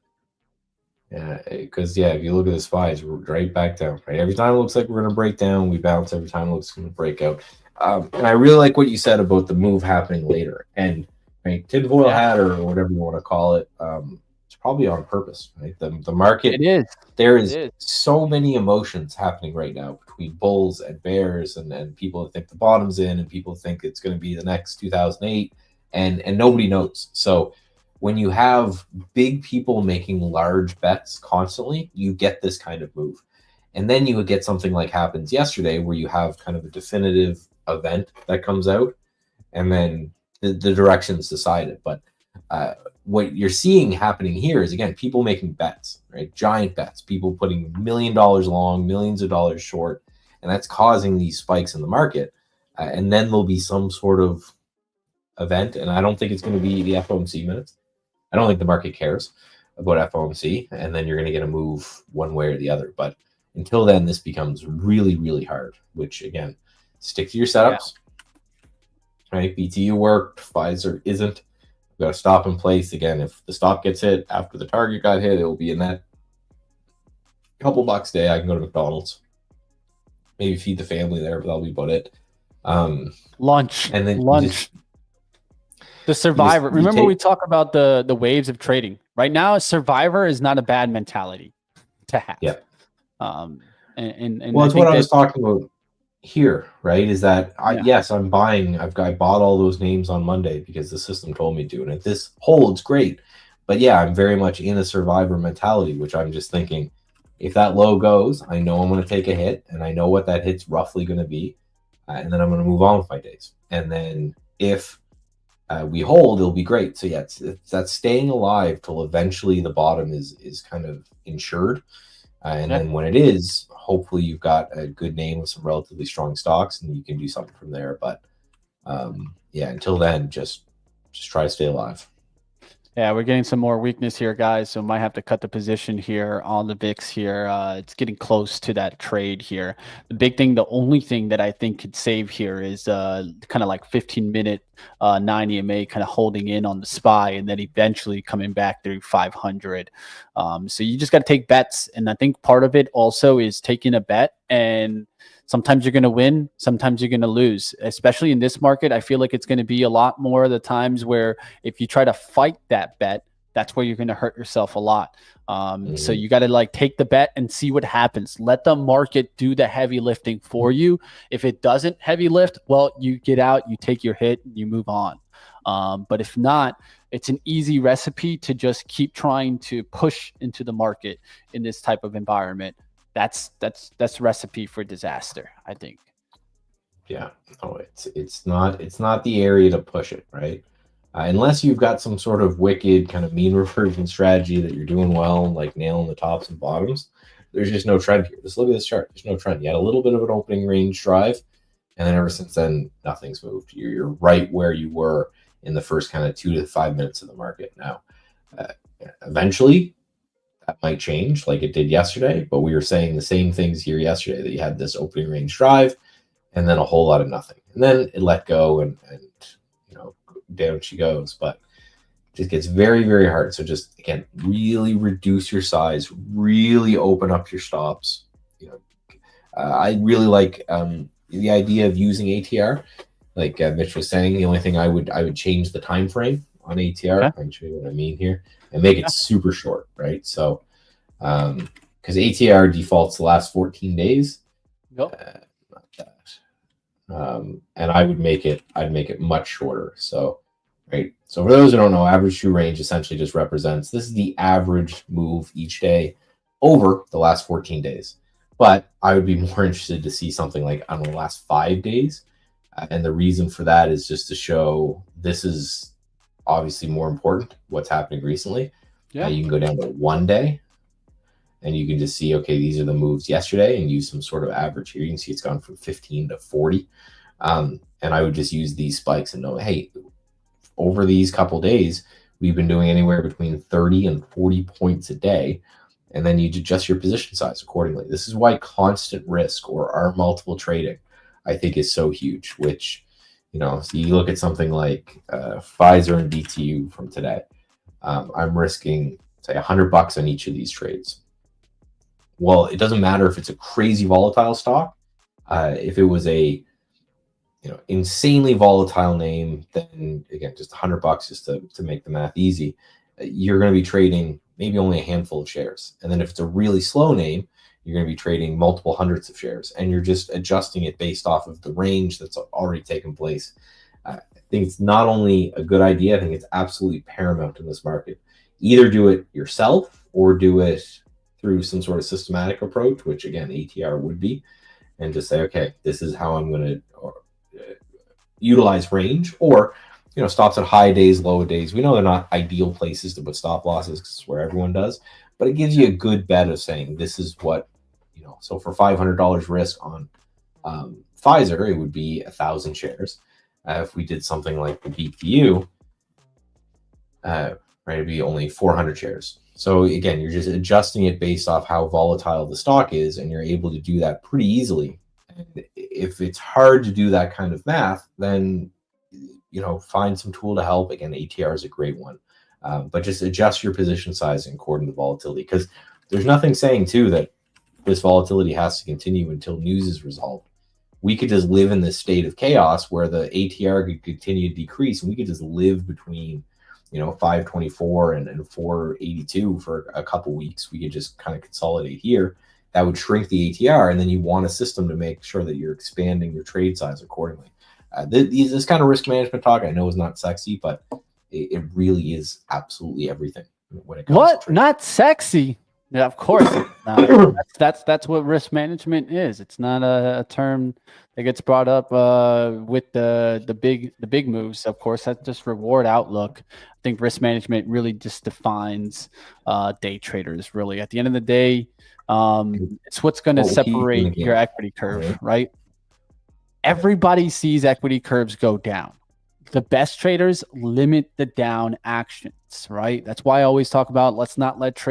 Yeah, because if you look at the SPYs, we're right back down. Right, every time it looks like we're going to break down, we bounce. Every time it looks going to break out. And I really like what you said about the move happening later. And right, tinfoil hat or whatever you want to call it, it's probably on purpose. Right, the market. It is. There is so many emotions happening right now between bulls and bears, and people think the bottom's in, and people think it's going to be the next 2008, and nobody knows. So when you have big people making large bets constantly, you get this kind of move. And then you would get something like happens yesterday, where you have kind of a definitive event that comes out, and then the direction's decided. But what you're seeing happening here is, again, people making bets, right? Giant bets, people putting $1 million long, millions of dollars short, and that's causing these spikes in the market. And then there'll be some sort of event, and I don't think it's going to be the FOMC minutes. I don't think the market cares. about FOMC, and then you're going to get a move one way or the other. But until then, this becomes really, really hard, which again, stick to your setups, right? BTU worked, Pfizer isn't. We've got a stop in place. Again, if the stop gets hit after the target got hit, it will be in that couple bucks a day. I can go to McDonald's, maybe feed the family there, but that'll be about it. Lunch. And then lunch. The survivor. Remember, we talk about the waves of trading. Right now, a survivor is not a bad mentality to have. Yeah. And well, it's what I was talking about here, right? Is that yes, I'm buying. I bought all those names on Monday because the system told me to, and if this holds, great. But yeah, I'm very much in a survivor mentality, which I'm just thinking, if that low goes, I know I'm going to take a hit, and I know what that hit's roughly going to be, and then I'm going to move on with my days. And then if we hold, it'll be great. So yeah, it's that staying alive till eventually the bottom is kind of insured, and then when it is, hopefully you've got a good name with some relatively strong stocks, and you can do something from there. But yeah, until then, just try to stay alive. Yeah, we're getting some more weakness here, guys. So might have to cut the position here on the VIX here. It's getting close to that trade here. The big thing, the only thing that I think could save here is kind of like 15-minute 9 EMA kind of holding in on the SPY and then eventually coming back through 500. So you just got to take bets. And I think part of it also is taking a bet, and sometimes you're going to win, sometimes you're going to lose, especially in this market. I feel like it's going to be a lot more of the times where if you try to fight that bet, that's where you're going to hurt yourself a lot. So you got to like take the bet and see what happens. Let the market do the heavy lifting for you. If it doesn't heavy lift, well, you get out, you take your hit, you move on. But if not, it's an easy recipe to just keep trying to push into the market in this type of environment. That's recipe for disaster, I think. Yeah, no, it's not the area to push it, right? Unless you've got some sort of wicked kind of mean reversion strategy that you're doing well, like nailing the tops and bottoms. There's just no trend here. Just look at this chart. There's no trend. You had a little bit of an opening range drive, and then ever since then, nothing's moved. You're right where you were in the first kind of 2 to 5 minutes of the market. Now, eventually, that might change like it did yesterday, but we were saying the same things here yesterday, that you had this opening range drive and then a whole lot of nothing. And then it let go and you know, down she goes. But it just gets very, very hard. So just, again, really reduce your size, really open up your stops. You know, I really like the idea of using ATR. Like Mitch was saying, the only thing I would change the time frame on ATR. Okay. I can show you what I mean here. And make it super short, right? So, because ATR defaults the last 14 days. Yep. Not that. And I'd make it much shorter. So, right. So for those who don't know, average true range essentially just represents, this is the average move each day over the last 14 days. But I would be more interested to see something like, I don't know, the last 5 days. And the reason for that is just to show this is obviously more important, what's happening recently. Yeah. You can go down to 1 day and you can just see, okay, these are the moves yesterday, and use some sort of average here. You can see it's gone from 15 to 40. And I would just use these spikes and know, hey, over these couple days, we've been doing anywhere between 30 and 40 points a day. And then you adjust your position size accordingly. This is why constant risk or R multiple trading, I think, is so huge, which, you know, so you look at something like Pfizer and BTU from today. I'm risking, say, $100 on each of these trades. Well, it doesn't matter if it's a crazy volatile stock. If it was a, you know, insanely volatile name, then again, just $100 just to make the math easy. You're going to be trading maybe only a handful of shares. And then if it's a really slow name, you're going to be trading multiple hundreds of shares, and you're just adjusting it based off of the range that's already taken place. I think it's not only a good idea, I think it's absolutely paramount in this market. Either do it yourself or do it through some sort of systematic approach, which again, ATR would be, and just say, okay, this is how I'm going to utilize range, or, you know, stops at high days, low days. We know they're not ideal places to put stop losses because it's where everyone does, but it gives you a good bet of saying this is what, you know, so for $500 risk on Pfizer, it would be 1,000 shares. If we did something like the BTU, right, it'd be only 400 shares. So again, you're just adjusting it based off how volatile the stock is, and you're able to do that pretty easily. And if it's hard to do that kind of math, then find some tool to help. Again, ATR is a great one, but just adjust your position sizing according to volatility, because there's nothing saying too that this volatility has to continue until news is resolved. We could just live in this state of chaos where the ATR could continue to decrease, and we could just live between 524 and 482 for a couple weeks. We could just kind of consolidate here. That would shrink the ATR, and then you want a system to make sure that you're expanding your trade size accordingly. This kind of risk management talk, I know, is not sexy, but it really is absolutely everything when it comes to not sexy. Yeah, of course. No, that's what risk management is. It's not a term that gets brought up with the big moves. Of course, that's just reward outlook. I think risk management really just defines day traders. Really, at the end of the day, it's what's going to separate your equity curve, right? Everybody sees equity curves go down. The best traders limit the down actions, right? That's why I always talk about let's not let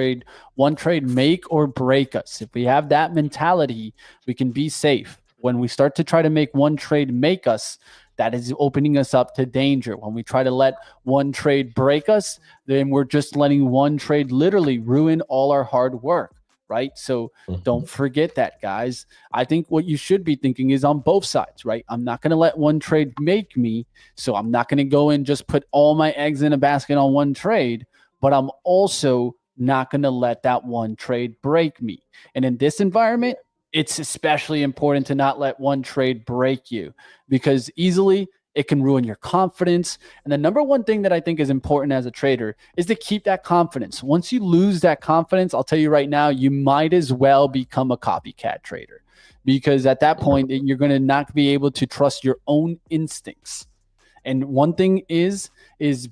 one trade make or break us. If we have that mentality, we can be safe. When we start to try to make one trade make us, that is opening us up to danger. When we try to let one trade break us, then we're just letting one trade literally ruin all our hard work. Right. So don't forget that, guys. I think what you should be thinking is on both sides, right? I'm not going to let one trade make me. So I'm not going to go and just put all my eggs in a basket on one trade, but I'm also not going to let that one trade break me. And in this environment, it's especially important to not let one trade break you, because easily it can ruin your confidence. And the number one thing that I think is important as a trader is to keep that confidence. Once you lose that confidence, I'll tell you right now, you might as well become a copycat trader, because at that point, you're going to not be able to trust your own instincts. And one thing is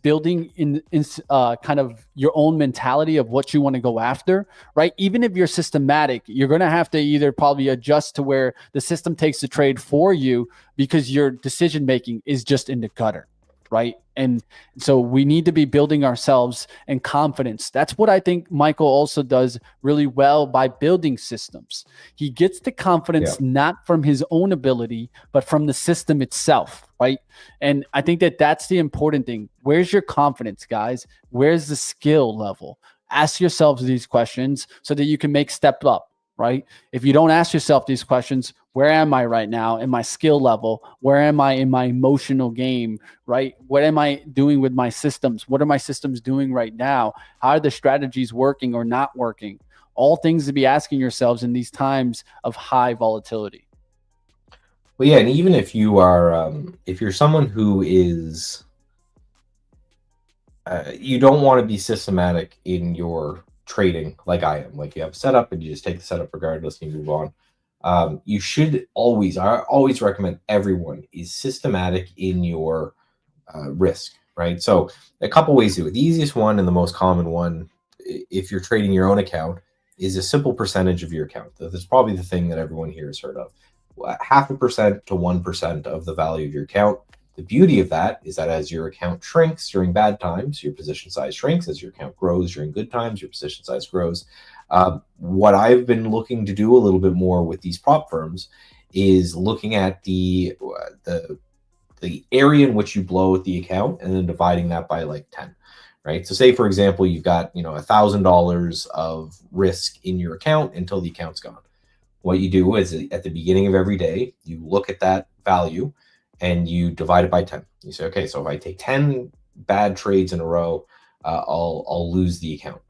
building in kind of your own mentality of what you want to go after, right? Even if you're systematic, you're going to have to either probably adjust to where the system takes the trade for you, because your decision making is just in the gutter, right? And so we need to be building ourselves and confidence. That's what I think Michael also does really well by building systems. He gets the confidence not from his own ability, but from the system itself, right? And I think that that's the important thing. Where's your confidence, guys? Where's the skill level? Ask yourselves these questions so that you can make step up. Right? If you don't ask yourself these questions, where am I right now in my skill level? Where am I in my emotional game? Right? What am I doing with my systems? What are my systems doing right now? How are the strategies working or not working? All things to be asking yourselves in these times of high volatility. Well, yeah, and even if you are, if you're someone who is, you don't want to be systematic in your trading like I am. Like, you have a setup and you just take the setup regardless and you move on. You should always, I always recommend everyone is systematic in your risk, right? So a couple ways to do it. The easiest one and the most common one, if you're trading your own account, is a simple percentage of your account. That's probably the thing that everyone here has heard of. 0.5% to 1% of the value of your account. The beauty of that is that as your account shrinks during bad times, your position size shrinks. As your account grows during good times, your position size grows. What I've been looking to do a little bit more with these prop firms is looking at the area in which you blow with the account and then dividing that by like 10, right? So say, for example, you've got, $1,000 of risk in your account until the account's gone. What you do is at the beginning of every day, you look at that value and you divide it by 10. You say, okay, so if I take 10 bad trades in a row, I'll lose the account.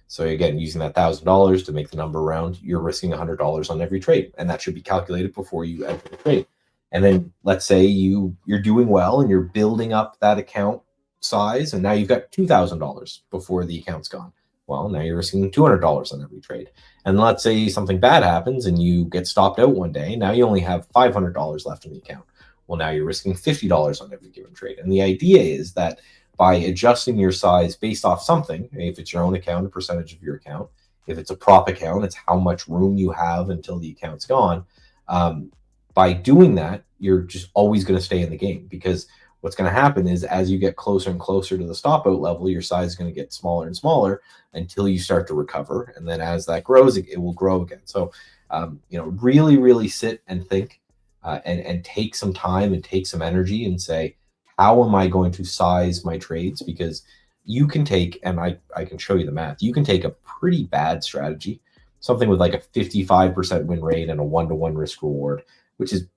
So again, using that $1,000 to make the number round, you're risking $100 on every trade, and that should be calculated before you enter the trade. And then let's say you're doing well and you're building up that account size, and now you've got $2,000 before the account's gone. Well, now you're risking $200 on every trade. And let's say something bad happens and you get stopped out one day. Now you only have $500 left in the account. Well, now you're risking $50 on every given trade. And the idea is that by adjusting your size based off something, if it's your own account, a percentage of your account, if it's a prop account, it's how much room you have until the account's gone. By doing that, you're just always going to stay in the game, because what's going to happen is as you get closer and closer to the stop out level, your size is going to get smaller and smaller until you start to recover. And then as that grows, it will grow again. So, really, really sit and think and take some time and take some energy and say, how am I going to size my trades? Because you can take, and I can show you the math, you can take a pretty bad strategy, something with like a 55% win rate and a 1-to-1 risk reward, which is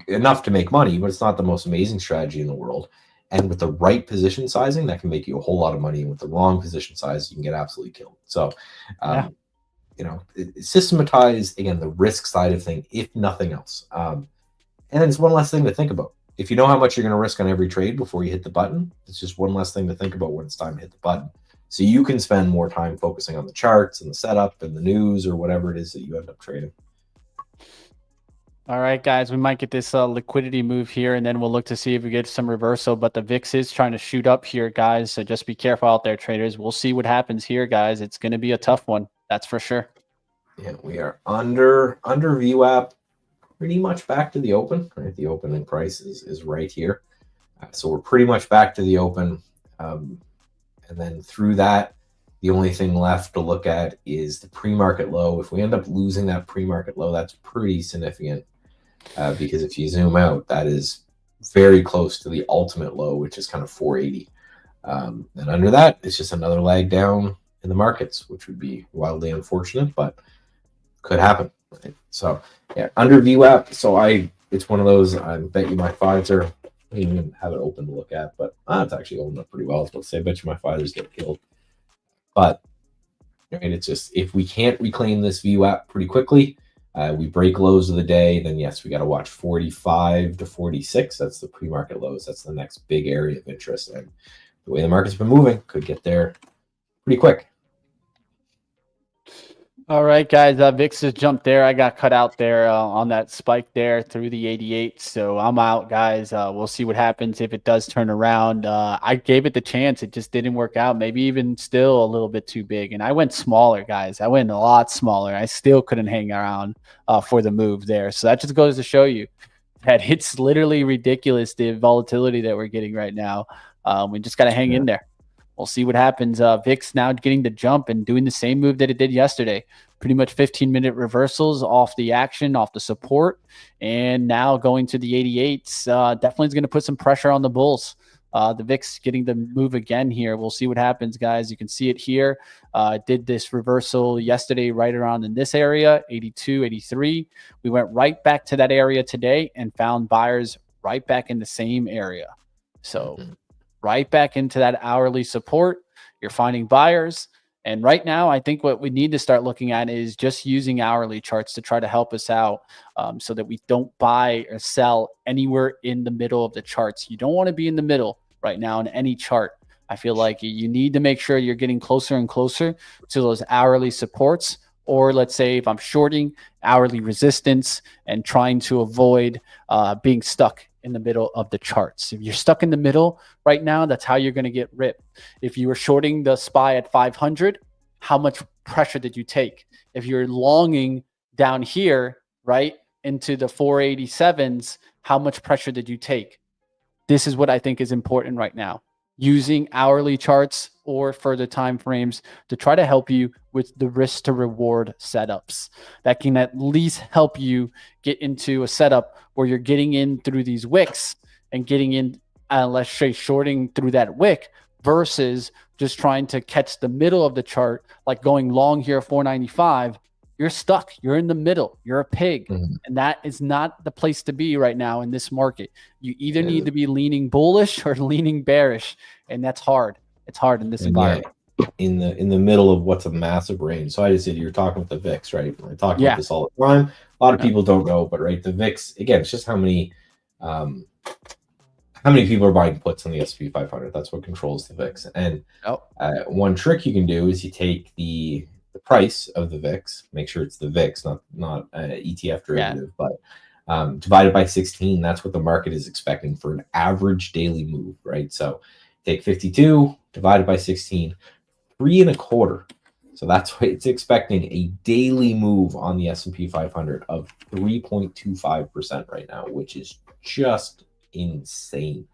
enough to make money, but it's not the most amazing strategy in the world. And with the right position sizing, that can make you a whole lot of money. And with the wrong position size, you can get absolutely killed. So, systematize, again, the risk side of thing, if nothing else. And it's one less thing to think about. If you know how much you're going to risk on every trade before you hit the button, it's just one less thing to think about when it's time to hit the button. So you can spend more time focusing on the charts and the setup and the news or whatever it is that you end up trading. All right, guys, we might get this liquidity move here, and then we'll look to see if we get some reversal. But the VIX is trying to shoot up here, guys. So just be careful out there, traders. We'll see what happens here, guys. It's going to be a tough one. That's for sure. Yeah, we are under VWAP. Pretty much back to the open, right? The opening price is right here. So we're pretty much back to the open. And then through that, the only thing left to look at is the pre-market low. If we end up losing that pre-market low, that's pretty significant because if you zoom out, that is very close to the ultimate low, which is kind of 480. And under that, it's just another leg down in the markets, which would be wildly unfortunate, but could happen. Right? So yeah, under VWAP. So it's one of those. I bet you my fives are. I didn't even have it open to look at, but it's actually holding up pretty well. I was about to say, I bet you my fathers get killed. But right, it's just if we can't reclaim this VWAP pretty quickly, we break lows of the day, then yes, we got to watch 45 to 46. That's the pre-market lows. That's the next big area of interest. And the way the market's been moving, could get there pretty quick. All right, guys, VIX just jumped there. I got cut out there on that spike there through the 88. So I'm out, guys. We'll see what happens if it does turn around. I gave it the chance. It just didn't work out. Maybe even still a little bit too big. And I went smaller, guys. I went a lot smaller. I still couldn't hang around for the move there. So that just goes to show you that it's literally ridiculous, the volatility that we're getting right now. We just got to hang in there. We'll see what happens. VIX now getting the jump and doing the same move that it did yesterday. Pretty much 15-minute reversals off the action, off the support. And now going to the 88s, definitely is going to put some pressure on the bulls. The VIX getting the move again here. We'll see what happens, guys. You can see it here. Did this reversal yesterday right around in this area, 82, 83. We went right back to that area today and found buyers right back in the same area. So right back into that hourly support. You're finding buyers. And right now, I think what we need to start looking at is just using hourly charts to try to help us out so that we don't buy or sell anywhere in the middle of the charts. You don't want to be in the middle right now in any chart. I feel like you need to make sure you're getting closer and closer to those hourly supports. Or let's say if I'm shorting, hourly resistance and trying to avoid being stuck in the middle of the charts. If you're stuck in the middle right now, that's how you're going to get ripped. If you were shorting the SPY at 500, how much pressure did you take? If you're longing down here, right, into the 487s, how much pressure did you take? This is what I think is important right now. Using hourly charts or further time frames to try to help you with the risk to reward setups that can at least help you get into a setup where you're getting in through these wicks and getting in, let's say, shorting through that wick versus just trying to catch the middle of the chart, like going long here 495. You're stuck. You're in the middle. You're a pig. And that is not the place to be right now in this market. You either need to be leaning bullish or leaning bearish. And that's hard. It's hard in this environment. In the middle of what's a massive range. So I just said you're talking with the VIX, right? I talk about this all the time. A lot of people don't know, but right, the VIX, again, it's just how many people are buying puts on the S&P 500. That's what controls the VIX. And one trick you can do is you take the price of the VIX, make sure it's the VIX, not an ETF derivative, but divided by 16. That's what the market is expecting for an average daily move, right? So take 52 divided by 16, 3.25. So that's what it's expecting, a daily move on the S&P 500 of 3.25% right now, which is just insane.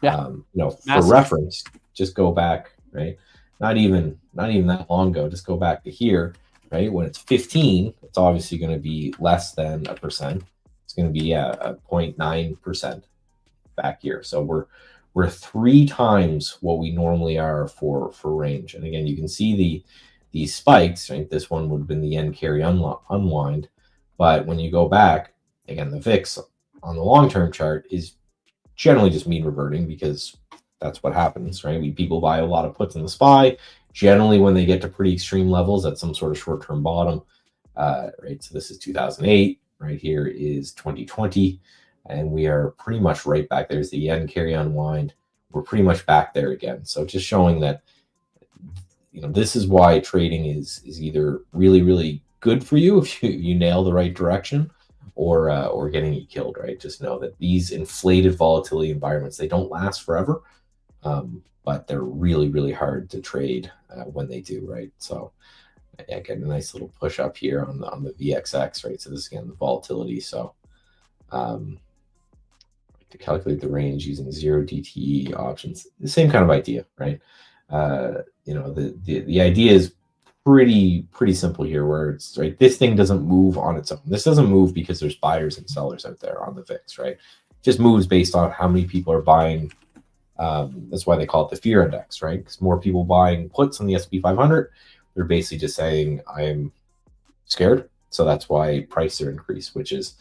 Yeah. For Massive. reference, just go back, right? Not even that long ago. Just go back to here, right? When it's 15, it's obviously going to be less than a percent. It's going to be a 0.9% back here. So we're 3 times what we normally are for range. And again, you can see these spikes, right? This one would have been the yen carry unwind. But when you go back, again, the VIX on the long-term chart is generally just mean reverting because that's what happens, right? People buy a lot of puts in the SPY. Generally, when they get to pretty extreme levels, at some sort of short-term bottom, right? So this is 2008. Right here is 2020, and we are pretty much right back. There's the yen carry unwind. We're pretty much back there again. So just showing that, this is why trading is either really, really good for you if you nail the right direction, or getting you killed, right? Just know that these inflated volatility environments, they don't last forever, but they're really, really hard to trade when they do, right? So yeah, get a nice little push up here on the VXX, right? So this is, again, the volatility. So to calculate the range using 0 DTE options, the same kind of idea, right? The idea is pretty simple here, where it's right. This thing doesn't move on its own. This doesn't move because there's buyers and sellers out there on the VIX, right? It just moves based on how many people are buying. That's why they call it the fear index, right? Because more people buying puts on the S&P 500, they're basically just saying, I'm scared. So that's why prices are increased, which is,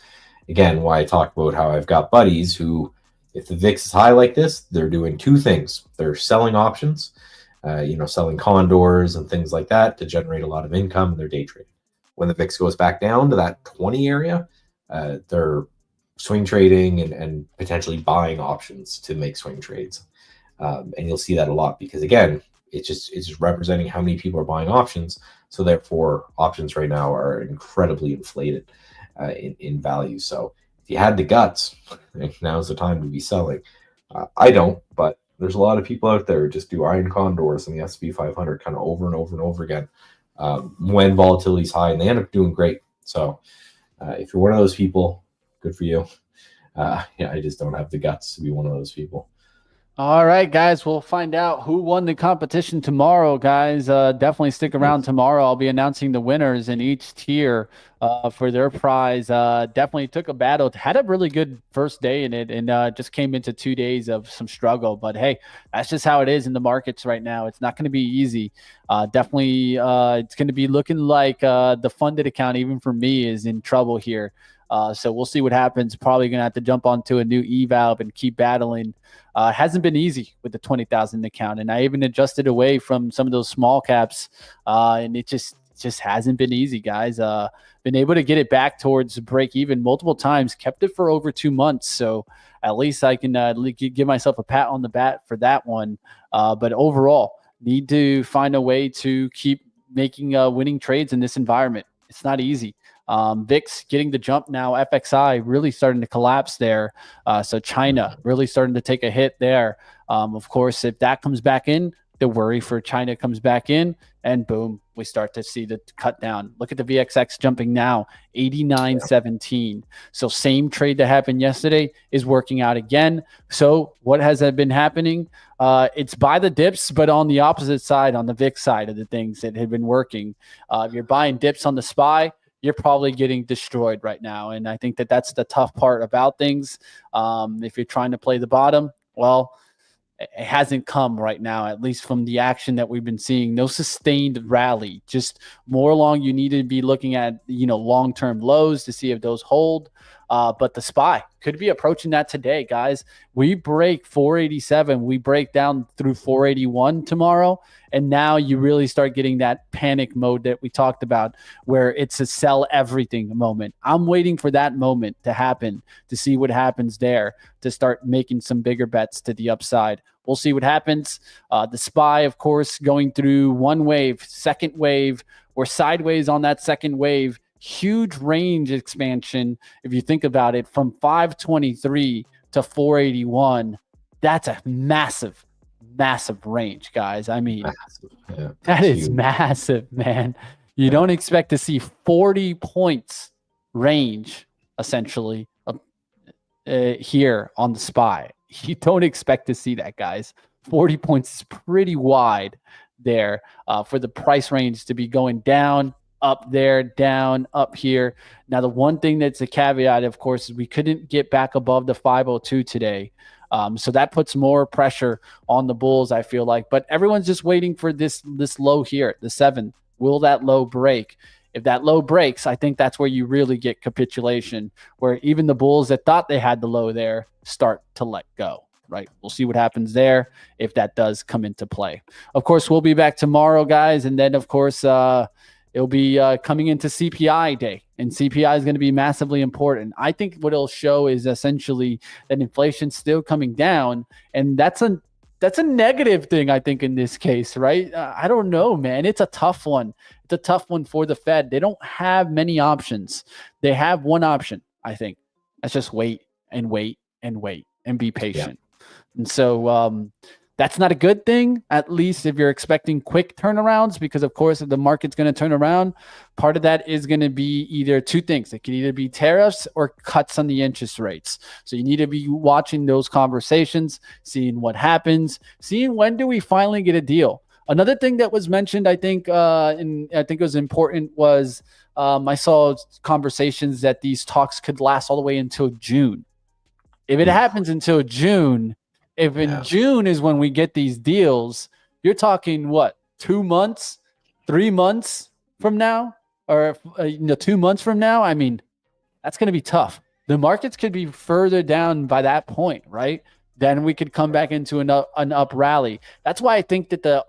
again, why I talk about how I've got buddies who, if the VIX is high like this, they're doing 2 things. They're selling options, selling condors and things like that to generate a lot of income, and they're day trading. When the VIX goes back down to that 20 area, they're swing trading and potentially buying options to make swing trades. And you'll see that a lot because, again, it's just representing how many people are buying options. So therefore, options right now are incredibly inflated in value. So if you had the guts, now's the time to be selling. I don't, but there's a lot of people out there who just do iron condors in the S&P 500 kind of over and over and over again when volatility is high, and they end up doing great. So if you're one of those people, good for you. I just don't have the guts to be one of those people. All right, guys, we'll find out who won the competition tomorrow, guys. Definitely stick around tomorrow. I'll be announcing the winners in each tier for their prize. Definitely took a battle. Had a really good first day in it, and just came into 2 days of some struggle. But hey, that's just how it is in the markets right now. It's not going to be easy. Definitely, it's going to be looking like the funded account, even for me, is in trouble here. So we'll see what happens. Probably going to have to jump onto a new eval and keep battling. It hasn't been easy with the 20,000 account, and I even adjusted away from some of those small caps, and it just hasn't been easy, guys. Been able to get it back towards break even multiple times, kept it for over 2 months, so at least I can give myself a pat on the back for that one. But overall, need to find a way to keep making winning trades in this environment. It's not easy. VIX getting the jump now. FXI really starting to collapse there. So China really starting to take a hit there. Of course, if that comes back in, the worry for China comes back in, and boom, we start to see the cut down. Look at the VXX jumping now, 89.17. So same trade that happened yesterday is working out again. So what has been happening? It's by the dips, but on the opposite side, on the VIX side of the things that had been working. If you're buying dips on the SPY, you're probably getting destroyed right now. And I think that that's the tough part about things. If you're trying to play the bottom, well, it hasn't come right now, at least from the action that we've been seeing. No sustained rally, just more along. You need to be looking at, long-term lows to see if those hold. But the SPY could be approaching that today, guys. We break 487. We break down through 481 tomorrow. And now you really start getting that panic mode that we talked about, where it's a sell everything moment. I'm waiting for that moment to happen to see what happens there, to start making some bigger bets to the upside. We'll see what happens. The SPY, of course, going through one wave, second wave. We're sideways on that second wave. Huge range expansion. If you think about it, from 523 to 481, that's a massive range, guys. I mean, that is massive, man. You don't expect to see 40 points range, essentially, here on the SPY. you don't expect to see that, guys. 40 points is pretty wide there for the price range to be going down, up there, down, up here. Now, the one thing that's a caveat, of course, is we couldn't get back above the 502 today. So that puts more pressure on the bulls, I feel like. But everyone's just waiting for this low here, the 7. Will that low break? If that low breaks, I think that's where you really get capitulation, where even the bulls that thought they had the low there start to let go, right? We'll see what happens there if that does come into play. Of course, we'll be back tomorrow, guys. And then, of course, it'll be coming into CPI day, and CPI is going to be massively important. I think what it'll show is essentially that inflation's still coming down, and that's a negative thing, I think, in this case, right? I don't know, man. It's a tough one. It's a tough one for the Fed. They don't have many options. They have one option, I think. That's just wait and wait and wait and be patient. Yeah. And so that's not a good thing, at least if you're expecting quick turnarounds, because, of course, if the market's going to turn around, part of that is going to be either two things. It can either be tariffs or cuts on the interest rates. So you need to be watching those conversations, seeing what happens, seeing when do we finally get a deal. Another thing that was mentioned, I think, and I think it was important, was I saw conversations that these talks could last all the way until June. If it happens until June, if in June is when we get these deals, you're talking what, 2 months, 3 months from now, or 2 months from now? I mean, that's going to be tough. The markets could be further down by that point, right? Then we could come back into an up rally. That's why I think that the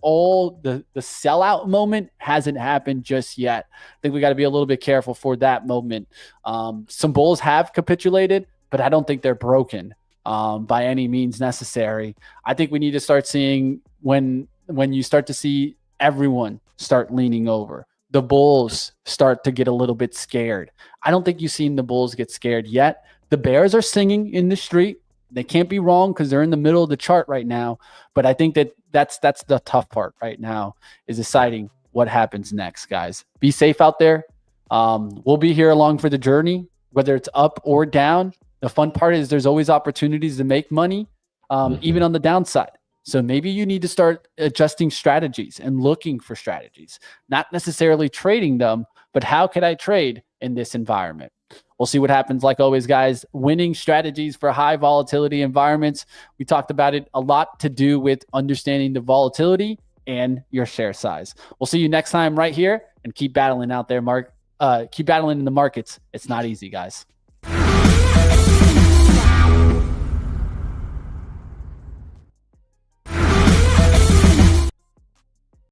sellout moment hasn't happened just yet. I think we got to be a little bit careful for that moment. Some bulls have capitulated, but I don't think they're broken by any means necessary. I think we need to start seeing when you start to see everyone start leaning over. The bulls start to get a little bit scared. I don't think you've seen the bulls get scared yet. The bears are singing in the street. They can't be wrong because they're in the middle of the chart right now. But I think that's the tough part right now, is deciding what happens next, guys. Be safe out there. We'll be here along for the journey, whether it's up or down. The fun part is there's always opportunities to make money, even on the downside. So maybe you need to start adjusting strategies and looking for strategies, not necessarily trading them, but how can I trade in this environment? We'll see what happens. Like always, guys, winning strategies for high volatility environments. We talked about it, a lot to do with understanding the volatility and your share size. We'll see you next time right here, and keep battling out there, Mark. Keep battling in the markets. It's not easy, guys.